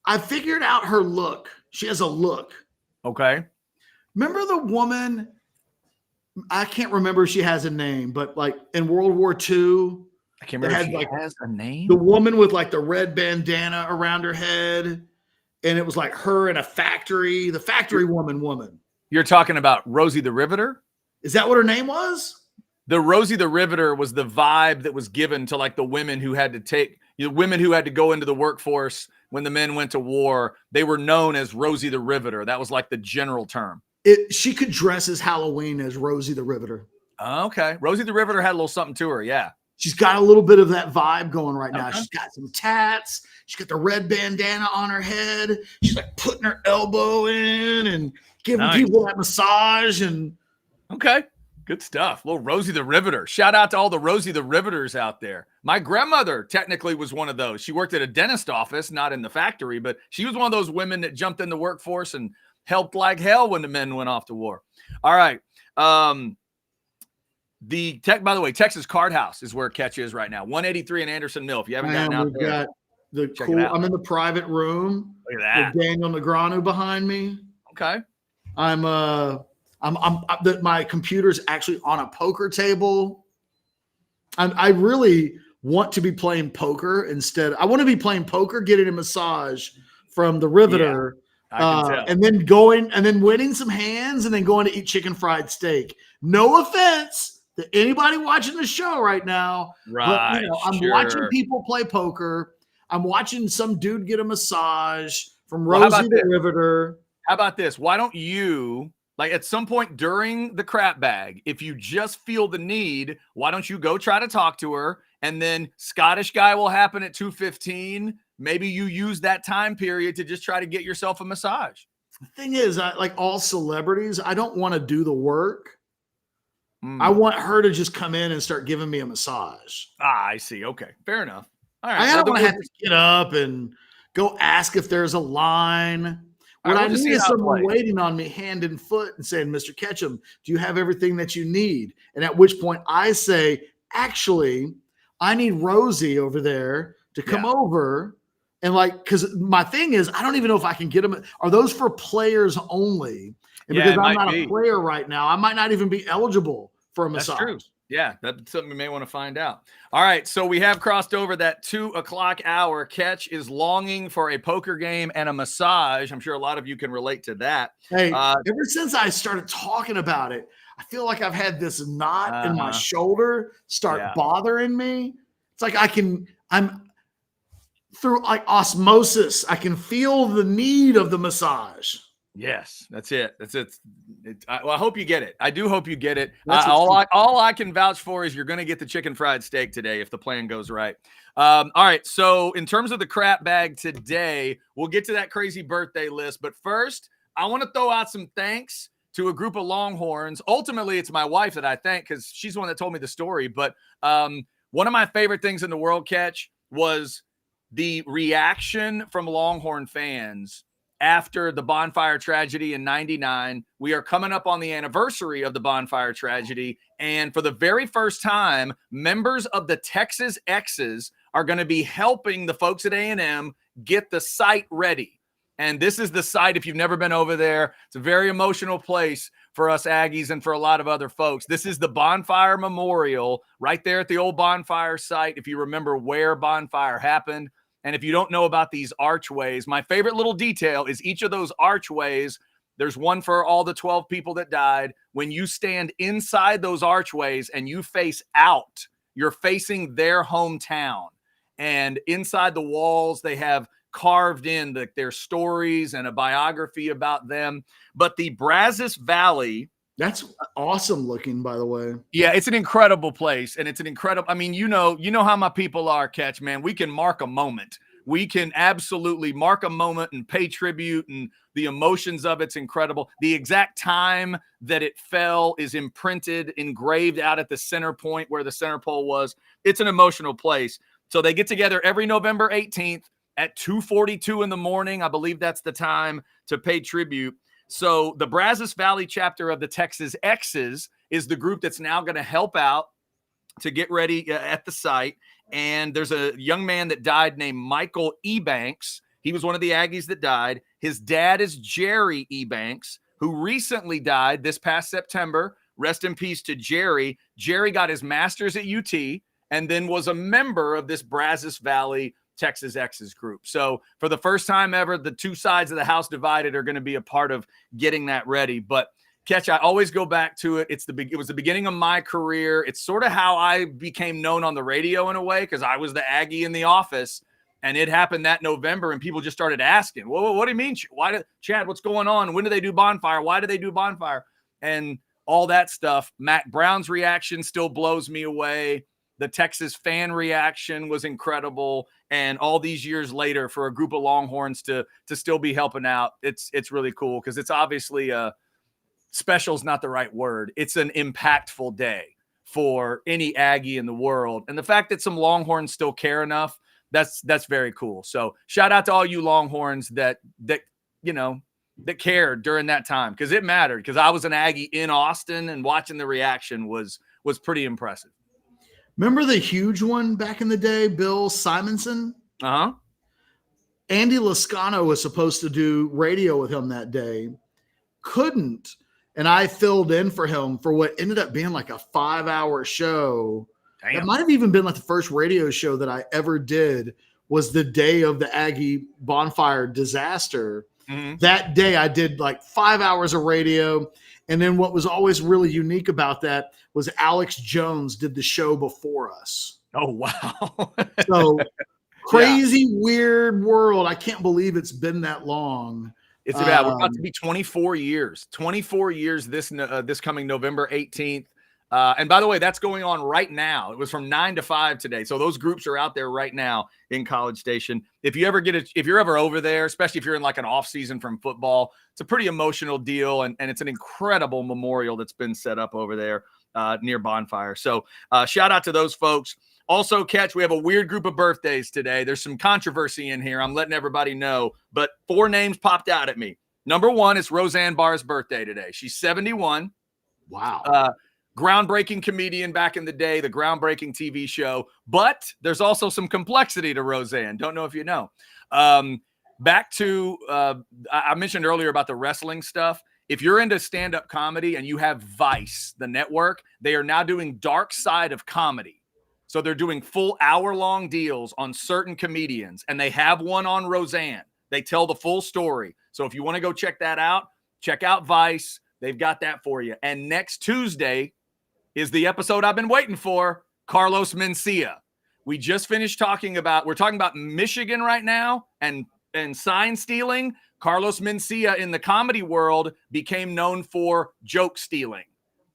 I figured out her look. She has a look. Okay. Remember the woman? I can't remember if she has a name, but like in World War II, I can't remember if she has a name. the woman with like the red bandana around her head, and it was like her in a factory, the factory woman. You're talking about Rosie the Riveter? Is that what her name was? The Rosie the Riveter was the vibe that was given to like the women who had to go into the workforce when the men went to war. They were known as Rosie the Riveter. That was like the general term. She could dress as Halloween as Rosie the Riveter. Okay. Rosie the Riveter had a little something to her. Yeah. She's got a little bit of that vibe going right now. Okay. She's got some tats. She's got the red bandana on her head. She's like putting her elbow in and giving people that massage. And okay. Good stuff. Little Rosie the Riveter. Shout out to all the Rosie the Riveters out there. My grandmother technically was one of those. She worked at a dentist office, not in the factory, but she was one of those women that jumped in the workforce and helped like hell when the men went off to war. All right. By the way, Texas Card House is where Ketch is right now. 183 in Anderson Mill. If you haven't gotten out there, check it out. I'm in the private room. Look at that. With Daniel Negreanu behind me. Okay. My computer's actually on a poker table. I really want to be playing poker instead. I want to be playing poker, getting a massage from the Riveter. Yeah. I can tell. and then winning some hands and then going to eat chicken fried steak. No offense to anybody watching the show right now. Right. But, I'm watching people play poker. I'm watching some dude get a massage from Rosie the Riveter. How about this? Why don't you, like at some point during the crap bag, if you just feel the need, why don't you go try to talk to her? And then Scottish guy will happen at 2:15. Maybe you use that time period to just try to get yourself a massage. The thing is, like all celebrities, I don't want to do the work. I want her to just come in and start giving me a massage. I see. Okay. Fair enough. All right. I don't want to have to get up and go ask if there's a line. What I need is someone waiting on me hand and foot and saying, Mr. Ketchum, do you have everything that you need? And at which point I say, actually, I need Rosie over there to come over. And because my thing is, I don't even know if I can get them. Are those for players only? And because I'm not a player right now, I might not even be eligible for a massage. That's true. Yeah, that's something we may want to find out. All right, so we have crossed over that 2:00 hour. Ketch is longing for a poker game and a massage. I'm sure a lot of you can relate to that. Hey, ever since I started talking about it, I feel like I've had this knot in my shoulder start bothering me. It's like I'm through like osmosis, I can feel the need of the massage. Yes, that's it. That's it. I hope you get it. I do hope you get it. All I can vouch for is you're going to get the chicken fried steak today if the plan goes right. All right. So in terms of the crap bag today, we'll get to that crazy birthday list. But first, I want to throw out some thanks to a group of Longhorns. Ultimately, it's my wife that I thank because she's the one that told me the story. But One of my favorite things in the world, Ketch, was the reaction from Longhorn fans after the bonfire tragedy in 99. We are coming up on the anniversary of the bonfire tragedy. And for the very first time, members of the Texas X's are going to be helping the folks at A&M get the site ready. And this is the site, if you've never been over there, it's a very emotional place for us Aggies and for a lot of other folks. This is the Bonfire Memorial right there at the old bonfire site, if you remember where bonfire happened. And if you don't know about these archways, my favorite little detail is each of those archways, there's one for all the 12 people that died. When you stand inside those archways and you face out, you're facing their hometown. And inside the walls, they have carved in their stories and a biography about them. But the Brazos Valley, that's awesome looking, by the way. Yeah, it's an incredible place, and it's an incredible. I mean, you know how my people are, Ketch, man. We can mark a moment. We can absolutely mark a moment and pay tribute, and the emotions of it's incredible. The exact time that it fell is imprinted, engraved out at the center point where the center pole was. It's an emotional place. So they get together every November 18th at 2:42 in the morning. I believe that's the time to pay tribute. So the Brazos Valley chapter of the Texas X's is the group that's now going to help out to get ready at the site. And there's a young man that died named Michael Ebanks. He was one of the Aggies that died. His dad is Jerry Ebanks, who recently died this past September. Rest in peace to Jerry. Jerry got his master's at UT and then was a member of this Brazos Valley Texas X's group. So for the first time ever, the two sides of the house divided are going to be a part of getting that ready. But Ketch, I always go back to it. It was the beginning of my career. It's sort of how I became known on the radio in a way, because I was the Aggie in the office, and it happened that November, and people just started asking, well, what do you mean? Chad, what's going on? When do they do bonfire? Why do they do bonfire? And all that stuff. Mac Brown's reaction still blows me away. The Texas fan reaction was incredible. And all these years later, for a group of Longhorns to still be helping out, it's really cool, because it's obviously special is not the right word. It's an impactful day for any Aggie in the world. And the fact that some Longhorns still care enough, that's very cool. So shout out to all you Longhorns that cared during that time, because it mattered, because I was an Aggie in Austin, and watching the reaction was pretty impressive. Remember the huge one back in the day, Bill Simonson? Uh-huh. Andy Lascano was supposed to do radio with him that day. Couldn't. And I filled in for him for what ended up being like a 5-hour show. Damn. It might have even been like the first radio show that I ever did, was the day of the Aggie bonfire disaster. Mm-hmm. That day I did like 5 hours of radio. And then what was always really unique about that was Alex Jones did the show before us. Oh, wow. So crazy, weird world. I can't believe it's been that long. It's about, we're about to be 24 years this coming November 18th. And by the way, that's going on right now. It was from 9 to 5 today. So those groups are out there right now in College Station. If you're ever over there, especially if you're in like an off season from football, it's a pretty emotional deal. And it's an incredible memorial that's been set up over there near Bonfire. So shout out to those folks. Also, Ketch, we have a weird group of birthdays today. There's some controversy in here. I'm letting everybody know, but 4 names popped out at me. Number 1 is Roseanne Barr's birthday today. She's 71. Wow. Groundbreaking comedian back in the day, the groundbreaking TV show. But there's also some complexity to Roseanne. Don't know if you know. Back to, I mentioned earlier about the wrestling stuff. If you're into stand-up comedy and you have Vice, the network, they are now doing Dark Side of Comedy. So they're doing full hour-long deals on certain comedians, and they have one on Roseanne. They tell the full story. So if you want to go check that out, check out Vice. They've got that for you. And next Tuesday is the episode I've been waiting for, Carlos Mencia. We just finished we're talking about Michigan right now and sign stealing. Carlos Mencia in the comedy world became known for joke stealing.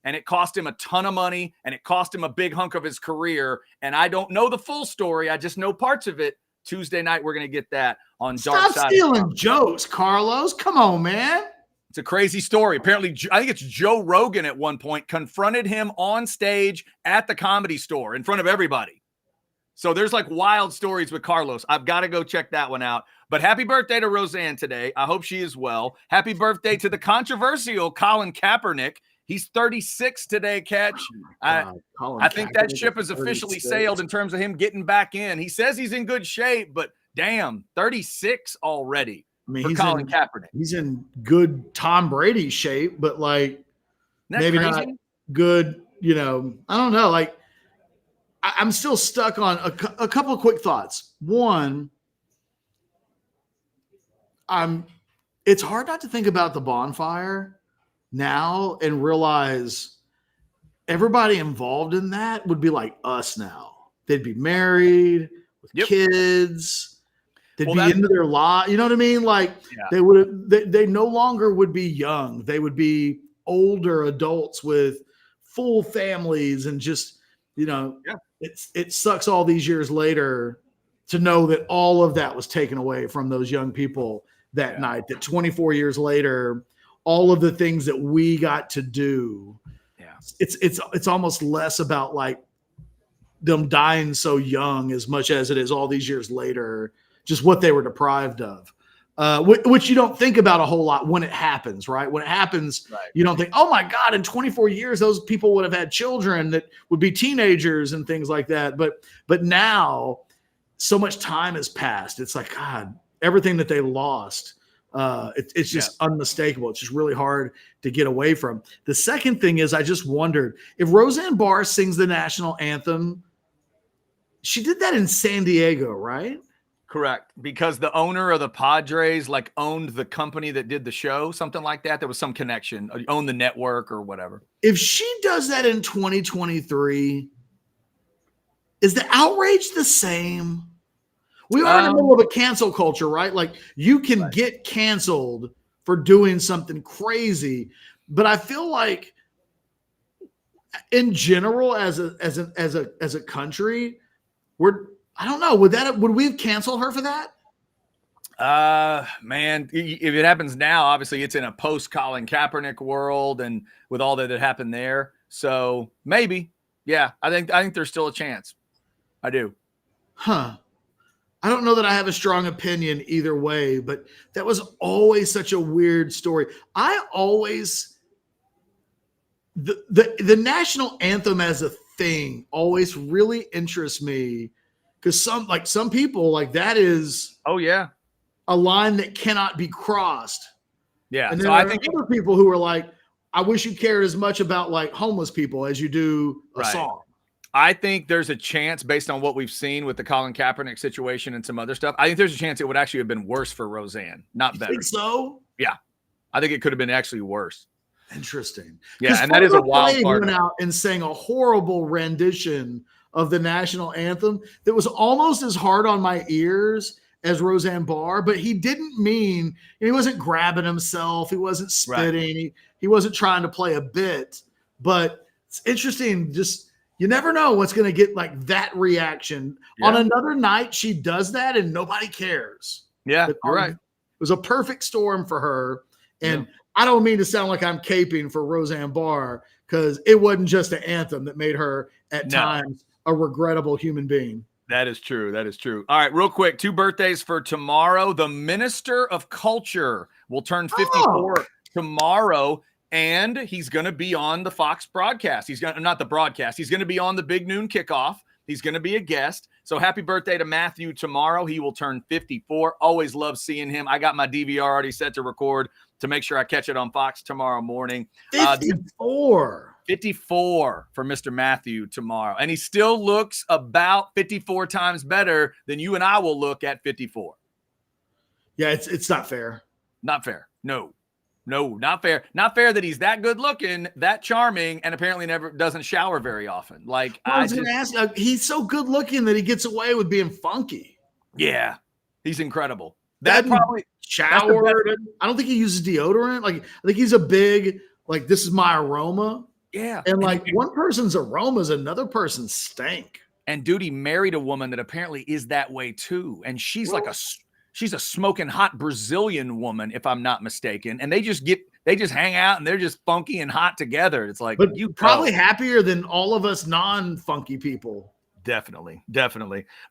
And it cost him a ton of money, and it cost him a big hunk of his career. And I don't know the full story. I just know parts of it. Tuesday night, we're going to get that on Dark Side. Stop stealing jokes, Carlos. Come on, man. It's a crazy story. Apparently, I think it's Joe Rogan at one point confronted him on stage at the Comedy Store in front of everybody So there's like wild stories with Carlos. I've got to go check that one out. But happy birthday to Roseanne today. I hope she is well. Happy birthday to the controversial Colin Kaepernick. He's 36 today, Ketch. I think that ship has officially sailed in terms of him getting back in. He says he's in good shape, but damn, 36 already. I mean, for Colin Kaepernick. He's in good Tom Brady shape, but like maybe crazy? not good, I don't know. Like I'm still stuck on a couple of quick thoughts. One, it's hard not to think about the bonfire now and realize everybody involved in that would be like us now. They'd be married with kids. They'd be into their lot. You know what I mean? Like they no longer would be young. They would be older adults with full families and just, it sucks all these years later to know that all of that was taken away from those young people that night, that 24 years later, all of the things that we got to do. Yeah. It's almost less about like them dying so young as much as it is all these years later, just what they were deprived of, which you don't think about a whole lot when it happens, right? When it happens, you don't think, oh my God, in 24 years, those people would have had children that would be teenagers and things like that. But now so much time has passed. It's like, God, everything that they lost, it's just unmistakable. It's just really hard to get away from. The second thing is, I just wondered if Roseanne Barr sings the national anthem. She did that in San Diego, right? Correct. Because the owner of the Padres like owned the company that did the show, something like that. There was some connection, owned the network or whatever. If she does that in 2023, is the outrage the same? We are in the middle of a cancel culture, right? Like you can get canceled for doing something crazy, but I feel like in general, as a country, I don't know. Would we have canceled her for that? Man, if it happens now, obviously it's in a post Colin Kaepernick world and with all that happened there. So maybe, I think there's still a chance. I do. Huh. I don't know that I have a strong opinion either way, but that was always such a weird story. The national anthem as a thing always really interests me because some people like that is a line that cannot be crossed. Yeah. And then I think other people who are like, I wish you cared as much about like homeless people as you do a song. I think there's a chance based on what we've seen with the Colin Kaepernick situation and some other stuff. I think there's a chance it would actually have been worse for Roseanne, not better. You think so? Yeah. I think it could have been actually worse. Interesting. Yeah, and that is a wild part. Went out and sang a horrible rendition of the national anthem that was almost as hard on my ears as Roseanne Barr, but he didn't mean, he wasn't grabbing himself. He wasn't spitting. He wasn't trying to play a bit, but it's interesting. Just, you never know what's going to get like that reaction. On another night, she does that and nobody cares. Yeah, you're right. It was a perfect storm for her. And I don't mean to sound like I'm caping for Roseanne Barr because it wasn't just an anthem that made her at times a regrettable human being. That is true. That is true. All right, real quick, 2 birthdays for tomorrow. The Minister of Culture will turn 54 tomorrow. And he's going to be on the Fox broadcast. He's going to, not the broadcast. He's going to be on the Big Noon Kickoff. He's going to be a guest. So happy birthday to Matthew tomorrow. He will turn 54. Always love seeing him. I got my DVR already set to record to make sure I catch it on Fox tomorrow morning. 54. 54 for Mr. Matthew tomorrow. And he still looks about 54 times better than you and I will look at 54. Yeah, it's not fair. Not fair. No, not fair. Not fair that he's that good looking, that charming, and apparently never doesn't shower very often. Like I was going to ask, he's so good looking that he gets away with being funky. Yeah, he's incredible. That probably showered. I don't think he uses deodorant. Like I think he's a big like this is my aroma. Yeah, and like one person's aroma is another person's stank. And dude, he married a woman that apparently is that way too, and she's like she's a smoking hot Brazilian woman, if I'm not mistaken. And they just hang out and they're just funky and hot together. It's like, but you probably happier than all of us non-funky people. Definitely.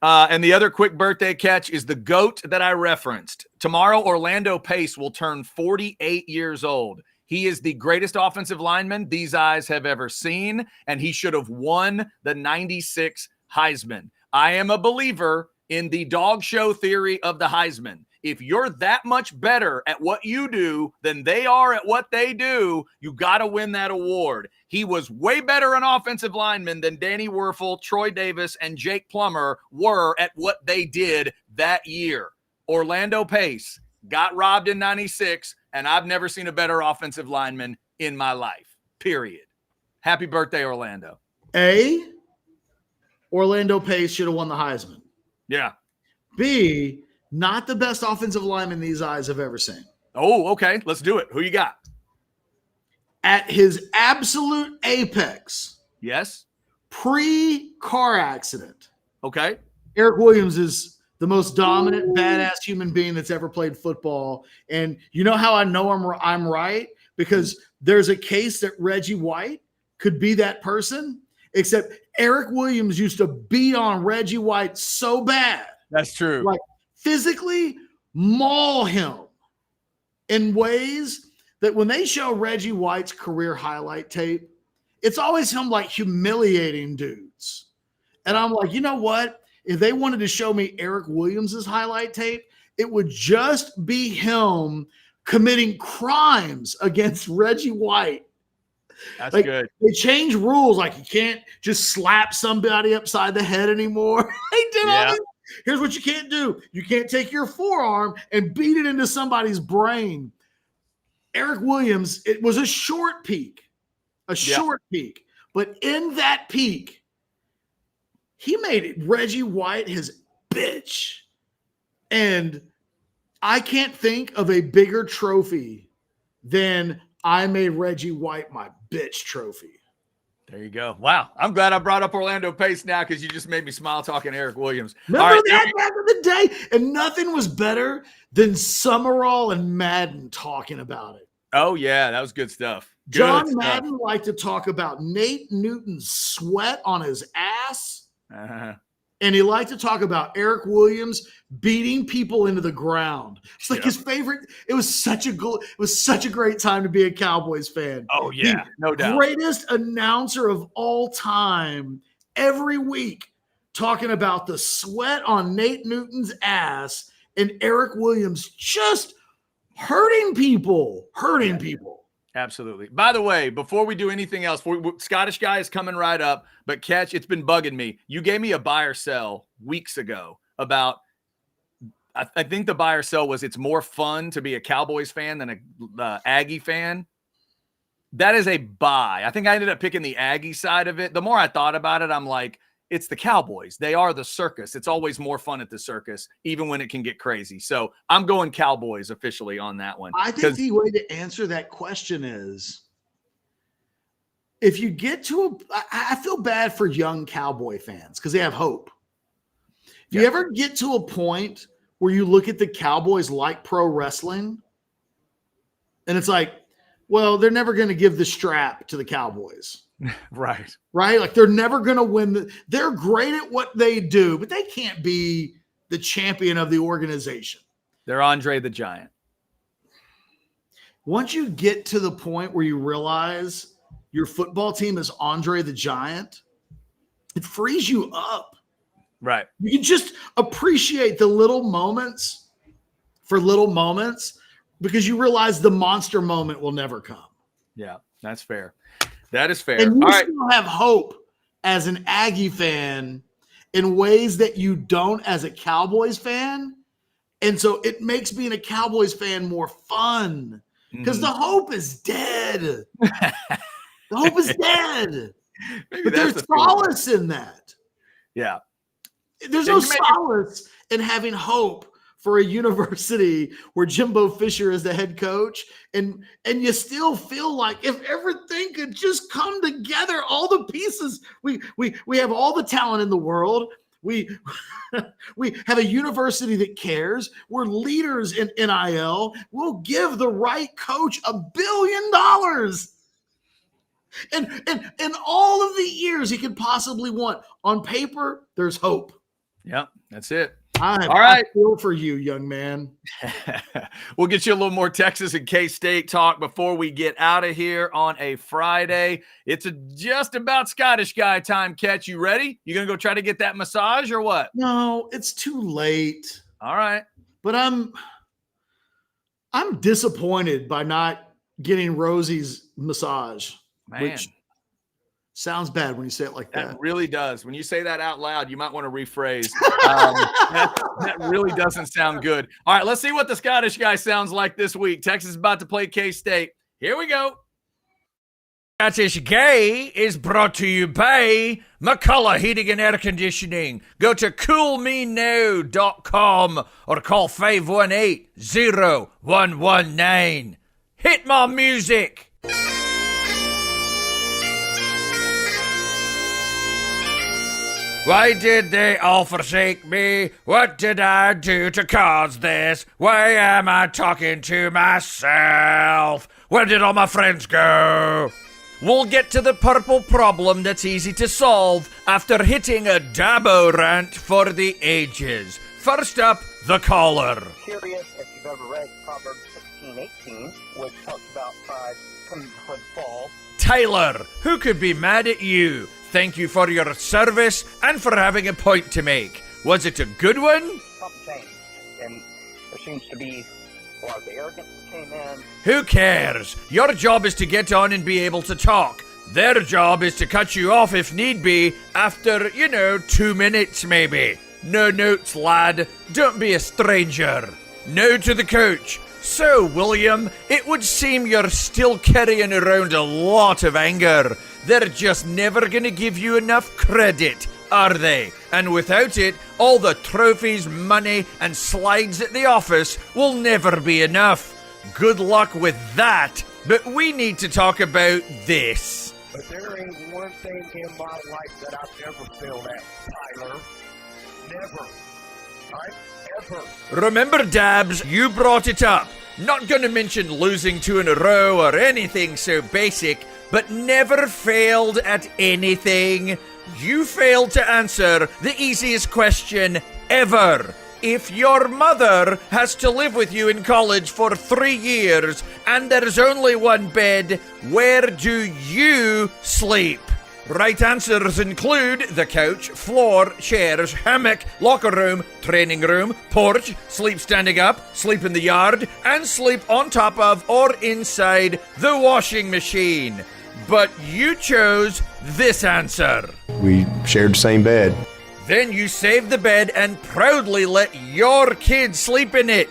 And the other quick birthday catch is the GOAT that I referenced. Tomorrow, Orlando Pace will turn 48 years old. He is the greatest offensive lineman these eyes have ever seen, and he should have won the 96 Heisman. I am a believer in the dog show theory of the Heisman. If you're that much better at what you do than they are at what they do, you got to win that award. He was way better an offensive lineman than Danny Werfel, Troy Davis, and Jake Plummer were at what they did that year. Orlando Pace got robbed in 96, and I've never seen a better offensive lineman in my life, period. Happy birthday, Orlando. Orlando Pace should have won the Heisman. Yeah. B, not the best offensive lineman these eyes have ever seen. Oh, okay. Let's do it. Who you got? At his absolute apex. Yes. Pre-car accident. Okay. Eric Williams is the most dominant, badass human being that's ever played football. And you know how I know I'm right? Because there's a case that Reggie White could be that person, except Eric Williams used to beat on Reggie White so bad. That's true. Like physically maul him in ways that when they show Reggie White's career highlight tape, it's always him like humiliating dudes. And I'm like, you know what? If they wanted to show me Eric Williams's highlight tape, it would just be him committing crimes against Reggie White. That's like, good. They changed rules. Like you can't just slap somebody upside the head anymore. They did all this. Here's what you can't do. You can't take your forearm and beat it into somebody's brain. Eric Williams, it was a short peak. Short peak. But in that peak, he made Reggie White his bitch. And I can't think of a bigger trophy than I made Reggie White my bitch trophy. There you go. Wow. I'm glad I brought up Orlando Pace now because you just made me smile talking Eric Williams. Remember that back in the day? And nothing was better than Summerall and Madden talking about it. Oh, yeah. That was good stuff. John Madden liked to talk about Nate Newton's sweat on his ass. Uh-huh. And he liked to talk about Eric Williams beating people into the ground. It's like his favorite. It was such a great time to be a Cowboys fan. Oh, yeah. No doubt. Greatest announcer of all time every week talking about the sweat on Nate Newton's ass and Eric Williams just hurting people. Absolutely. By the way, before we do anything else, Scottish guy is coming right up, but Ketch, it's been bugging me. You gave me a buy or sell weeks ago about, I think the buy or sell was it's more fun to be a Cowboys fan than a Aggie fan. That is a buy. I think I ended up picking the Aggie side of it. The more I thought about it, I'm like, it's the Cowboys. They are the circus. It's always more fun at the circus, even when it can get crazy. So I'm going Cowboys officially on that one. I think the way to answer that question is if you get to I feel bad for young Cowboy fans because they have hope. If you ever get to a point where you look at the Cowboys like pro wrestling and it's like, well, they're never going to give the strap to the Cowboys. Right. Like they're never going to win. They're great at what they do, but they can't be the champion of the organization. They're Andre the Giant. Once you get to the point where you realize your football team is Andre the Giant, it frees you up. Right. You can just appreciate the little moments for little moments because you realize the monster moment will never come. Yeah, that's fair. That is fair. And you All still have hope as an Aggie fan in ways that you don't as a Cowboys fan. And so it makes being a Cowboys fan more fun because the hope is dead. The hope is dead. But there's solace in that. Yeah. There's no solace in having hope for a university where Jimbo Fisher is the head coach, and you still feel like if everything could just come together, all the pieces, we have all the talent in the world. We have a university that cares. We're leaders in NIL. We'll give the right coach $1 billion. And all of the years he could possibly want. On paper, there's hope. Yep, that's it. All All right. I feel for you, young man. We'll get you a little more Texas and K-State talk before we get out of here on a Friday. It's just about Scottish guy time, Ketch. You ready? You going to go try to get that massage or what? No, it's too late. All right. But I'm disappointed by not getting Rosie's massage. Man. Which sounds bad when you say it like that. That really does. When you say that out loud, you might want to rephrase. That really doesn't sound good. All right, let's see what the Scottish guy sounds like this week. Texas is about to play K-State. Here we go. Scottish Guy is brought to you by McCullough Heating and Air Conditioning. Go to coolmenow.com or call 518-0119. Hit my music. Why did they all forsake me? What did I do to cause this? Why am I talking to myself? Where did all my friends go? We'll get to the purple problem that's easy to solve after hitting a Dabo rant for the ages. First up, the caller. Curious if you've ever read Proverbs 16:18, which talks about pride coming before the fall. Tyler, who could be mad at you? Thank you for your service and for having a point to make. Was it a good one? Something changed, and there seems to be a lot of arrogance that came in. Who cares? Your job is to get on and be able to talk. Their job is to cut you off if need be after, 2 minutes maybe. No notes, lad. Don't be a stranger. No to the coach. So, William, it would seem you're still carrying around a lot of anger. They're just never going to give you enough credit, are they? And without it, all the trophies, money, and slides at the office will never be enough. Good luck with that. But we need to talk about this. But there ain't one thing in my life that I've ever failed at, Tyler. Never. Ever. Remember, Dabs, you brought it up. Not gonna mention losing 2 in a row or anything so basic, but never failed at anything. You failed to answer the easiest question ever. If your mother has to live with you in college for 3 years and there's only one bed, where do you sleep? Right answers include the couch, floor, chairs, hammock, locker room, training room, porch, sleep standing up, sleep in the yard, and sleep on top of or inside the washing machine. But you chose this answer. We shared the same bed. Then you saved the bed and proudly let your kids sleep in it.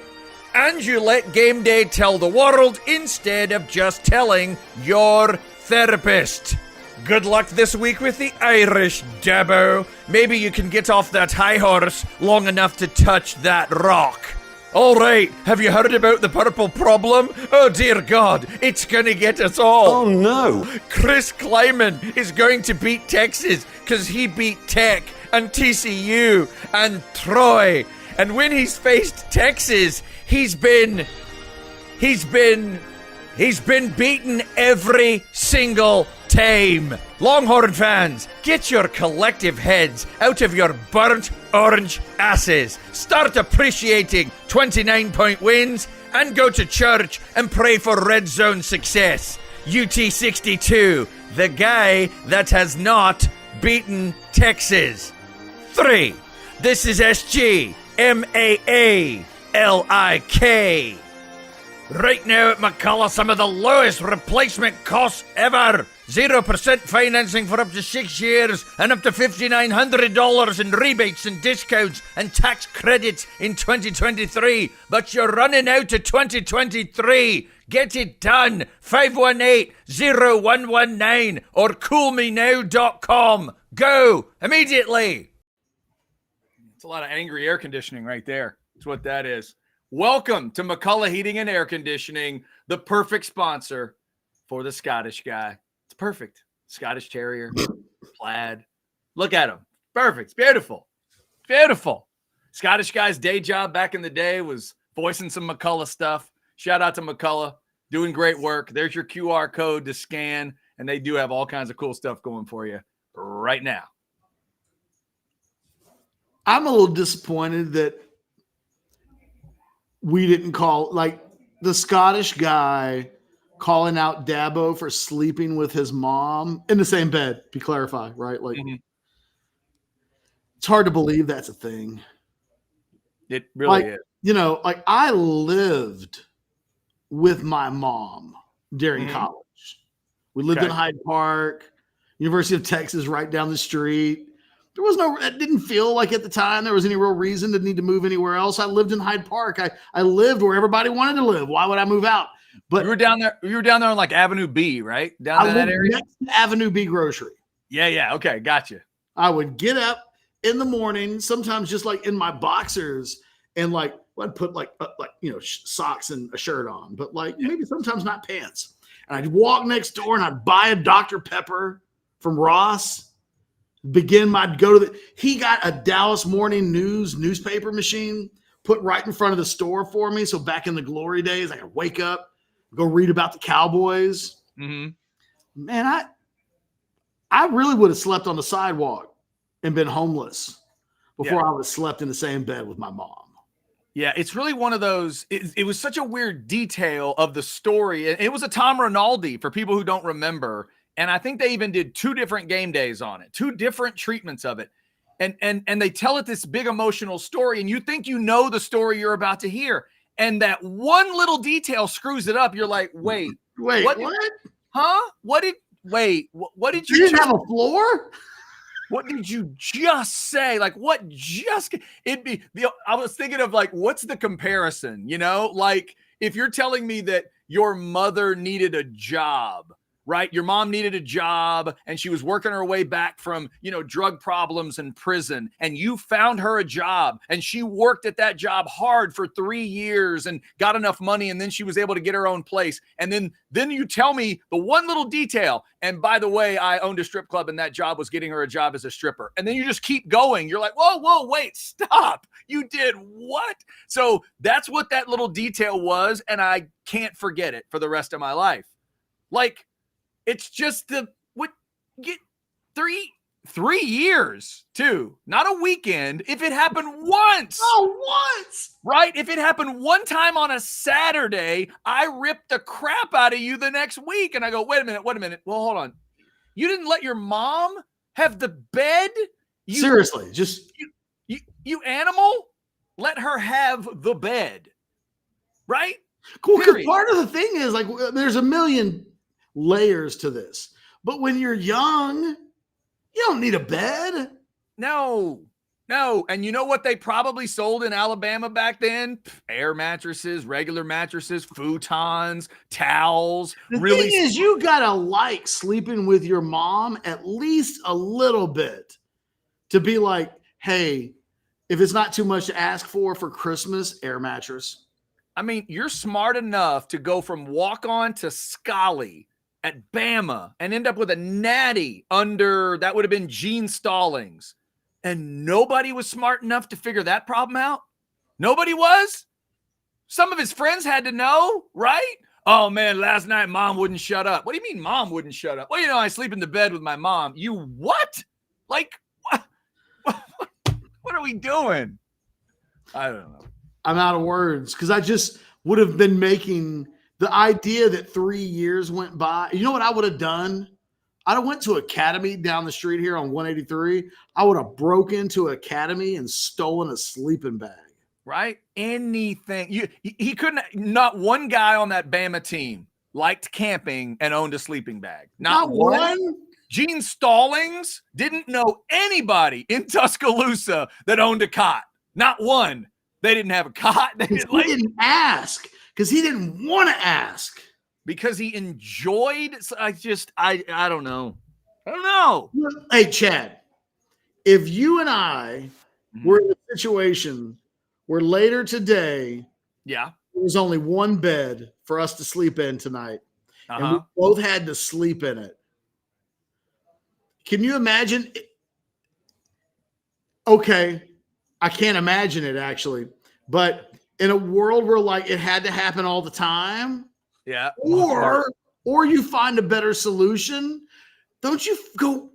And you let game day tell the world instead of just telling your therapist. Good luck this week with the Irish, Dabo. Maybe you can get off that high horse long enough to touch that rock. All right, have you heard about the purple problem? Oh dear God, it's gonna get us all. Oh no. Chris Kleiman is going to beat Texas because he beat Tech and TCU and Troy. And when he's faced Texas, he's been beaten every single time. Longhorn fans, get your collective heads out of your burnt orange asses. Start appreciating 29-point wins and go to church and pray for red zone success. UT62, the guy that has not beaten Texas. 3. This is SG, MAALIK. Right now at McCullough, some of the lowest replacement costs ever. 0% financing for up to 6 years and up to $5,900 in rebates and discounts and tax credits in 2023. But you're running out to 2023. Get it done. 518-0119 or coolmenow.com. Go immediately. It's a lot of angry air conditioning right there. That's what that is. Welcome to McCullough Heating and Air Conditioning, the perfect sponsor for the Scottish guy. It's perfect. Scottish Terrier, plaid. Look at him. Perfect. It's beautiful. Beautiful. Scottish guy's day job back in the day was voicing some McCullough stuff. Shout out to McCullough. Doing great work. There's your QR code to scan and they do have all kinds of cool stuff going for you right now. I'm a little disappointed that we didn't call, like, the Scottish guy calling out Dabo for sleeping with his mom in the same bed, to clarify, right? Like, it's hard to believe that's a thing. It really is. You know, like, I lived with my mom during college. We lived in Hyde Park, University of Texas, right down the street. There was no, it didn't feel like at the time there was any real reason to need to move anywhere else. I lived in Hyde Park. I lived where everybody wanted to live. Why would I move out? But you were down there on like Avenue B, right? Down in that area? Next to Avenue B Grocery. Yeah. Okay. Gotcha. I would get up in the morning, sometimes just like in my boxers, and like I'd put like socks and a shirt on, but like maybe sometimes not pants. And I'd walk next door and I'd buy a Dr. Pepper from Ross. He got a Dallas Morning News newspaper machine put right in front of the store for me. So back in the glory days, I could wake up, go read about the Cowboys. Man, I really would have slept on the sidewalk and been homeless before I would have slept in the same bed with my mom. Yeah, it's really one of those. It was such a weird detail of the story. It was a Tom Rinaldi for people who don't remember. And I think they even did 2 different game days on it, 2 different treatments of it. And they tell it this big emotional story, and you think you know the story you're about to hear. And that one little detail screws it up. You're like, wait, what? Huh? What did you didn't have a floor? What did you just say? Like, what just I was thinking of like, what's the comparison? You know, like if you're telling me that your mother needed a job, right? Your mom needed a job and she was working her way back from, drug problems and prison, and you found her a job and she worked at that job hard for 3 years and got enough money, and then she was able to get her own place. And then you tell me the one little detail. And by the way, I owned a strip club and that job was getting her a job as a stripper. And then you just keep going. You're like, whoa, wait, stop. You did what? So that's what that little detail was. And I can't forget it for the rest of my life. Like, it's just three years too, not a weekend. If it happened once, right? If it happened one time on a Saturday, I ripped the crap out of you the next week. And I go, wait a minute. Well, hold on. You didn't let your mom have the bed? Seriously, just you animal, let her have the bed, right? Cool. Because part of the thing is like, there's a million layers to this, but when you're young, you don't need a bed. No. And you know what they probably sold in Alabama back then? Air mattresses, regular mattresses, futons, towels. The thing is, you gotta like sleeping with your mom at least a little bit to be like, hey, if it's not too much to ask for Christmas, air mattress. I mean, you're smart enough to go from walk-on to Scully at Bama and end up with a natty under, that would have been Gene Stallings. And nobody was smart enough to figure that problem out. Nobody was. Some of his friends had to know, right? Oh man, last night mom wouldn't shut up. What do you mean mom wouldn't shut up? Well, I sleep in the bed with my mom. You what? Like, what are we doing? I don't know. I'm out of words because I just would have been making the idea that 3 years went by. You know what I would have done? I'd have went to Academy down the street here on 183. I would have broke into Academy and stolen a sleeping bag. Right? Anything. He couldn't. Not one guy on that Bama team liked camping and owned a sleeping bag. Not one. Gene Stallings didn't know anybody in Tuscaloosa that owned a cot. Not one. They didn't have a cot. He didn't ask because he didn't want to ask. Because he enjoyed. I don't know. I don't know. Hey, Chad, if you and I were in a situation where later today, there was only one bed for us to sleep in tonight, and we both had to sleep in it. Can you imagine? Okay, I can't imagine it actually, but in a world where like it had to happen all the time. Yeah. Or or you find a better solution, don't you go?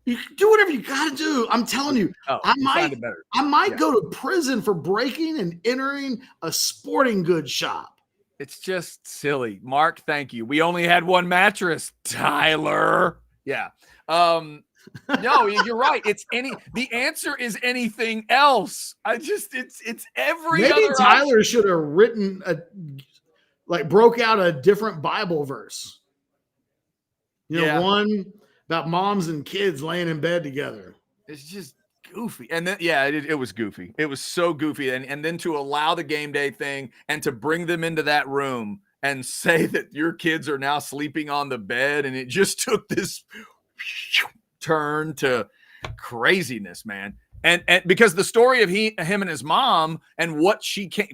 You do whatever you got to do. I'm telling you, I might go to prison for breaking and entering a sporting goods shop. It's just silly. Mark, thank you. We only had one mattress, Tyler. Yeah. No, you're right. The answer is anything else. It's every Maybe other Tyler should have written broke out a different Bible verse. One about moms and kids laying in bed together. It's just goofy. And then, it was goofy. It was so goofy. And then to allow the game day thing and to bring them into that room and say that your kids are now sleeping on the bed. And it just took this turn to craziness, man. And because the story of him and his mom and what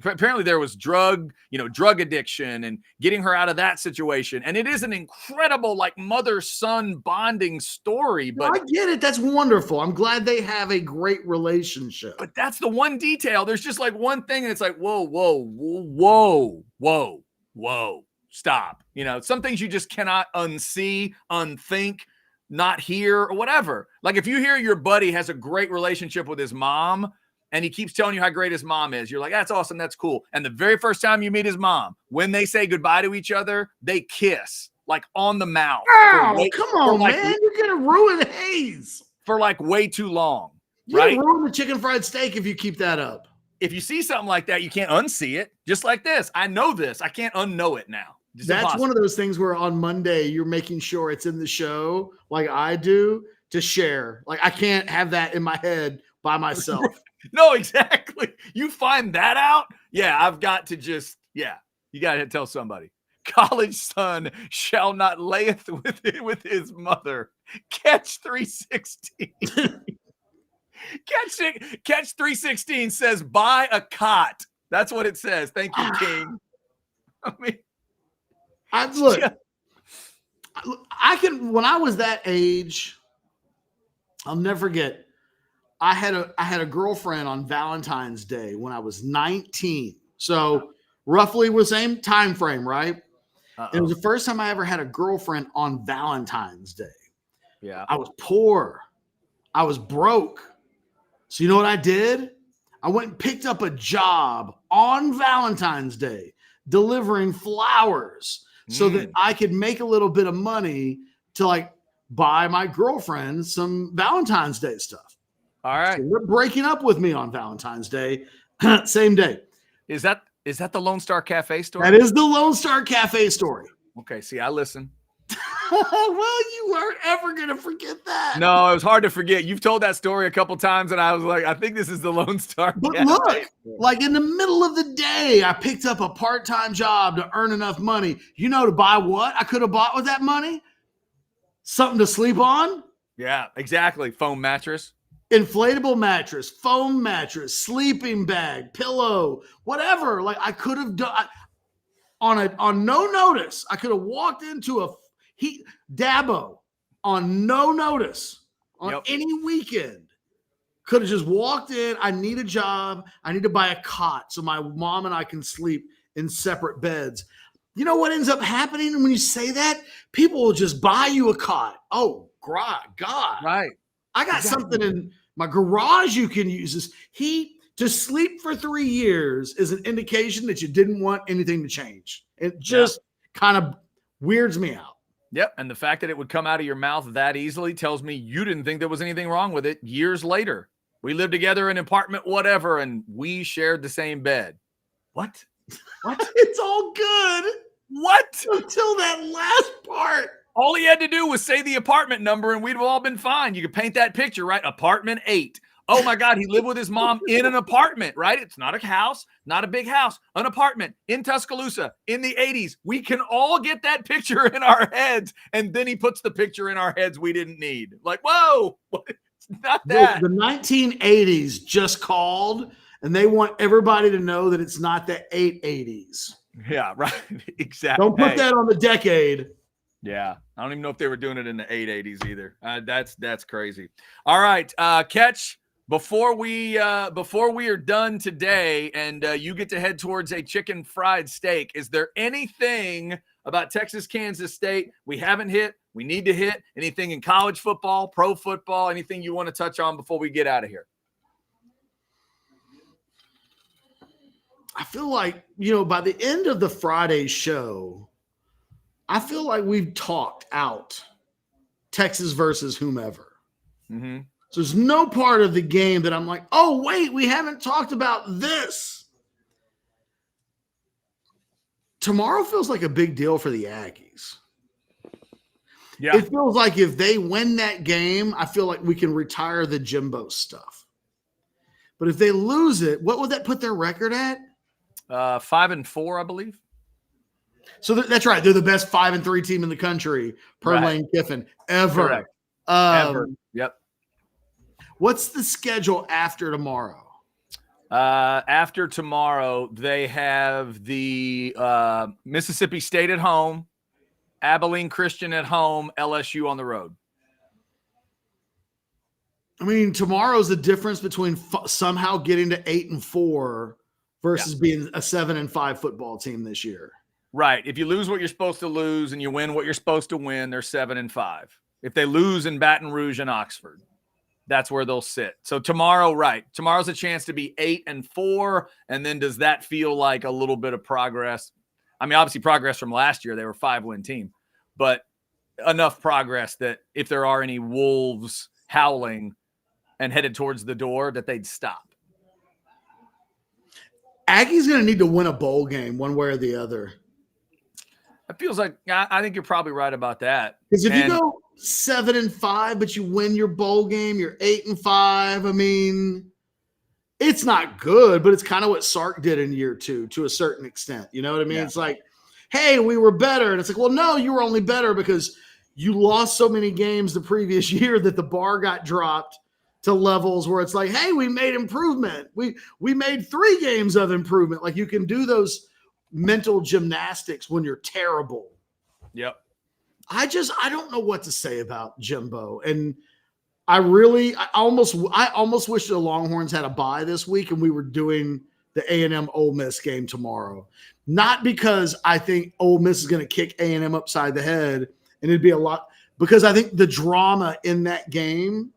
apparently there was drug addiction and getting her out of that situation. And it is an incredible mother-son bonding story. But I get it. That's wonderful. I'm glad they have a great relationship. But that's the one detail. There's just one thing and it's whoa, stop. Some things you just cannot unsee, unthink, not hear, or whatever. If you hear your buddy has a great relationship with his mom and he keeps telling you how great his mom is, you're like, that's awesome, that's cool. And the very first time you meet his mom, when they say goodbye to each other, they kiss on the mouth. Oh, come on, man. You're gonna ruin Hayes for way too long. You're gonna ruin the chicken fried steak if you keep that up. If you see something like that, you can't unsee it. Just like this. I know this. I can't unknow it now. That's one of those things where on Monday you're making sure it's in the show like I do to share. I can't have that in my head by myself. No, exactly. You find that out? Yeah, I've got to you got to tell somebody. College son shall not layeth with his mother. Catch 316. Catch 316 says buy a cot. That's what it says. Thank you, King. When I was that age, I'll never forget. I had a girlfriend on Valentine's Day when I was 19. So roughly the same time frame, right? It was the first time I ever had a girlfriend on Valentine's Day. Yeah. I was poor. I was broke. So you know what I did? I went and picked up a job on Valentine's Day delivering flowers so that I could make a little bit of money to buy my girlfriend some Valentine's Day stuff. All right. So they're breaking up with me on Valentine's Day, same day. Is that the Lone Star Cafe story? That is the Lone Star Cafe story. Okay. See, I listen. Well, you weren't ever going to forget that. No, it was hard to forget. You've told that story a couple times, and I was like, I think this is the Lone Star. But look, in the middle of the day, I picked up a part-time job to earn enough money. To buy what I could have bought with that money? Something to sleep on? Yeah, exactly. Foam mattress. Inflatable mattress, foam mattress, sleeping bag, pillow, whatever. I could have done on no notice. I could have walked into Dabo on no notice on any weekend. Could have just walked in. I need a job. I need to buy a cot so my mom and I can sleep in separate beds. You know what ends up happening when you say that? People will just buy you a cot. Oh, God. Right. I got something in my garage you can use. To sleep for 3 years is an indication that you didn't want anything to change. It just kind of weirds me out. Yep. And the fact that it would come out of your mouth that easily tells me you didn't think there was anything wrong with it years later. We lived together in an apartment, whatever, and we shared the same bed. What? It's all good. What? Until that last part. All he had to do was say the apartment number and we'd have all been fine. You could paint that picture, right? Apartment 8. Oh my God, he lived with his mom in an apartment, right? It's not a house, not a big house, an apartment in Tuscaloosa in the 80s. We can all get that picture in our heads. And then he puts the picture in our heads we didn't need. Whoa, it's not that. The 1980s just called and they want everybody to know that it's not the 880s. Yeah, right. Exactly. Don't put that on the decade. Yeah. I don't even know if they were doing it in the 880s either. That's crazy. All right. Ketch, before we are done today and you get to head towards a chicken fried steak, is there anything about Texas, Kansas State we haven't hit, we need to hit? Anything in college football, pro football, anything you want to touch on before we get out of here? I feel like, by the end of the Friday show, I feel like we've talked out Texas versus whomever. Mm-hmm. So there's no part of the game that I'm like, oh, wait, we haven't talked about this. Tomorrow feels like a big deal for the Aggies. Yeah. It feels like if they win that game, I feel like we can retire the Jimbo stuff. But if they lose it, what would that put their record at? 5-4, I believe. So that's right. They're the best 5-3 team in the country per Lane Kiffin ever. Correct. Ever. Yep. What's the schedule after tomorrow? After tomorrow, they have the Mississippi State at home, Abilene Christian at home, LSU on the road. I mean, tomorrow's the difference between somehow getting to 8-4 versus being a 7-5 football team this year. Right. If you lose what you're supposed to lose and you win what you're supposed to win, they're 7-5. If they lose in Baton Rouge and Oxford, that's where they'll sit. So tomorrow, tomorrow's a chance to be 8-4. And then does that feel like a little bit of progress? I mean, obviously progress from last year. They were a 5-win team, but enough progress that if there are any wolves howling and headed towards the door, that they'd stop. Aggie's going to need to win a bowl game one way or the other. It feels like I think you're probably right about that. Because if you go 7-5, but you win your bowl game, you're 8-5. I mean, it's not good, but it's kind of what Sark did in year 2 to a certain extent. You know what I mean? Yeah. It's like, hey, we were better. And it's like, well, no, you were only better because you lost so many games the previous year that the bar got dropped to levels where it's like, hey, we made improvement. We made 3 games of improvement. Like you can do those mental gymnastics when you're terrible. Yep. I don't know what to say about Jimbo. And I almost wish the Longhorns had a bye this week and we were doing the A&M Ole Miss game tomorrow. Not because I think Ole Miss is going to kick A&M upside the head and it'd be a lot, because I think the drama in that game,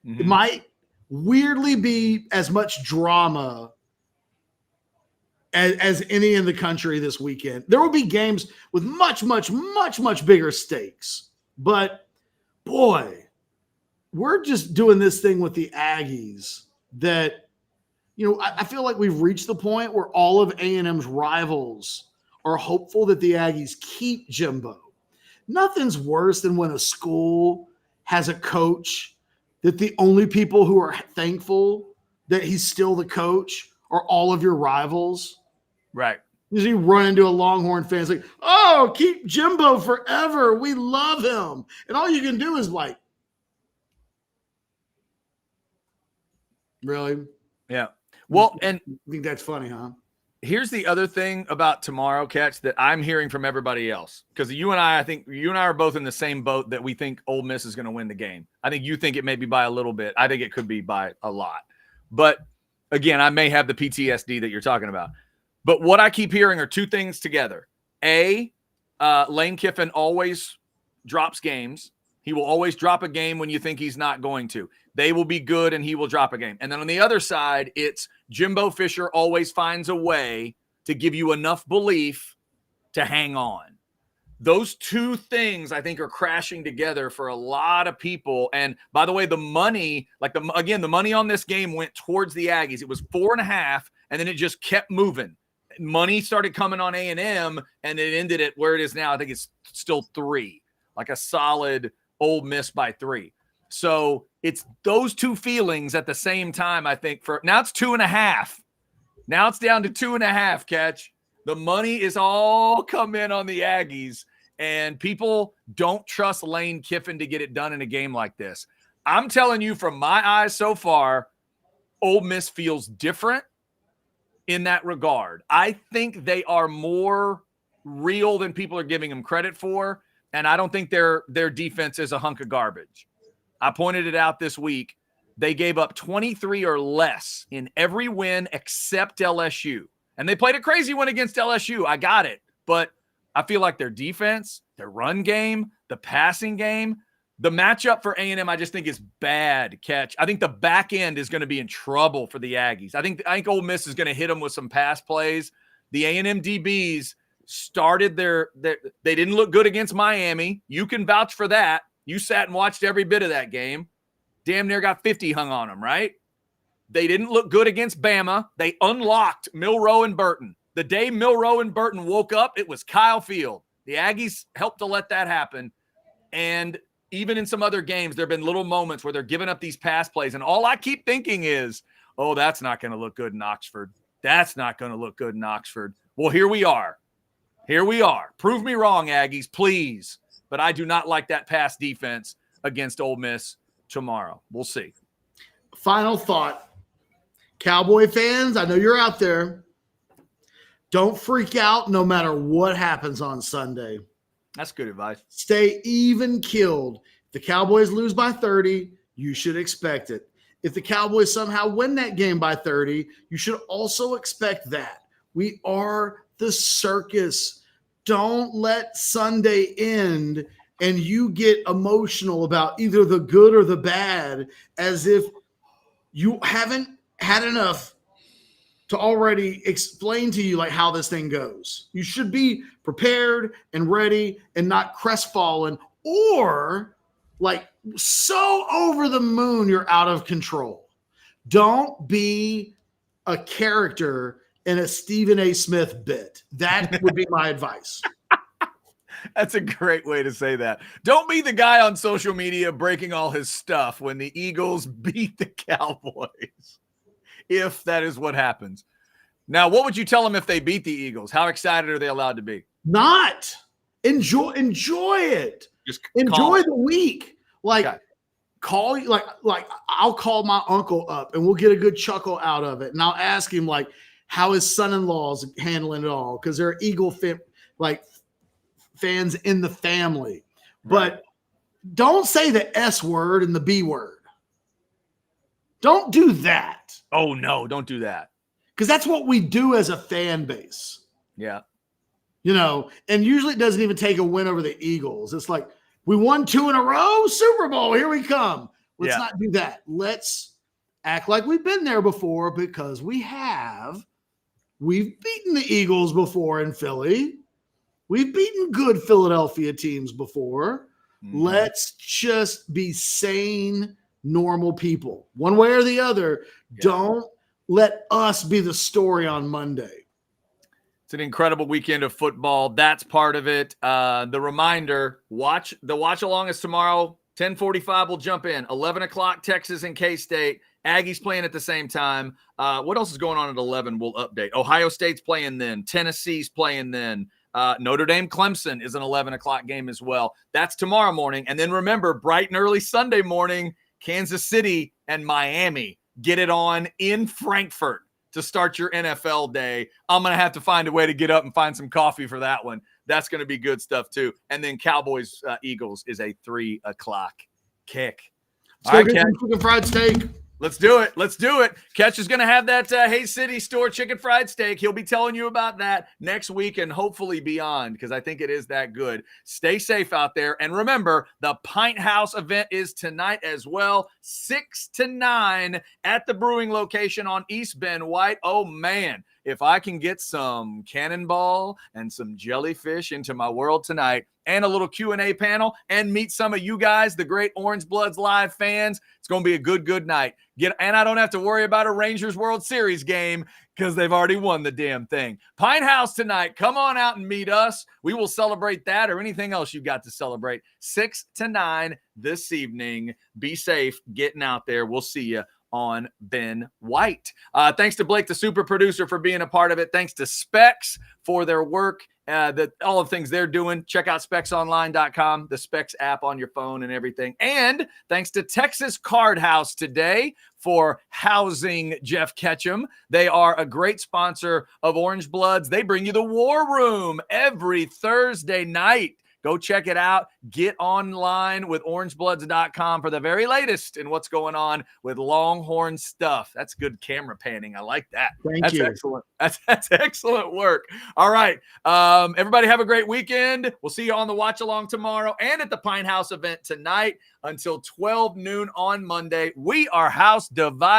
it might weirdly be as much drama as any in the country this weekend. There will be games with much, much, much, much bigger stakes. But, boy, we're just doing this thing with the Aggies that, I feel like we've reached the point where all of A&M's rivals are hopeful that the Aggies keep Jimbo. Nothing's worse than when a school has a coach that the only people who are thankful that he's still the coach are all of your rivals. Right. You run into a Longhorn fan, it's like, oh, keep Jimbo forever. We love him. And all you can do is like, really? Yeah. Well, and I think that's funny, huh? Here's the other thing about tomorrow, Ketch, that I'm hearing from everybody else. Because I think you and I are both in the same boat that we think Ole Miss is going to win the game. I think you think it may be by a little bit. I think it could be by a lot. But again, I may have the PTSD that you're talking about. But what I keep hearing are 2 things together. A, Lane Kiffin always drops games. He will always drop a game when you think he's not going to. They will be good and he will drop a game. And then on the other side, it's Jimbo Fisher always finds a way to give you enough belief to hang on. Those 2 things I think are crashing together for a lot of people. And by the way, the money, the money on this game went towards the Aggies. It was 4.5, and then it just kept moving. Money started coming on A&M, and it ended at where it is now. I think it's still 3, like a solid Ole Miss by 3. So it's those 2 feelings at the same time, I think. For now it's 2.5. Now it's down to 2.5, Ketch. The money is all come in on the Aggies, and people don't trust Lane Kiffin to get it done in a game like this. I'm telling you from my eyes so far, Ole Miss feels different in that regard. I think they are more real than people are giving them credit for, and I don't think their defense is a hunk of garbage. I pointed it out this week. They gave up 23 or less in every win except LSU. And they played a crazy one against LSU. I got it. But I feel like their defense, their run game, the passing game, the matchup for A&M, I just think is bad, Ketch. I think the back end is going to be in trouble for the Aggies. I think Ole Miss is going to hit them with some pass plays. The A&M DBs started they didn't look good against Miami. You can vouch for that. You sat and watched every bit of that game. Damn near got 50 hung on them, right? They didn't look good against Bama. They unlocked Milroe and Burton. The day Milroe and Burton woke up, it was Kyle Field. The Aggies helped to let that happen. And even in some other games, there have been little moments where they're giving up these pass plays. And all I keep thinking is, oh, that's not going to look good in Oxford. That's not going to look good in Oxford. Well, here we are. Here we are. Prove me wrong, Aggies, please. But I do not like that pass defense against Ole Miss tomorrow. We'll see. Final thought. Cowboy fans, I know you're out there. Don't freak out no matter what happens on Sunday. That's good advice. Stay even killed. If the Cowboys lose by 30, you should expect it. If the Cowboys somehow win that game by 30, you should also expect that. We are the circus. Don't let Sunday end and you get emotional about either the good or the bad as if you haven't had enough to already explain to you like how this thing goes. You should be prepared and ready and not crestfallen or like so over the moon you're out of control. Don't be a character in a Stephen A. Smith bit. That would be my advice. That's a great way to say that. Don't be the guy on social media breaking all his stuff when the Eagles beat the Cowboys. If that is what happens. Now, what would you tell them if they beat the Eagles? How excited are they allowed to be? Not. Enjoy it. Just enjoy the week. Like, okay. Call you like I'll call my uncle up and we'll get a good chuckle out of it. And I'll ask him like how his son-in-law's handling it all because they're Eagle fans in the family. Right. But don't say the S word and the B word. Don't do that. Oh, no, don't do that. Because that's what we do as a fan base. Yeah. You know, and usually it doesn't even take a win over the Eagles. It's like, we won 2 in a row, Super Bowl, here we come. Let's not do that. Let's act like we've been there before because we have. We've beaten the Eagles before in Philly. We've beaten good Philadelphia teams before. Mm-hmm. Let's just be sane, normal people. One way or the other, don't let us be the story on Monday. It's an incredible weekend of football. That's part of it. The reminder, the watch along is tomorrow. 10:45 we'll jump in. 11 o'clock, Texas and K-State. Aggies playing at the same time. What else is going on at 11? We'll update. Ohio State's playing then. Tennessee's playing then. Notre Dame Clemson is an 11 o'clock game as well. That's tomorrow morning. And then remember, bright and early Sunday morning, Kansas City and Miami. Get it on in Frankfurt to start your NFL day. I'm going to have to find a way to get up and find some coffee for that one. That's going to be good stuff too. And then Cowboys Eagles is a 3 o'clock kick. All right, chicken fried steak. Let's do it. Let's do it. Ketch is going to have that Hayes City store chicken fried steak. He'll be telling you about that next week and hopefully beyond because I think it is that good. Stay safe out there. And remember, the Pint House event is tonight as well, 6 to 9 at the brewing location on East Bend White. Oh, man. If I can get some cannonball and some jellyfish into my world tonight and a little Q&A panel and meet some of you guys, the great Orange Bloods live fans, it's going to be a good night. And I don't have to worry about a Rangers World Series game because they've already won the damn thing. Pine House tonight. Come on out and meet us. We will celebrate that or anything else you got to celebrate. 6 to 9 this evening. Be safe getting out there. We'll see you on Ben White. Thanks to Blake, the super producer, for being a part of it. Thanks to Specs for their work, all the things they're doing. Check out specsonline.com, the Specs app on your phone and everything. And thanks to Texas Card House today for housing Jeff Ketchum. They are a great sponsor of Orange Bloods. They bring you the War Room every Thursday night. Go check it out. Get online with orangebloods.com for the very latest in what's going on with Longhorn stuff. That's good camera panning. I like that. Thank you. Excellent. That's excellent work. All right. Everybody have a great weekend. We'll see you on the watch along tomorrow and at the Pine House event tonight until 12 noon on Monday. We are House Divided.